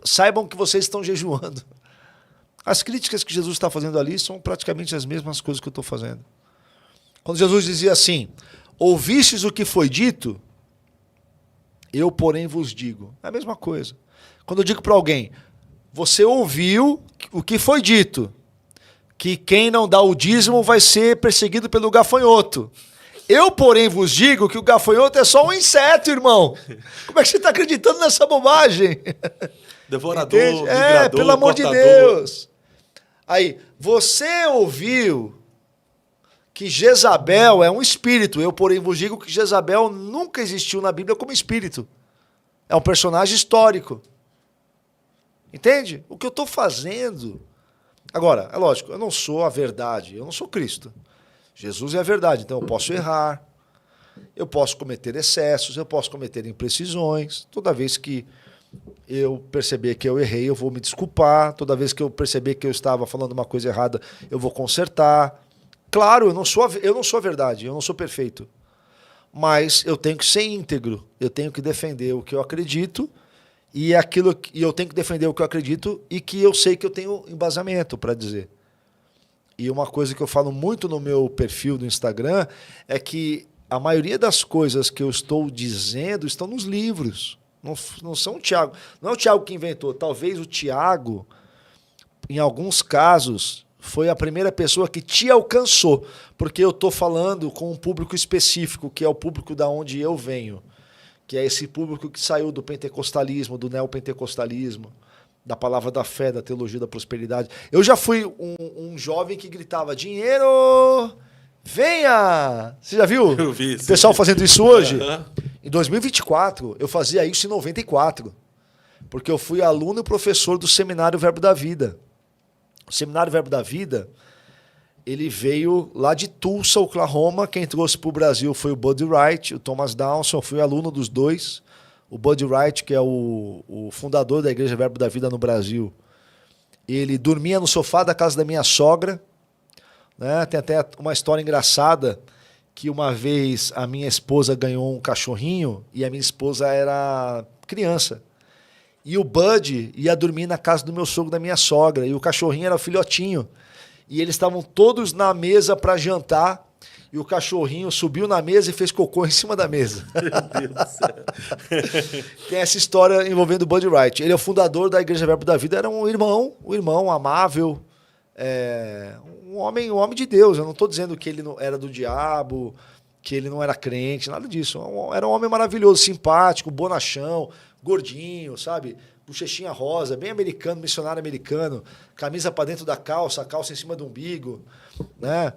S3: saibam que vocês estão jejuando. As críticas que Jesus está fazendo ali são praticamente as mesmas coisas que eu estou fazendo. Quando Jesus dizia assim, ouvistes o que foi dito, eu, porém, vos digo. É a mesma coisa. Quando eu digo para alguém, você ouviu o que foi dito, que quem não dá o dízimo vai ser perseguido pelo gafanhoto. Eu, porém, vos digo que o gafanhoto é só um inseto, irmão. Como é que você está acreditando nessa bobagem?
S2: Devorador,
S3: migrador, pelo amor de Deus. Aí, você ouviu que Jezabel é um espírito. Eu, porém, vos digo que Jezabel nunca existiu na Bíblia como espírito. É um personagem histórico. Entende? O que eu estou fazendo... Agora, é lógico, eu não sou a verdade, eu não sou Cristo. Jesus é a verdade, então eu posso errar, eu posso cometer excessos, eu posso cometer imprecisões. Toda vez que eu perceber que eu errei, eu vou me desculpar. Toda vez que eu perceber que eu estava falando uma coisa errada, eu vou consertar. Claro, eu não sou a verdade, eu não sou perfeito. Mas eu tenho que ser íntegro, eu tenho que defender o que eu acredito e eu tenho que defender o que eu acredito e que eu sei que eu tenho embasamento para dizer. E uma coisa que eu falo muito no meu perfil do Instagram é que a maioria das coisas que eu estou dizendo estão nos livros. Não são o Tiago. Não é o Tiago que inventou. Talvez o Tiago, em alguns casos, foi a primeira pessoa que te alcançou. Porque eu estou falando com um público específico, que é o público da onde eu venho. Que é esse público que saiu do pentecostalismo, do neopentecostalismo, da palavra da fé, da teologia da prosperidade. Eu já fui um jovem que gritava, dinheiro, venha! Você já viu?
S2: Eu vi.
S3: O pessoal fazendo isso hoje? Em 2024, eu fazia isso em 94. Porque eu fui aluno e professor do Seminário Verbo da Vida. O Seminário Verbo da Vida, ele veio lá de Tulsa, Oklahoma. Quem trouxe para o Brasil foi o Buddy Wright, o Thomas Dawson. Eu fui aluno dos dois. O Buddy Wright, que é o fundador da Igreja Verbo da Vida no Brasil, ele dormia no sofá da casa da minha sogra, né? Tem até uma história engraçada, que uma vez a minha esposa ganhou um cachorrinho e a minha esposa era criança. E o Buddy ia dormir na casa do meu sogro, da minha sogra, e o cachorrinho era filhotinho. E eles estavam todos na mesa para jantar, e o cachorrinho subiu na mesa e fez cocô em cima da mesa.
S2: Meu Deus do céu.
S3: Tem essa história envolvendo o Buddy Wright. Ele é o fundador da Igreja Verbo da Vida, era um irmão amável, um homem de Deus. Eu não estou dizendo que ele não era do diabo, que ele não era crente, nada disso. Era um homem maravilhoso, simpático, bonachão, gordinho, sabe? Bochechinha rosa, bem americano, missionário americano, camisa para dentro da calça, a calça em cima do umbigo, né?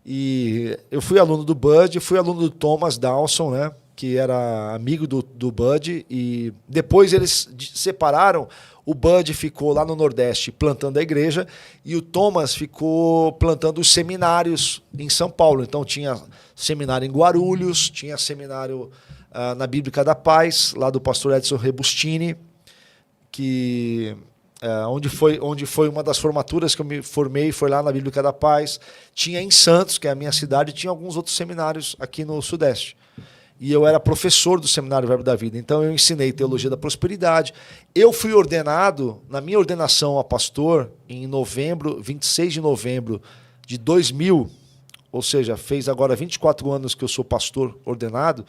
S3: E eu fui aluno do Buddy, fui aluno do Thomas Dawson, né? Que era amigo do Buddy, e depois eles separaram. O Buddy ficou lá no Nordeste plantando a igreja e o Thomas ficou plantando os seminários em São Paulo. Então tinha seminário em Guarulhos, tinha seminário na Bíblica da Paz, lá do pastor Edson Rebustini, que onde foi uma das formaturas que eu me formei, foi lá na Bíblica da Paz. Tinha em Santos, que é a minha cidade, e tinha alguns outros seminários aqui no Sudeste. E eu era professor do Seminário Verbo da Vida, então eu ensinei Teologia da Prosperidade. Eu fui ordenado, na minha ordenação a pastor, em 26 de novembro de 2000, ou seja, fez agora 24 anos que eu sou pastor ordenado.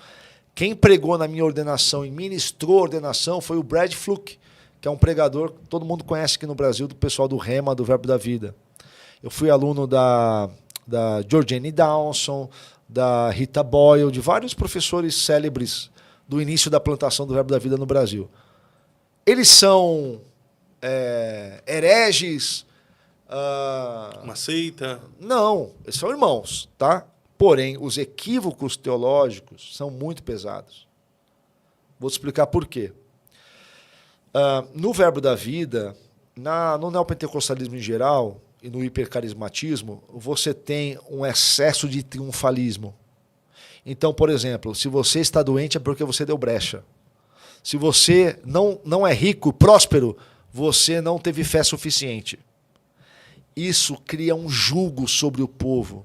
S3: Quem pregou na minha ordenação e ministrou a ordenação foi o Brad Fluke, que é um pregador que todo mundo conhece aqui no Brasil, do pessoal do Rema, do Verbo da Vida. Eu fui aluno da Georgene Dawson, da Rita Boyle, de vários professores célebres do início da plantação do Verbo da Vida no Brasil. Eles são hereges?
S2: Uma seita?
S3: Não, eles são irmãos, tá? Porém, os equívocos teológicos são muito pesados. Vou te explicar por quê. No Verbo da Vida, no neopentecostalismo em geral, e no hipercarismatismo, você tem um excesso de triunfalismo. Então, por exemplo, se você está doente é porque você deu brecha. Se você não é rico, próspero, você não teve fé suficiente. Isso cria um jugo sobre o povo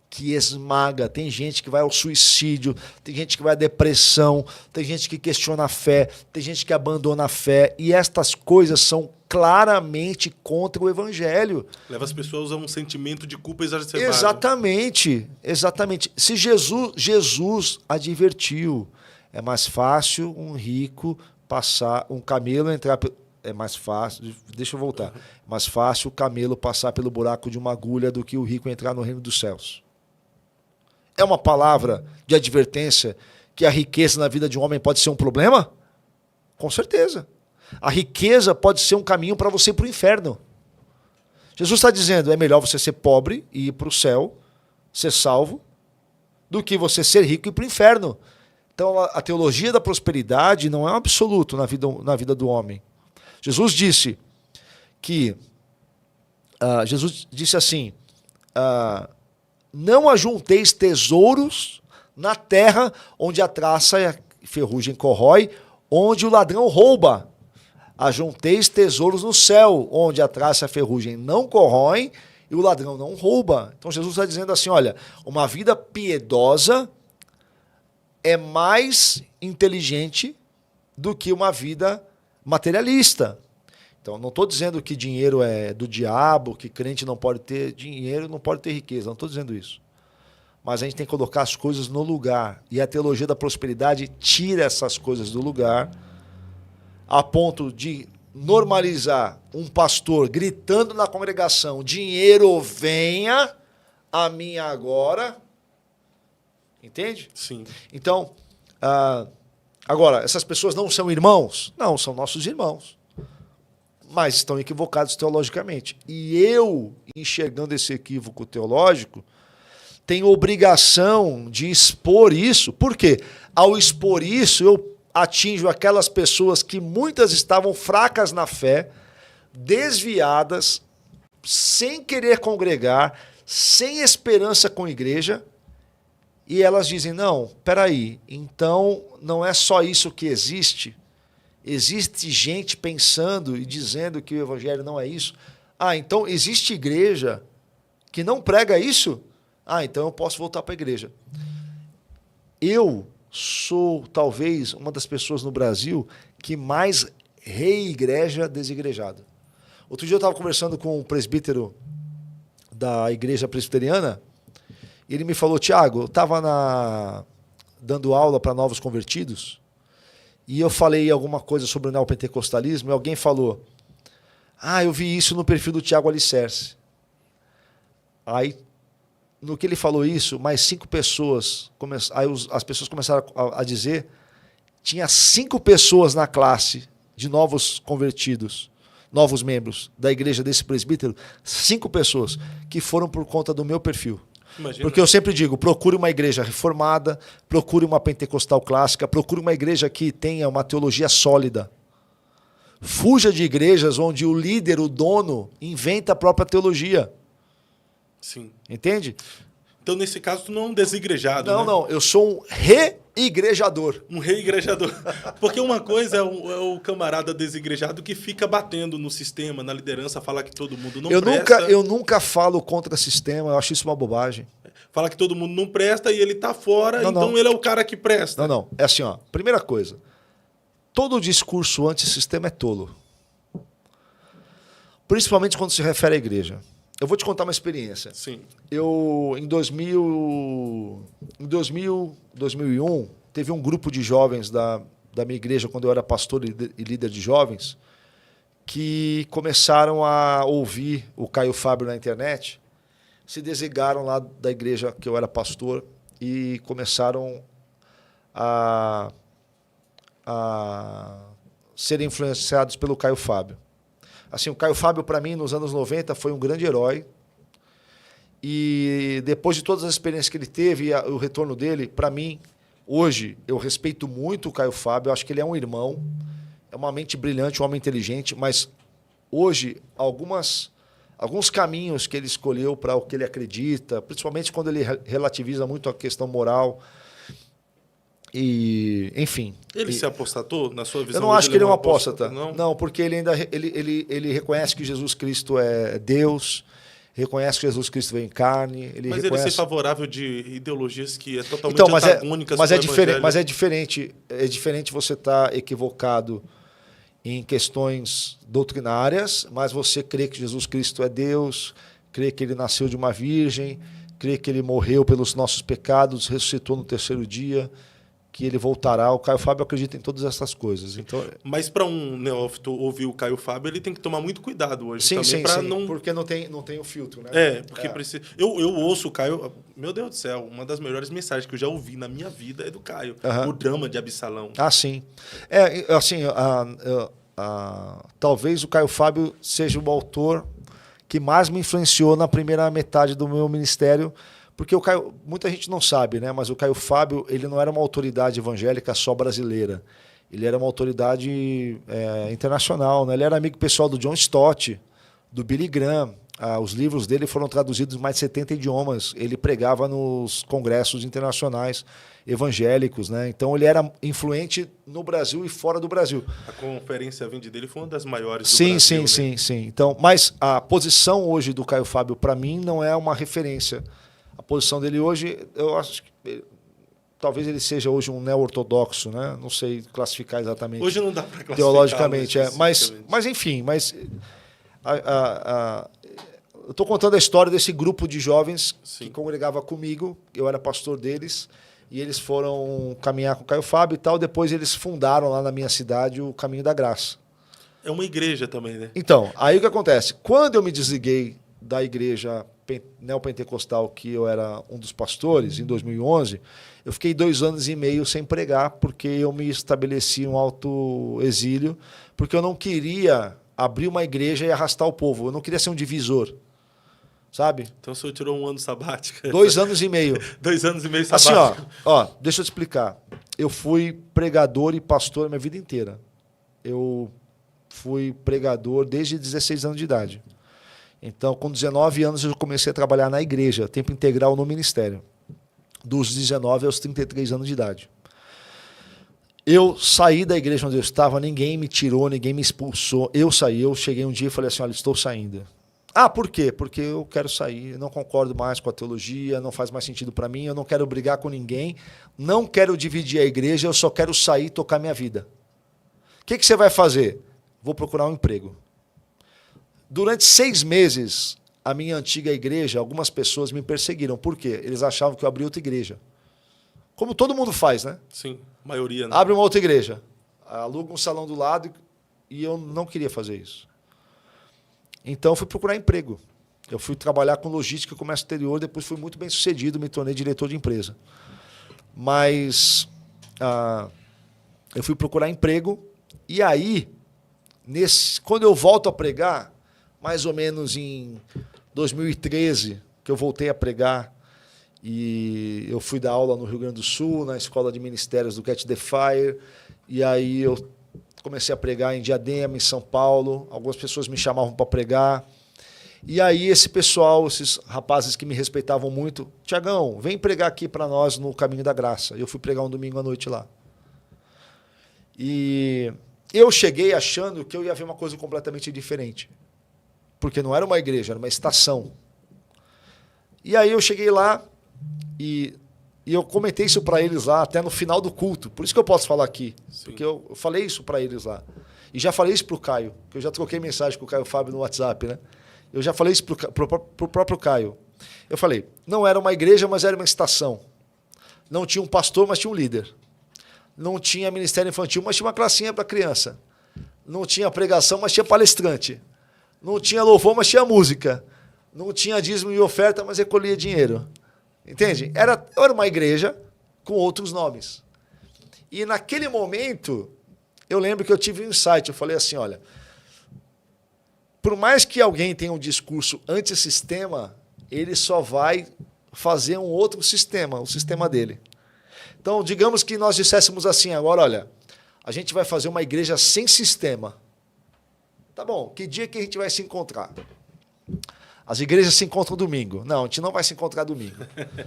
S3: que esmaga. Tem gente que vai ao suicídio, tem gente que vai à depressão, tem gente que questiona a fé, tem gente que abandona a fé. E estas coisas são claramente contra o evangelho.
S2: Leva as pessoas a um sentimento de culpa exacerbado.
S3: Exatamente, exatamente. Se Jesus advertiu, é mais fácil um rico passar, um camelo entrar... É mais fácil, deixa eu voltar. É mais fácil o camelo passar pelo buraco de uma agulha do que o rico entrar no reino dos céus. É uma palavra de advertência que a riqueza na vida de um homem pode ser um problema? Com certeza. A riqueza pode ser um caminho para você ir para o inferno. Jesus está dizendo, é melhor você ser pobre e ir para o céu, ser salvo, do que você ser rico e ir para o inferno. Então a teologia da prosperidade não é um absoluto na vida do homem. Jesus disse assim, não ajunteis tesouros na terra onde a traça e a ferrugem corrói, onde o ladrão rouba. Ajunteis tesouros no céu, onde a traça e a ferrugem não corroem e o ladrão não rouba. Então Jesus está dizendo assim, olha, uma vida piedosa é mais inteligente do que uma vida materialista. Então, não estou dizendo que dinheiro é do diabo, que crente não pode ter dinheiro, não pode ter riqueza. Não estou dizendo isso. Mas a gente tem que colocar as coisas no lugar. E a teologia da prosperidade tira essas coisas do lugar a ponto de normalizar um pastor gritando na congregação, dinheiro venha a mim agora. Entende?
S2: Sim.
S3: Então, agora, essas pessoas não são irmãos? Não, são nossos irmãos. Mas estão equivocados teologicamente. E eu, enxergando esse equívoco teológico, tenho obrigação de expor isso. Por quê? Ao expor isso, eu atinjo aquelas pessoas que muitas estavam fracas na fé, desviadas, sem querer congregar, sem esperança com a igreja, e elas dizem, não, peraí, então não é só isso que existe? Existe gente pensando e dizendo que o evangelho não é isso? Ah, então existe igreja que não prega isso? Ah, então eu posso voltar para a igreja. Eu sou, talvez, uma das pessoas no Brasil que mais reigreja desigrejado. Outro dia eu estava conversando com um presbítero da igreja presbiteriana, e ele me falou, Tiago, eu estava dando aula para novos convertidos, e eu falei alguma coisa sobre o neopentecostalismo, e alguém falou, eu vi isso no perfil do Tiago Alicerce. Aí, no que ele falou isso, mais 5 pessoas, as pessoas começaram a dizer, tinha 5 pessoas na classe de novos convertidos, novos membros da igreja desse presbítero, 5 pessoas que foram por conta do meu perfil.
S2: Imagina.
S3: Porque eu sempre digo, procure uma igreja reformada, procure uma pentecostal clássica, procure uma igreja que tenha uma teologia sólida. Fuja de igrejas onde o líder, o dono, inventa a própria teologia.
S2: Sim.
S3: Entende?
S2: Então, nesse caso, tu não é um desigrejado,
S3: Não,
S2: né?
S3: não, eu sou um reigrejador.
S2: Um reigrejador. Porque uma coisa é o camarada desigrejado que fica batendo no sistema, na liderança, fala que todo mundo não presta.
S3: Eu nunca falo contra o sistema, eu acho isso uma bobagem.
S2: Fala que todo mundo não presta e ele tá fora, então ele é o cara que presta.
S3: Não. É assim, ó. Primeira coisa, todo discurso antissistema é tolo. Principalmente quando se refere à igreja. Eu vou te contar uma experiência.
S2: Sim.
S3: Eu, em 2001, teve um grupo de jovens da minha igreja, quando eu era pastor e líder de jovens, que começaram a ouvir o Caio Fábio na internet, se desligaram lá da igreja que eu era pastor e começaram a serem influenciados pelo Caio Fábio. Assim, o Caio Fábio, para mim, nos anos 90, foi um grande herói. E depois de todas as experiências que ele teve e o retorno dele, para mim, hoje, eu respeito muito o Caio Fábio. Eu acho que ele é um irmão, é uma mente brilhante, um homem inteligente, mas hoje, algumas alguns caminhos que ele escolheu para o que ele acredita, principalmente quando ele relativiza muito a questão moral. E, enfim.
S2: Ele se apostatou, na sua visão?
S3: Eu não acho que ele é um apóstata.
S2: Não?
S3: Não, porque ele reconhece que Jesus Cristo é Deus, reconhece que Jesus Cristo veio em carne.
S2: Mas ele ser favorável de ideologias que é totalmente
S3: então,
S2: antagônicas
S3: mas é diferente você estar equivocado em questões doutrinárias, mas você crê que Jesus Cristo é Deus, crê que ele nasceu de uma virgem, crê que ele morreu pelos nossos pecados, ressuscitou no terceiro dia, que ele voltará. O Caio Fábio acredita em todas essas coisas. Então,
S2: mas para um neófito ouvir o Caio Fábio, ele tem que tomar muito cuidado hoje também para não,
S3: porque não tem o filtro, né?
S2: Porque precisa. Eu ouço o Caio, meu Deus do céu, uma das melhores mensagens que eu já ouvi na minha vida é do Caio, o drama de Absalão.
S3: Ah, sim. Assim, talvez o Caio Fábio seja o autor que mais me influenciou na primeira metade do meu ministério. Porque o Caio, muita gente não sabe, né? Mas o Caio Fábio, ele não era uma autoridade evangélica só brasileira. Ele era uma autoridade internacional, né? Ele era amigo pessoal do John Stott, do Billy Graham. Os livros dele foram traduzidos em mais de 70 idiomas. Ele pregava nos congressos internacionais evangélicos, né? Então ele era influente no Brasil e fora do Brasil.
S2: A conferência Vinde dele foi uma das maiores do
S3: Brasil.
S2: Sim.
S3: Então, mas a posição hoje do Caio Fábio, para mim, não é uma referência. A posição dele hoje, eu acho que talvez ele seja hoje um neo-ortodoxo, né? Não sei classificar exatamente.
S2: Hoje não dá para classificar.
S3: Teologicamente, mas enfim, eu estou contando a história desse grupo de jovens que congregava comigo, eu era pastor deles, e eles foram caminhar com o Caio Fábio e tal, depois eles fundaram lá na minha cidade o Caminho da Graça.
S2: É uma igreja também, né?
S3: Então, aí o que acontece? Quando eu me desliguei da igreja neopentecostal, que eu era um dos pastores, em 2011, eu fiquei 2 anos e meio sem pregar, porque eu me estabeleci um autoexílio, porque eu não queria abrir uma igreja e arrastar o povo, eu não queria ser um divisor, sabe?
S2: Então o senhor tirou 1 ano sabático?
S3: 2 anos e meio.
S2: 2 anos e meio sabático.
S3: Assim, deixa eu te explicar. Eu fui pregador e pastor a minha vida inteira. Eu fui pregador desde 16 anos de idade. Então, com 19 anos, eu comecei a trabalhar na igreja, tempo integral no ministério. Dos 19 aos 33 anos de idade. Eu saí da igreja onde eu estava, ninguém me tirou, ninguém me expulsou. Eu cheguei um dia e falei assim, olha, estou saindo. Por quê? Porque eu quero sair, eu não concordo mais com a teologia, não faz mais sentido para mim, eu não quero brigar com ninguém, não quero dividir a igreja, eu só quero sair e tocar minha vida. O que você vai fazer? Vou procurar um emprego. Durante 6 meses, a minha antiga igreja, algumas pessoas me perseguiram. Por quê? Eles achavam que eu abri outra igreja. Como todo mundo faz, né?
S2: Sim, maioria. Né?
S3: Abre uma outra igreja, aluga um salão do lado, e eu não queria fazer isso. Então, eu fui procurar emprego. Eu fui trabalhar com logística e comércio exterior, depois fui muito bem sucedido, me tornei diretor de empresa. Mas eu fui procurar emprego, e aí, quando eu volto a pregar, mais ou menos em 2013, que eu voltei a pregar, e eu fui dar aula no Rio Grande do Sul, na escola de ministérios do Catch the Fire, e aí eu comecei a pregar em Diadema, em São Paulo, algumas pessoas me chamavam para pregar, e aí esse pessoal, esses rapazes que me respeitavam muito, Tiagão, vem pregar aqui para nós no Caminho da Graça. Eu fui pregar um domingo à noite lá. E eu cheguei achando que eu ia ver uma coisa completamente diferente. Porque não era uma igreja, era uma estação. E aí eu cheguei lá e eu comentei isso para eles lá, até no final do culto. Por isso que eu posso falar aqui. Sim. Porque eu falei isso para eles lá. E já falei isso para o Caio, que eu já troquei mensagem com o Caio Fábio no WhatsApp, né? Eu já falei isso para o próprio Caio. Eu falei, não era uma igreja, mas era uma estação. Não tinha um pastor, mas tinha um líder. Não tinha ministério infantil, mas tinha uma classinha para criança. Não tinha pregação, mas tinha palestrante. Não tinha louvor, mas tinha música. Não tinha dízimo e oferta, mas recolhia dinheiro. Entende? Era uma igreja com outros nomes. E naquele momento, eu lembro que eu tive um insight. Eu falei assim, olha, por mais que alguém tenha um discurso antissistema, ele só vai fazer um outro sistema, o sistema dele. Então, digamos que nós disséssemos assim agora, olha, a gente vai fazer uma igreja sem sistema. Tá bom, que dia que a gente vai se encontrar? As igrejas se encontram domingo. Não, a gente não vai se encontrar domingo.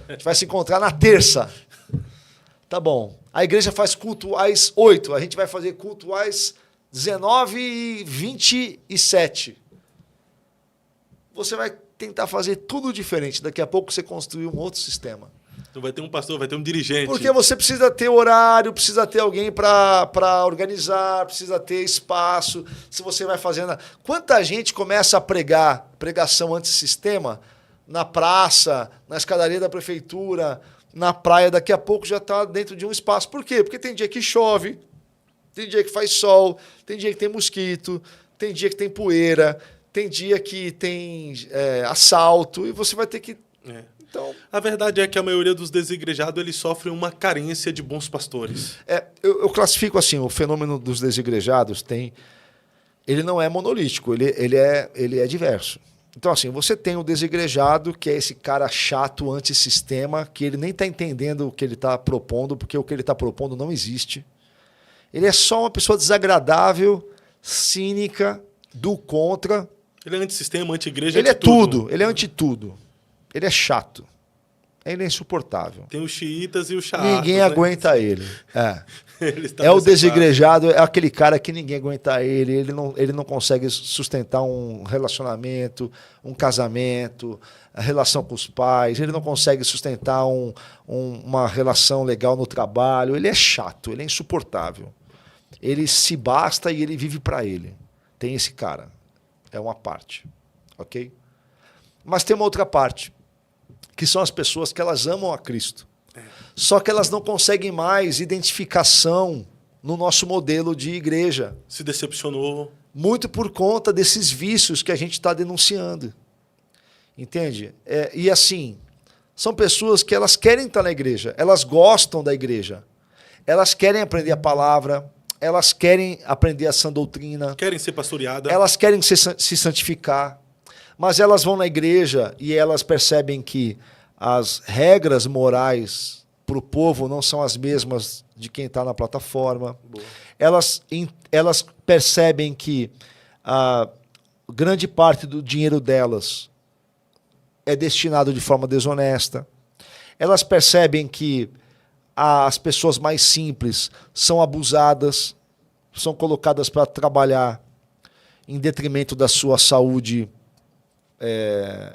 S3: A gente vai se encontrar na terça. Tá bom. A igreja faz culto às 8. A gente vai fazer culto às 19h27. Você vai tentar fazer tudo diferente. Daqui a pouco você construir um outro sistema.
S2: Então vai ter um pastor, vai ter um dirigente.
S3: Porque você precisa ter horário, precisa ter alguém para organizar, precisa ter espaço. Se você vai fazendo... Quanta gente começa a pregação antissistema na praça, na escadaria da prefeitura, na praia, daqui a pouco já está dentro de um espaço. Por quê? Porque tem dia que chove, tem dia que faz sol, tem dia que tem mosquito, tem dia que tem poeira, tem dia que tem assalto, e você vai ter que... Então,
S2: a verdade é que a maioria dos desigrejados eles sofrem uma carência de bons pastores.
S3: Eu classifico assim, o fenômeno dos desigrejados ele não é monolítico, ele é diverso. Então, assim, você tem o desigrejado, que é esse cara chato, antissistema, que ele nem está entendendo o que ele está propondo, porque o que ele está propondo não existe. Ele é só uma pessoa desagradável, cínica, do contra.
S2: Ele é antissistema, anti-igreja,
S3: ele é tudo, ele é anti-tudo. Ele é chato. Ele é insuportável.
S2: Tem os xiitas e os xaatos.
S3: Ninguém aguenta ele. É o desigrejado, é aquele cara que ninguém aguenta ele. Ele não consegue sustentar um relacionamento, um casamento, a relação com os pais. Ele não consegue sustentar uma relação legal no trabalho. Ele é chato, ele é insuportável. Ele se basta e ele vive para ele. Tem esse cara. É uma parte. Ok? Mas tem uma outra parte, que são as pessoas que elas amam a Cristo. Só que elas não conseguem mais identificação no nosso modelo de igreja.
S2: Se decepcionou.
S3: Muito por conta desses vícios que a gente está denunciando. Entende? E assim, são pessoas que elas querem estar na igreja, elas gostam da igreja, elas querem aprender a palavra, elas querem aprender a sã doutrina.
S2: Querem ser pastoreadas.
S3: Elas querem se santificar. Mas elas vão na igreja e elas percebem que as regras morais para o povo não são as mesmas de quem está na plataforma. Elas percebem que a grande parte do dinheiro delas é destinado de forma desonesta. Elas percebem que as pessoas mais simples são abusadas, são colocadas para trabalhar em detrimento da sua saúde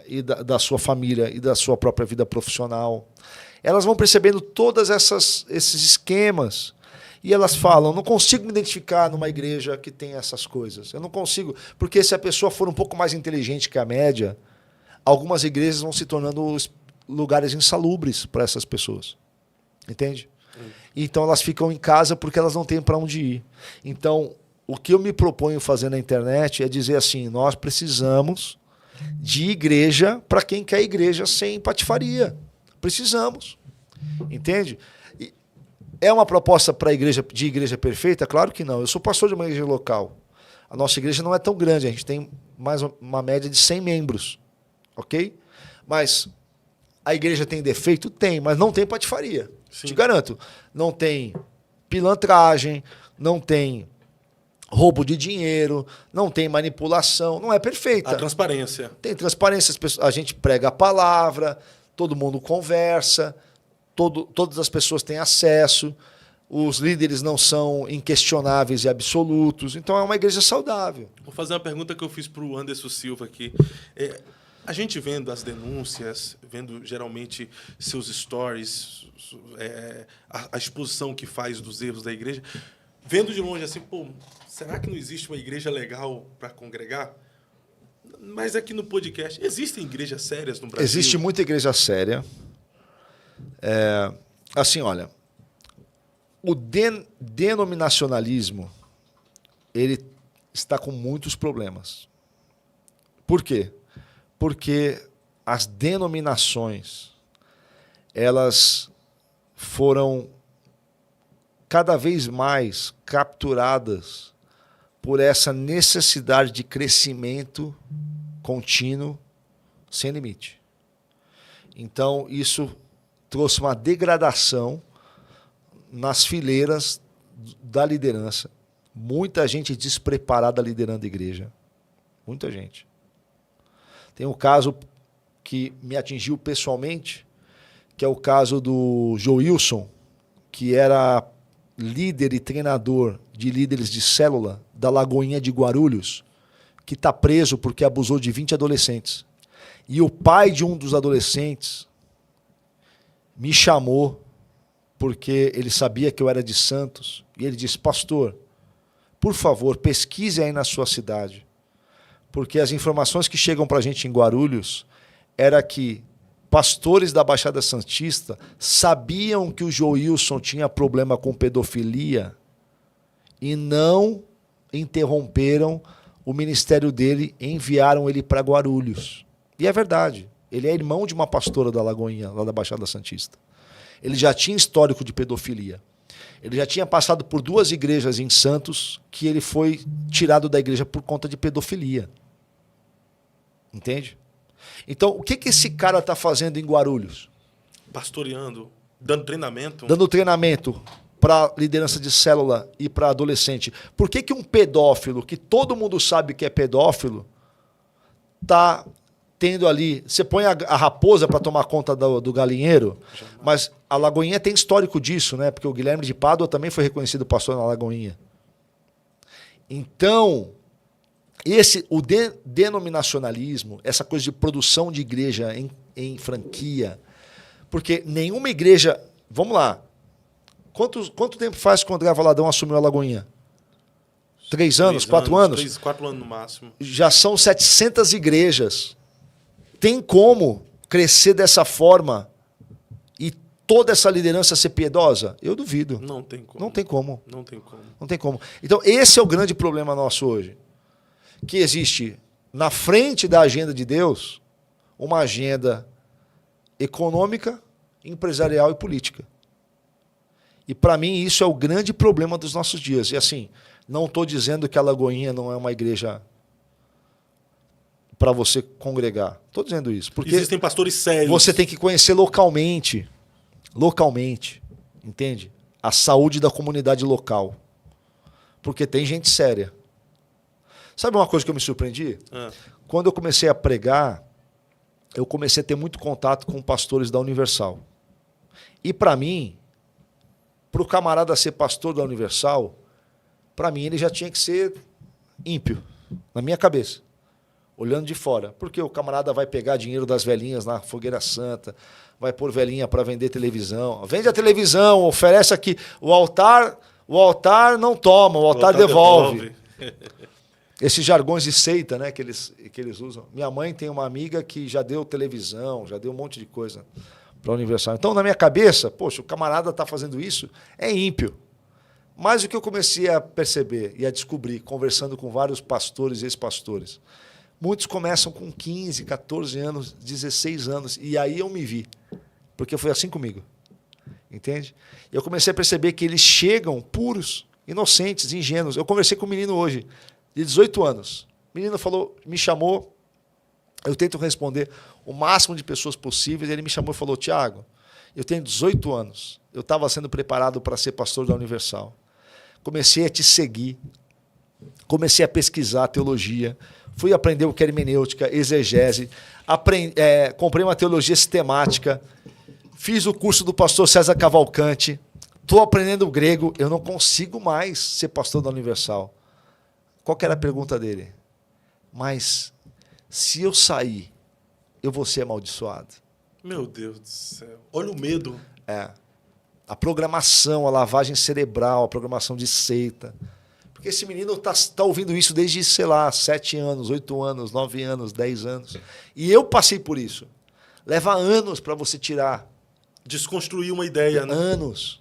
S3: e da sua família e da sua própria vida profissional. Elas vão percebendo todos esses esquemas e elas falam, não consigo me identificar numa igreja que tem essas coisas. Eu não consigo, porque se a pessoa for um pouco mais inteligente que a média, algumas igrejas vão se tornando lugares insalubres para essas pessoas. Entende? Então elas ficam em casa porque elas não têm para onde ir. Então, o que eu me proponho fazer na internet é dizer assim, nós precisamos de igreja para quem quer igreja sem patifaria. Precisamos. Entende? E é uma proposta para de igreja perfeita? Claro que não. Eu sou pastor de uma igreja local. A nossa igreja não é tão grande, a gente tem mais uma média de 100 membros. Ok? Mas a igreja tem defeito? Tem, mas não tem patifaria. Sim. Te garanto. Não tem pilantragem, não tem roubo de dinheiro, não tem manipulação, não é perfeita.
S2: A transparência.
S3: Tem transparência, a gente prega a palavra, todo mundo conversa, todas as pessoas têm acesso, os líderes não são inquestionáveis e absolutos, então é uma igreja saudável.
S2: Vou fazer uma pergunta que eu fiz para o Anderson Silva aqui. A gente vendo as denúncias, vendo geralmente seus stories, a exposição que faz dos erros da igreja, vendo de longe assim, será que não existe uma igreja legal para congregar? Mas aqui no podcast, existem igrejas sérias no Brasil?
S3: Existe muita igreja séria. Assim, olha, o denominacionalismo, ele está com muitos problemas. Por quê? Porque as denominações, elas foram cada vez mais capturadas por essa necessidade de crescimento contínuo, sem limite. Então, isso trouxe uma degradação nas fileiras da liderança. Muita gente despreparada liderando a igreja. Muita gente. Tem um caso que me atingiu pessoalmente, que é o caso do Joilson, que era líder e treinador de líderes de célula da Lagoinha de Guarulhos, que está preso porque abusou de 20 adolescentes. E o pai de um dos adolescentes me chamou porque ele sabia que eu era de Santos. E ele disse, pastor, por favor, pesquise aí na sua cidade. Porque as informações que chegam para a gente em Guarulhos era que pastores da Baixada Santista sabiam que o Joilson tinha problema com pedofilia e não interromperam o ministério dele e enviaram ele para Guarulhos. E é verdade. Ele é irmão de uma pastora da Lagoinha, lá da Baixada Santista. Ele já tinha histórico de pedofilia. Ele já tinha passado por 2 igrejas em Santos que ele foi tirado da igreja por conta de pedofilia. Entende? Então, o que esse cara está fazendo em Guarulhos?
S2: Pastoreando, dando treinamento.
S3: Dando treinamento para liderança de célula e para adolescente. Por que um pedófilo, que todo mundo sabe que é pedófilo, está tendo ali... Você põe a raposa para tomar conta do galinheiro, mas a Lagoinha tem histórico disso, né? Porque o Guilherme de Pádua também foi reconhecido pastor na Lagoinha. Então, o denominacionalismo, essa coisa de produção de igreja em franquia, porque nenhuma igreja... Vamos lá. Quanto tempo faz que o André Valadão assumiu a Lagoinha? 3 anos? 4 anos?
S2: 3, 4 anos no máximo.
S3: Já são 700 igrejas. Tem como crescer dessa forma e toda essa liderança ser piedosa? Eu duvido.
S2: Não tem como.
S3: Não tem como.
S2: Não tem como.
S3: Não tem como. Então, esse é o grande problema nosso hoje. Que existe na frente da agenda de Deus uma agenda econômica, empresarial e política. E para mim isso é o grande problema dos nossos dias. E assim, não estou dizendo que a Lagoinha não é uma igreja para você congregar. Estou dizendo isso. Porque
S2: existem pastores sérios.
S3: você tem que conhecer localmente. Localmente. Entende? A saúde da comunidade local. Porque tem gente séria. Sabe uma coisa que eu me surpreendi? Quando eu comecei a pregar, eu comecei a ter muito contato com pastores da Universal. E para mim, para o camarada ser pastor da Universal, para mim ele já tinha que ser ímpio, na minha cabeça, olhando de fora. Porque o camarada vai pegar dinheiro das velhinhas na Fogueira Santa, vai pôr velhinha para vender televisão. Vende a televisão, oferece aqui. O altar não toma, o altar devolve. Esses jargões de seita, né, que eles usam. Minha mãe tem uma amiga que já deu televisão, já deu um monte de coisa para a Universal. Então, na minha cabeça, poxa, o camarada está fazendo isso, é ímpio. Mas o que eu comecei a perceber e a descobrir, conversando com vários pastores e ex-pastores, muitos começam com 15, 14 anos, 16 anos, e aí eu me vi, porque foi assim comigo. Entende? E eu comecei a perceber que eles chegam puros, inocentes, ingênuos. Eu conversei com um menino hoje, de 18 anos. O menino falou, me chamou, eu tento responder o máximo de pessoas possíveis, ele me chamou e falou, Tiago, eu tenho 18 anos, eu estava sendo preparado para ser pastor da Universal. Comecei a te seguir, comecei a pesquisar teologia, fui aprender o que é hermenêutica, exegese, comprei uma teologia sistemática, fiz o curso do pastor César Cavalcante, estou aprendendo grego, eu não consigo mais ser pastor da Universal. Qual que era a pergunta dele? Mas se eu sair, eu vou ser amaldiçoado?
S2: Meu Deus do céu. Olha o medo.
S3: A programação, a lavagem cerebral, a programação de seita. Porque esse menino tá ouvindo isso desde, sei lá, 7 anos, 8 anos, 9 anos, 10 anos. E eu passei por isso. Leva anos para você tirar.
S2: Desconstruir uma ideia, né?
S3: Anos.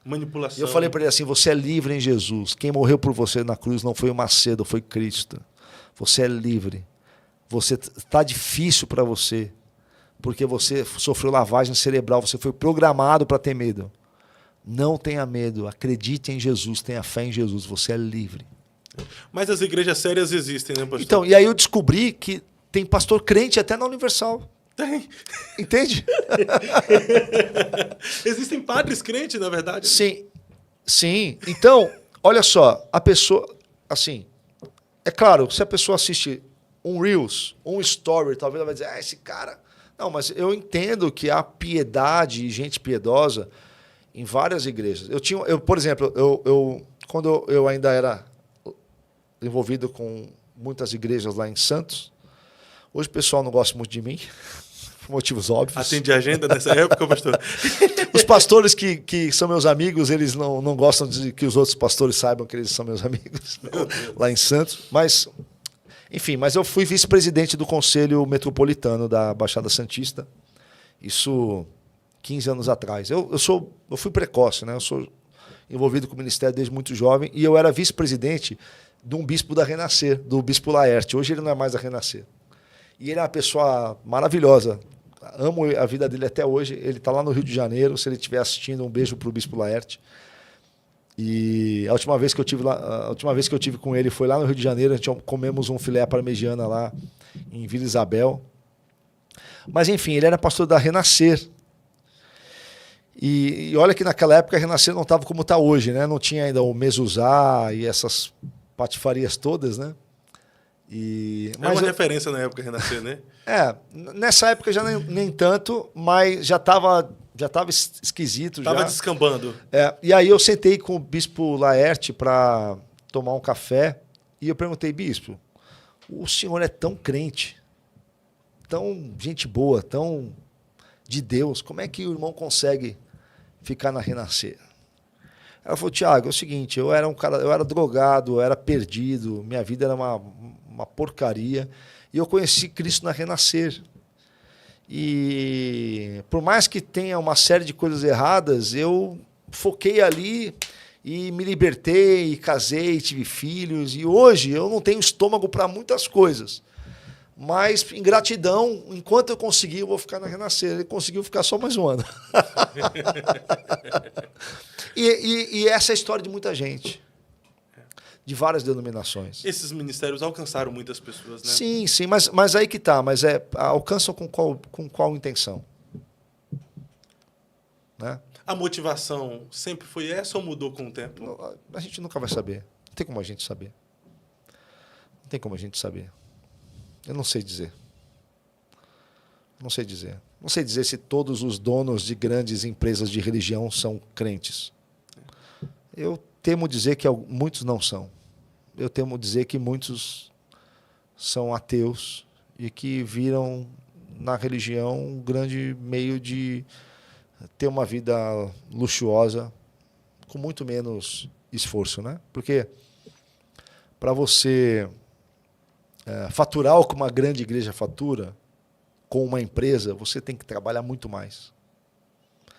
S2: Manipulação.
S3: E eu falei para ele assim, você é livre em Jesus. Quem morreu por você na cruz não foi o Macedo, foi Cristo. Você é livre. Está difícil para você, porque você sofreu lavagem cerebral, você foi programado para ter medo. Não tenha medo, acredite em Jesus, tenha fé em Jesus, você é livre.
S2: Mas as igrejas sérias existem, né, pastor?
S3: Então, e aí eu descobri que tem pastor crente até na Universal.
S2: Tem.
S3: Entende?
S2: Existem padres crentes, na verdade.
S3: Sim. Sim. Então, olha só, a pessoa, assim, é claro, se a pessoa assiste um Reels, um Story, talvez ela vai dizer, esse cara... Não, mas eu entendo que há piedade e gente piedosa em várias igrejas. Por exemplo, quando eu ainda era envolvido com muitas igrejas lá em Santos, hoje o pessoal não gosta muito de mim, por motivos óbvios.
S2: Atende a agenda nessa época, pastor?
S3: Os pastores que são meus amigos, eles não gostam de que os outros pastores saibam que eles são meus amigos lá em Santos. Mas, enfim, mas eu fui vice-presidente do Conselho Metropolitano da Baixada Santista. Isso 15 anos atrás. Eu fui precoce, né? Eu sou envolvido com o ministério desde muito jovem e eu era vice-presidente de um bispo da Renascer, do bispo Laerte. Hoje ele não é mais da Renascer. E ele é uma pessoa maravilhosa. Amo a vida dele até hoje. Ele está lá no Rio de Janeiro. Se ele estiver assistindo, um beijo para o bispo Laerte. E a última vez que eu tive com ele foi lá no Rio de Janeiro. A gente comemos um filé parmegiana lá em Vila Isabel. Mas enfim, ele era pastor da Renascer. E olha que naquela época a Renascer não estava como está hoje, né? Não tinha ainda o Mezuzá e essas patifarias todas, né?
S2: É uma referência na época Renascer, né?
S3: Nessa época já nem tanto, mas já estava esquisito.
S2: Estava descambando.
S3: E aí eu sentei com o bispo Laerte para tomar um café e eu perguntei, bispo, o senhor é tão crente, tão gente boa, tão de Deus, como é que o irmão consegue ficar na Renascer? Ela falou, Tiago, é o seguinte, eu era drogado, eu era perdido, minha vida era uma porcaria, e eu conheci Cristo na Renascer. E por mais que tenha uma série de coisas erradas, eu foquei ali e me libertei, casei, tive filhos, e hoje eu não tenho estômago para muitas coisas. Mas, em gratidão, enquanto eu conseguir, eu vou ficar na Renascer. Ele conseguiu ficar só mais um ano. E essa é a história de muita gente. De várias denominações.
S2: Esses ministérios alcançaram muitas pessoas, né?
S3: Sim, mas aí que está. Mas alcançam com qual intenção? Né?
S2: A motivação sempre foi essa ou mudou com o tempo?
S3: A gente nunca vai saber. Não tem como a gente saber. Não tem como a gente saber. Eu não sei dizer. Não sei dizer. Não sei dizer se todos os donos de grandes empresas de religião são crentes. Eu temo dizer que muitos não são. Eu temo dizer que muitos são ateus e que viram na religião um grande meio de ter uma vida luxuosa com muito menos esforço, né? Porque para você faturar o que uma grande igreja fatura com uma empresa, você tem que trabalhar muito mais.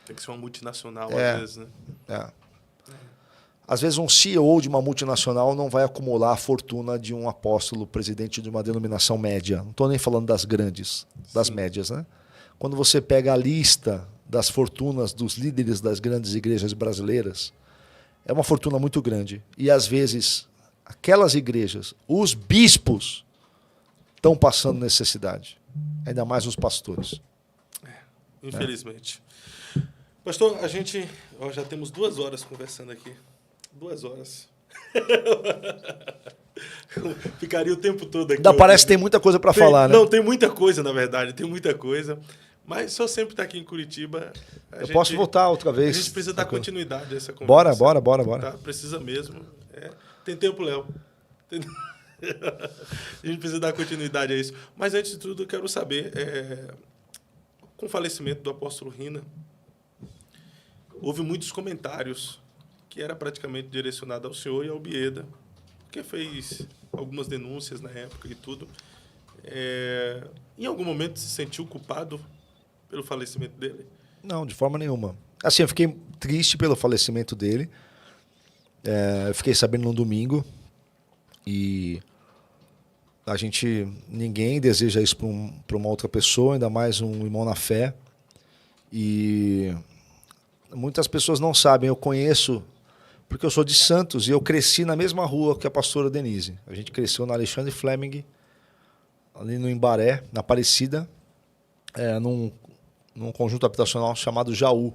S2: Tem que ser uma multinacional, às vezes, né?
S3: Às vezes um CEO de uma multinacional não vai acumular a fortuna de um apóstolo, presidente de uma denominação média. Não estou nem falando das grandes, das médias, né? Quando você pega a lista das fortunas dos líderes das grandes igrejas brasileiras, é uma fortuna muito grande. E às vezes aquelas igrejas, os bispos, estão passando necessidade. Ainda mais os pastores.
S2: Infelizmente. Pastor, já temos 2 horas conversando aqui. 2 horas. Ficaria o tempo todo aqui.
S3: Ainda parece que tem muita coisa para falar, né?
S2: Não, tem muita coisa, na verdade. Tem muita coisa. Mas só sempre está aqui em Curitiba.
S3: Posso voltar outra vez.
S2: A gente precisa dar continuidade a essa conversa.
S3: Bora.
S2: Tá? Precisa mesmo. Tem tempo, Léo. A gente precisa dar continuidade a isso. Mas, antes de tudo, eu quero saber, com o falecimento do apóstolo Rina, houve muitos comentários que era praticamente direcionado ao senhor e ao Bieda, porque fez algumas denúncias na época e tudo. Em algum momento se sentiu culpado pelo falecimento dele?
S3: Não, de forma nenhuma. Assim, eu fiquei triste pelo falecimento dele. Eu fiquei sabendo no domingo. E ninguém deseja isso para uma outra pessoa, ainda mais um irmão na fé. E muitas pessoas não sabem, eu conheço, porque eu sou de Santos e eu cresci na mesma rua que a pastora Denise. A gente cresceu na Alexandre Fleming, ali no Embaré, na Aparecida, num conjunto habitacional chamado Jaú.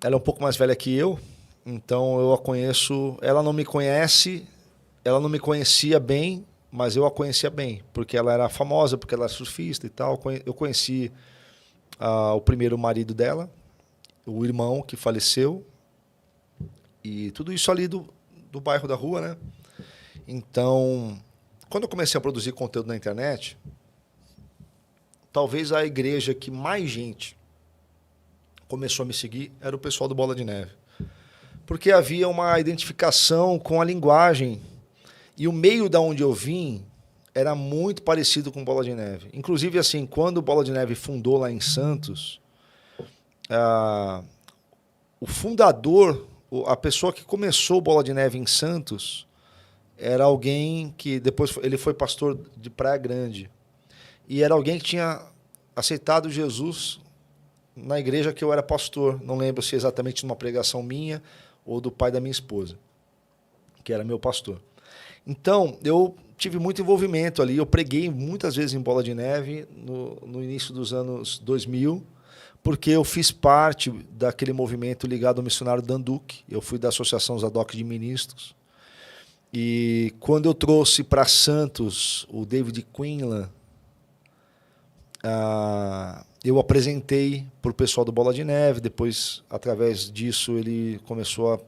S3: Ela é um pouco mais velha que eu, então eu a conheço. Ela não me conhece, ela não me conhecia bem, mas eu a conhecia bem, porque ela era famosa, porque ela era surfista e tal. Eu conheci o primeiro marido dela, o irmão que faleceu, e tudo isso ali do bairro da rua, né? Então, quando eu comecei a produzir conteúdo na internet, talvez a igreja que mais gente começou a me seguir era o pessoal do Bola de Neve. Porque havia uma identificação com a linguagem e o meio da onde eu vim era muito parecido com Bola de Neve. Inclusive, assim, quando o Bola de Neve fundou lá em Santos, o fundador, a pessoa que começou o Bola de Neve em Santos, era alguém que depois ele foi pastor de Praia Grande. E era alguém que tinha aceitado Jesus na igreja que eu era pastor. Não lembro se exatamente numa pregação minha ou do pai da minha esposa, que era meu pastor. Então, eu tive muito envolvimento ali. Eu preguei muitas vezes em Bola de Neve no início dos anos 2000, porque eu fiz parte daquele movimento ligado ao missionário Dan Duque. Eu fui da Associação Zadok de Ministros. E quando eu trouxe para Santos o David Quinlan, eu apresentei para o pessoal do Bola de Neve. Depois, através disso, ele começou a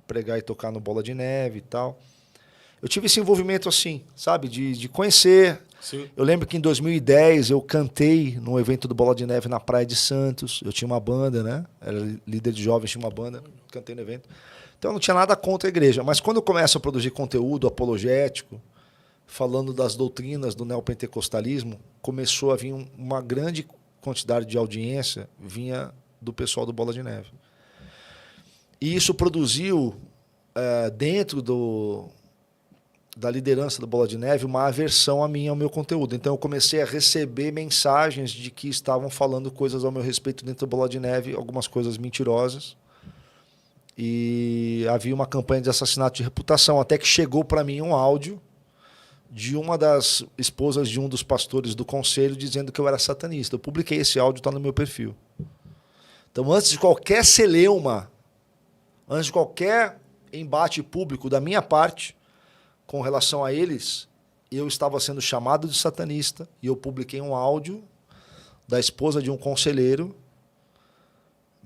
S3: pregar e tocar no Bola de Neve e tal. Eu tive esse envolvimento assim, sabe, de conhecer.
S2: Sim.
S3: Eu lembro que em 2010 eu cantei num evento do Bola de Neve na Praia de Santos. Eu tinha uma banda, né? Era líder de jovens, tinha uma banda, cantei no evento. Então eu não tinha nada contra a igreja. Mas quando eu começo a produzir conteúdo apologético, falando das doutrinas do neopentecostalismo, começou a vir uma grande quantidade de audiência, vinha do pessoal do Bola de Neve. E isso produziu, dentro da liderança do Bola de Neve, uma aversão a mim, ao meu conteúdo. Então eu comecei a receber mensagens de que estavam falando coisas ao meu respeito dentro do Bola de Neve, algumas coisas mentirosas. E havia uma campanha de assassinato de reputação, até que chegou para mim um áudio de uma das esposas de um dos pastores do conselho dizendo que eu era satanista. Eu publiquei esse áudio, está no meu perfil. Então, antes de qualquer celeuma, antes de qualquer embate público da minha parte com relação a eles, eu estava sendo chamado de satanista e eu publiquei um áudio da esposa de um conselheiro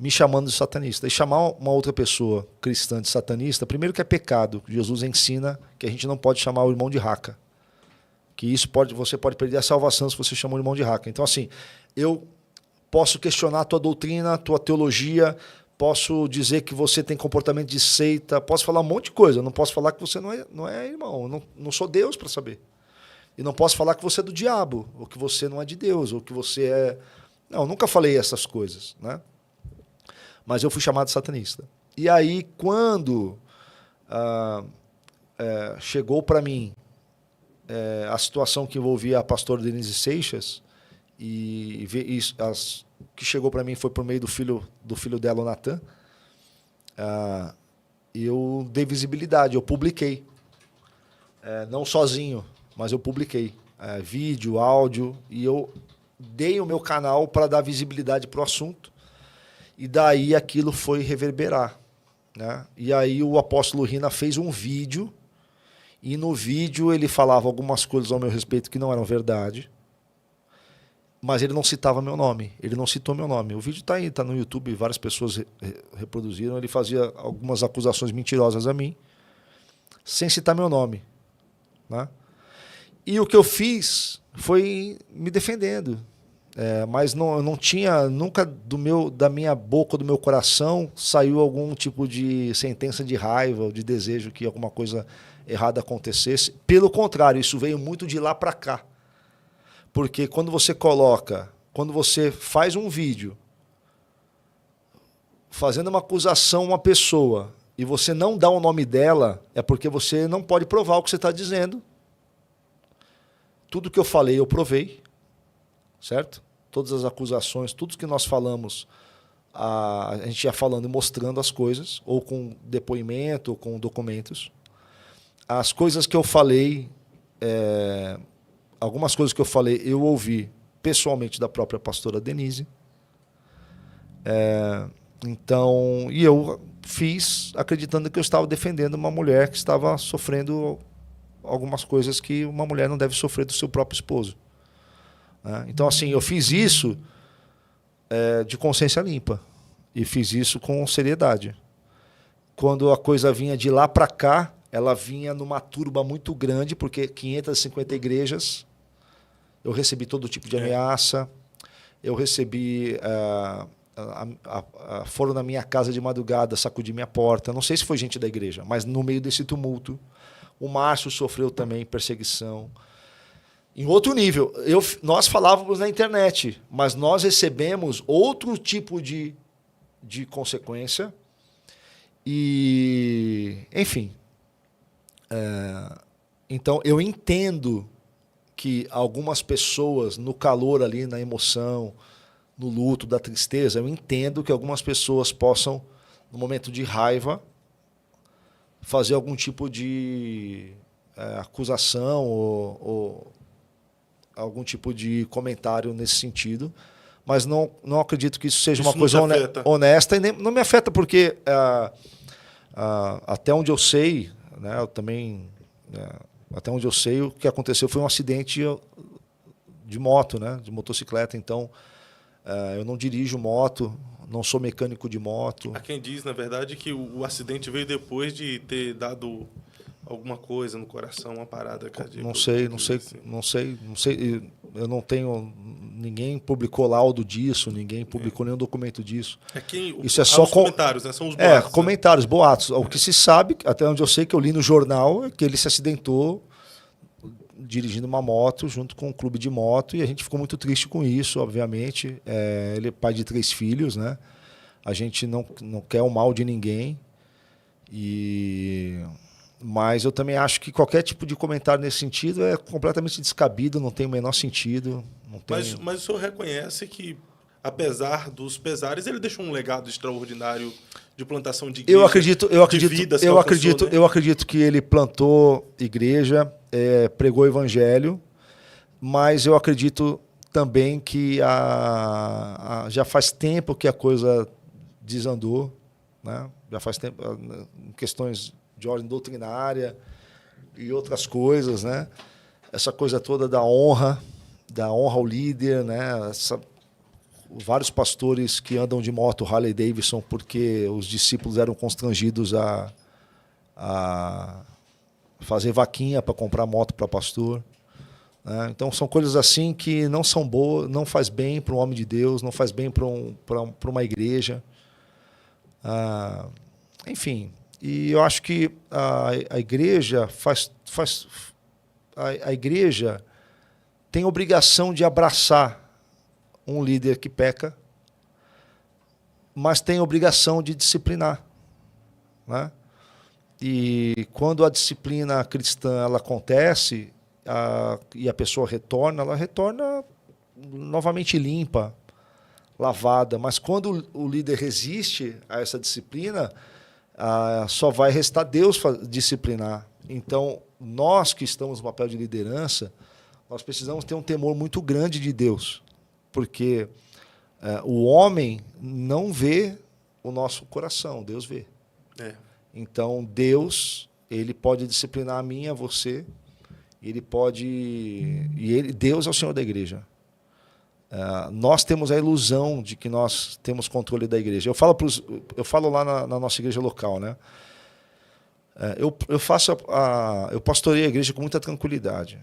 S3: me chamando de satanista. E chamar uma outra pessoa cristã de satanista, primeiro que é pecado. Jesus ensina que a gente não pode chamar o irmão de raca. Que isso você pode perder a salvação se você chama o irmão de raca. Então, assim, eu posso questionar a tua doutrina, a tua teologia, posso dizer que você tem comportamento de seita, posso falar um monte de coisa. Eu não posso falar que você não é irmão. Eu não sou Deus para saber. E não posso falar que você é do diabo, ou que você não é de Deus, ou que você é... Não, eu nunca falei essas coisas, né? Mas eu fui chamado de satanista. E aí, quando chegou para mim a situação que envolvia a pastora Denise Seixas, e que chegou para mim foi por meio do filho dela, o Natan, eu dei visibilidade, eu publiquei. Não sozinho, mas eu publiquei. Vídeo, áudio, e eu dei o meu canal para dar visibilidade para o assunto. E daí aquilo foi reverberar, né? E aí o apóstolo Rina fez um vídeo, e no vídeo ele falava algumas coisas ao meu respeito que não eram verdade, mas ele não citava meu nome, ele não citou meu nome. O vídeo está aí, está no YouTube, várias pessoas reproduziram. Ele fazia algumas acusações mentirosas a mim, sem citar meu nome, né? E o que eu fiz foi me defendendo. Mas não tinha, nunca da minha boca, do meu coração, saiu algum tipo de sentença de raiva ou de desejo que alguma coisa errada acontecesse. Pelo contrário, isso veio muito de lá para cá. Porque quando você faz um vídeo fazendo uma acusação a uma pessoa e você não dá o nome dela, é porque você não pode provar o que você está dizendo. Tudo que eu falei, eu provei, certo? Todas as acusações, tudo que nós falamos, a gente ia falando e mostrando as coisas, ou com depoimento, ou com documentos. As coisas que eu falei, algumas coisas que eu falei, eu ouvi pessoalmente da própria pastora Denise. Então, e eu fiz acreditando que eu estava defendendo uma mulher que estava sofrendo algumas coisas que uma mulher não deve sofrer do seu próprio esposo. Né? Então, assim, eu fiz isso de consciência limpa. E fiz isso com seriedade. Quando a coisa vinha de lá para cá, ela vinha numa turba muito grande, porque 550 igrejas, eu recebi todo tipo de ameaça, eu recebi... foram na minha casa de madrugada, sacudir minha porta. Não sei se foi gente da igreja, mas no meio desse tumulto. O Márcio sofreu também perseguição. Em outro nível, nós falávamos na internet, mas nós recebemos outro tipo de consequência. E, enfim. Então, eu entendo que algumas pessoas, no calor ali, na emoção, no luto, da tristeza, eu entendo que algumas pessoas possam, no momento de raiva, fazer algum tipo de acusação ou algum tipo de comentário nesse sentido, mas não acredito que isso seja uma coisa honesta e nem, não me afeta porque até onde eu sei, né, eu também até onde eu sei o que aconteceu foi um acidente de moto, né, de motocicleta, então eu não dirijo moto, não sou mecânico de moto.
S2: Há quem diz, na verdade, que o acidente veio depois de ter dado alguma coisa no coração, uma parada cardíaca.
S3: Não sei. Eu não tenho... Ninguém publicou laudo disso, ninguém publicou nenhum documento disso. Isso é só
S2: os comentários, né? São os boatos.
S3: Comentários, boatos. O que se sabe, até onde eu sei, que eu li no jornal, é que ele se acidentou dirigindo uma moto junto com um clube de moto, e a gente ficou muito triste com isso, obviamente. Ele é pai de 3 filhos, né? A gente não quer o mal de ninguém, mas eu também acho que qualquer tipo de comentário nesse sentido é completamente descabido, não tem o menor sentido. Não tem...
S2: Mas o senhor reconhece que, apesar dos pesares, ele deixou um legado extraordinário de plantação de igreja, de vidas que alcançou, né?
S3: Eu acredito que ele plantou igreja, pregou o evangelho, mas eu acredito também que já faz tempo que a coisa desandou, né? Já faz tempo, em questões de ordem doutrinária e outras coisas, né? Essa coisa toda da honra ao líder, né? Vários pastores que andam de moto Harley Davidson porque os discípulos eram constrangidos a fazer vaquinha para comprar moto para pastor, né? Então são coisas assim que não são boas, não faz bem para um homem de Deus, não faz bem para uma igreja. Enfim, e eu acho que a igreja a igreja tem obrigação de abraçar um líder que peca, mas tem obrigação de disciplinar, né? E quando a disciplina cristã ela acontece e a pessoa retorna, ela retorna novamente limpa, lavada. Mas quando o líder resiste a essa disciplina, só vai restar Deus disciplinar. Então, nós que estamos no papel de liderança, nós precisamos ter um temor muito grande de Deus, porque o homem não vê o nosso coração, Deus vê. Então, Deus, ele pode disciplinar a mim e a você, Deus é o Senhor da igreja. Nós temos a ilusão de que nós temos controle da igreja. Eu falo lá na nossa igreja local, né? Eu pastoreio a igreja com muita tranquilidade.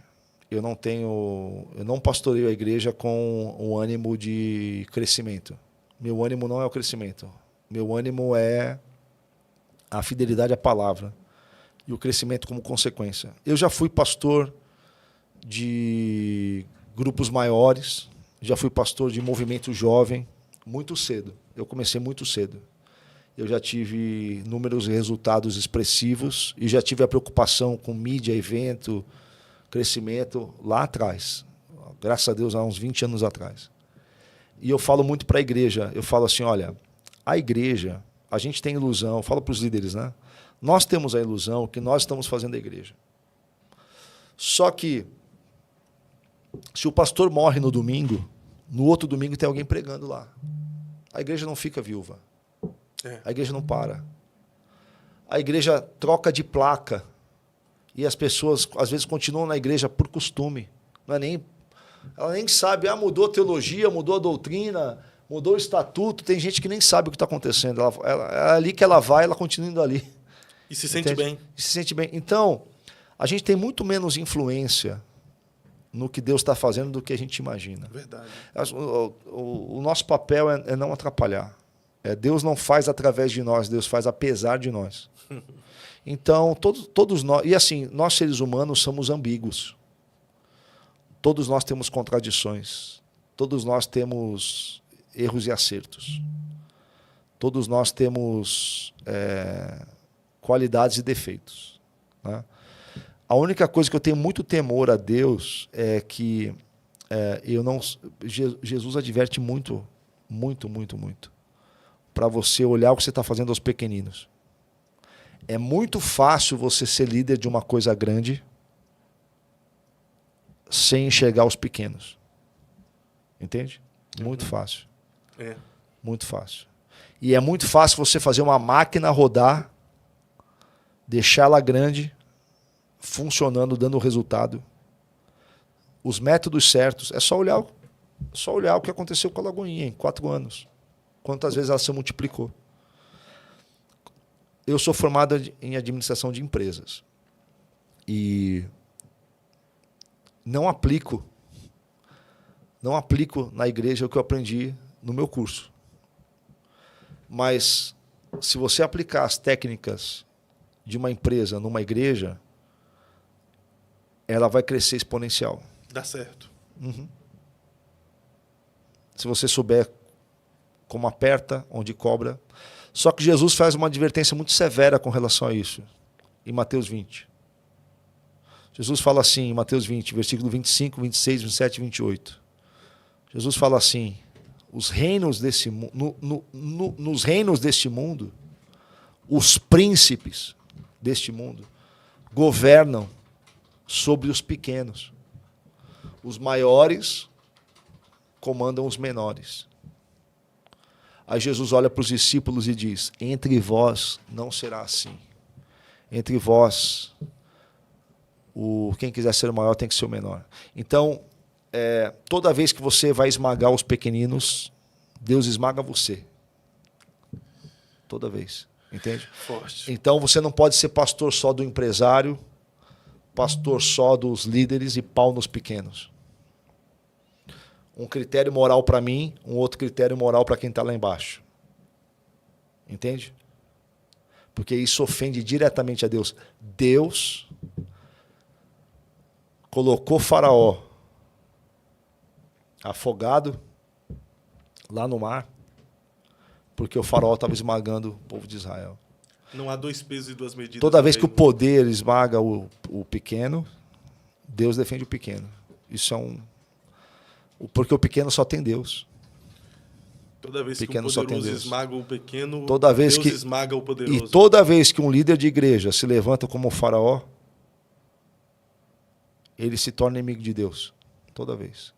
S3: Eu não pastoreio a igreja com um ânimo de crescimento. Meu ânimo não é o crescimento. Meu ânimo é a fidelidade à palavra e o crescimento como consequência. Eu já fui pastor de grupos maiores, já fui pastor de movimento jovem muito cedo. Eu comecei muito cedo. Eu já tive números e resultados expressivos e já tive a preocupação com mídia, evento, crescimento lá atrás. Graças a Deus, há uns 20 anos atrás. E eu falo muito para a igreja. Eu falo assim, olha, a igreja, a gente tem ilusão, eu falo para os líderes, né? Nós temos a ilusão que nós estamos fazendo a igreja. Só que, se o pastor morre no domingo, no outro domingo tem alguém pregando lá. A igreja não fica viúva. A igreja não para. A igreja troca de placa E as pessoas, às vezes, continuam na igreja por costume. Não é nem, ela nem sabe, mudou a teologia, mudou a doutrina, mudou o estatuto. Tem gente que nem sabe o que está acontecendo. É ali que ela vai, ela continua indo ali.
S2: E se sente bem.
S3: E se sente bem. Então, a gente tem muito menos influência no que Deus está fazendo do que a gente imagina.
S2: Verdade.
S3: O nosso papel é não atrapalhar. Deus não faz através de nós, Deus faz apesar de nós. Então, todos nós... E assim, nós seres humanos somos ambíguos. Todos nós temos contradições. Todos nós temos erros e acertos. Todos nós temos qualidades e defeitos. Né? A única coisa que eu tenho muito temor a Deus é que Jesus adverte muito, muito, muito, muito, para você olhar o que você está fazendo aos pequeninos. É muito fácil você ser líder de uma coisa grande sem enxergar os pequenos. Entende? Muito fácil. Muito fácil. E é muito fácil você fazer uma máquina rodar, deixá-la grande, funcionando, dando resultado. Os métodos certos, é só olhar o que aconteceu com a Lagoinha em 4 anos. Quantas vezes ela se multiplicou. Eu sou formado em administração de empresas. E não aplico na igreja o que eu aprendi no meu curso. Mas, se você aplicar as técnicas de uma empresa numa igreja, ela vai crescer exponencial.
S2: Dá certo.
S3: Uhum. Se você souber como aperta, onde cobra. Só que Jesus faz uma advertência muito severa com relação a isso, em Mateus 20. Jesus fala assim, em Mateus 20, versículo 25, 26, 27 e 28. Jesus fala assim, nos reinos deste mundo, os príncipes deste mundo governam sobre os pequenos. Os maiores comandam os menores. Aí Jesus olha para os discípulos e diz, entre vós não será assim. Entre vós, quem quiser ser o maior tem que ser o menor. Então, toda vez que você vai esmagar os pequeninos, Deus esmaga você. Toda vez. Entende?
S2: Forte.
S3: Então, você não pode ser pastor só do empresário, pastor só dos líderes e pau nos pequenos. Um critério moral para mim, um outro critério moral para quem está lá embaixo. Entende? Porque isso ofende diretamente a Deus. Deus colocou Faraó afogado lá no mar, porque o Faraó estava esmagando o povo de Israel.
S2: Não há 2 pesos e 2 medidas.
S3: Toda vez que o poder esmaga o pequeno, Deus defende o pequeno. Isso é porque o pequeno só tem Deus.
S2: Toda vez que o poderoso esmaga o pequeno, Deus esmaga o poderoso.
S3: E toda vez que um líder de igreja se levanta como o Faraó, ele se torna inimigo de Deus. Toda vez.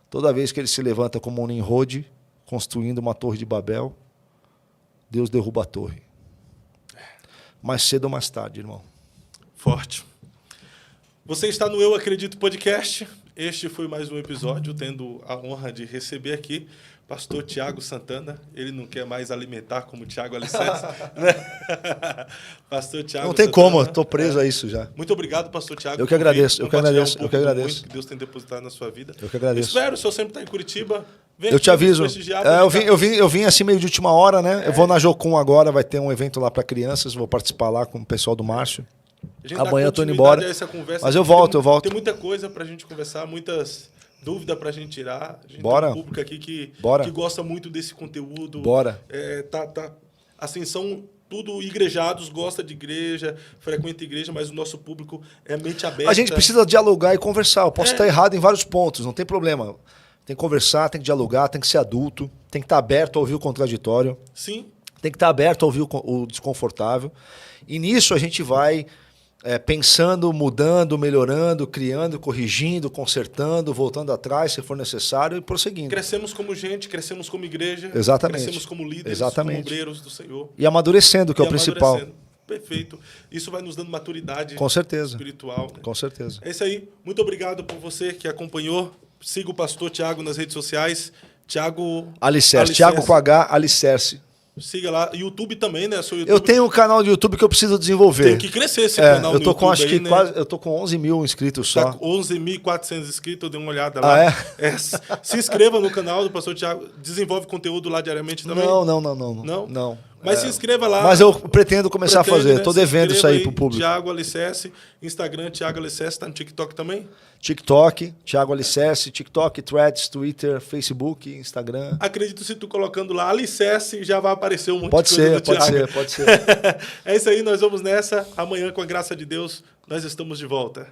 S3: Toda vez que ele se levanta como um Nimrod, construindo uma torre de Babel, Deus derruba a torre. Mais cedo ou mais tarde, irmão.
S2: Forte. Você está no Eu Acredito Podcast. Este foi mais um episódio, tendo a honra de receber aqui pastor Tiago Santana. Ele não quer mais alimentar como Tiago Alicerce. Né? Pastor Tiago
S3: Não tem
S2: Santana,
S3: como, estou preso a isso já.
S2: Muito obrigado, pastor Tiago.
S3: Eu que agradeço, eu que agradeço.
S2: Que Deus tem depositado na sua vida.
S3: Eu que agradeço.
S2: Espero, o senhor sempre está em Curitiba.
S3: Eu te aviso. Eu vim assim meio de última hora, né? Eu vou na Jocum agora, vai ter um evento lá para crianças, vou participar lá com o pessoal do Márcio. Amanhã eu estou indo embora. Mas eu volto.
S2: Tem muita coisa para a gente conversar, muitas dúvidas para a gente tirar. A gente
S3: Bora.
S2: tem um público aqui que gosta muito desse conteúdo.
S3: Bora.
S2: Assim, são tudo igrejados, gosta de igreja, frequenta igreja, mas o nosso público é mente aberta.
S3: A gente precisa dialogar e conversar. Eu posso estar errado em vários pontos, não tem problema. Tem que conversar, tem que dialogar, tem que ser adulto, tem que estar aberto a ouvir o contraditório.
S2: Sim.
S3: Tem que estar aberto a ouvir o desconfortável. E nisso a gente vai pensando, mudando, melhorando, criando, corrigindo, consertando, voltando atrás, se for necessário, e prosseguindo.
S2: Crescemos como gente, crescemos como igreja.
S3: Exatamente.
S2: Crescemos como líderes,
S3: Exatamente.
S2: como obreiros do Senhor.
S3: E amadurecendo, que é o principal.
S2: perfeito. Isso vai nos dando maturidade
S3: Com certeza.
S2: espiritual. Né?
S3: Com certeza.
S2: É isso aí. Muito obrigado por você que acompanhou. Siga o pastor Thiago nas redes sociais. Thiago
S3: Alicerce. Thiago com H, Alicerce.
S2: Siga lá. YouTube também, né? Seu YouTube.
S3: Eu tenho um canal de YouTube que eu preciso desenvolver.
S2: Tem que crescer esse canal
S3: eu
S2: no
S3: tô
S2: YouTube
S3: com, acho
S2: aí,
S3: que
S2: né?
S3: quase, eu tô com 11 mil inscritos só.
S2: Tá com 11.400 inscritos, eu dei uma olhada lá. Se inscreva no canal do pastor Thiago. Desenvolve conteúdo lá diariamente também?
S3: Não.
S2: Mas se inscreva lá.
S3: Mas eu pretendo começar a fazer.
S2: Né?
S3: Tô devendo isso aí pro público.
S2: Thiago Alicerce. Instagram, Thiago Alicerce. Tá no TikTok também?
S3: TikTok, Thiago Alicerce, TikTok, Threads, Twitter, Facebook, Instagram.
S2: Acredito se tu colocando lá Alicerce, já vai aparecer um monte
S3: Pode
S2: de coisa do Thiago.
S3: Pode ser.
S2: É isso aí, nós vamos nessa. Amanhã, com a graça de Deus, nós estamos de volta.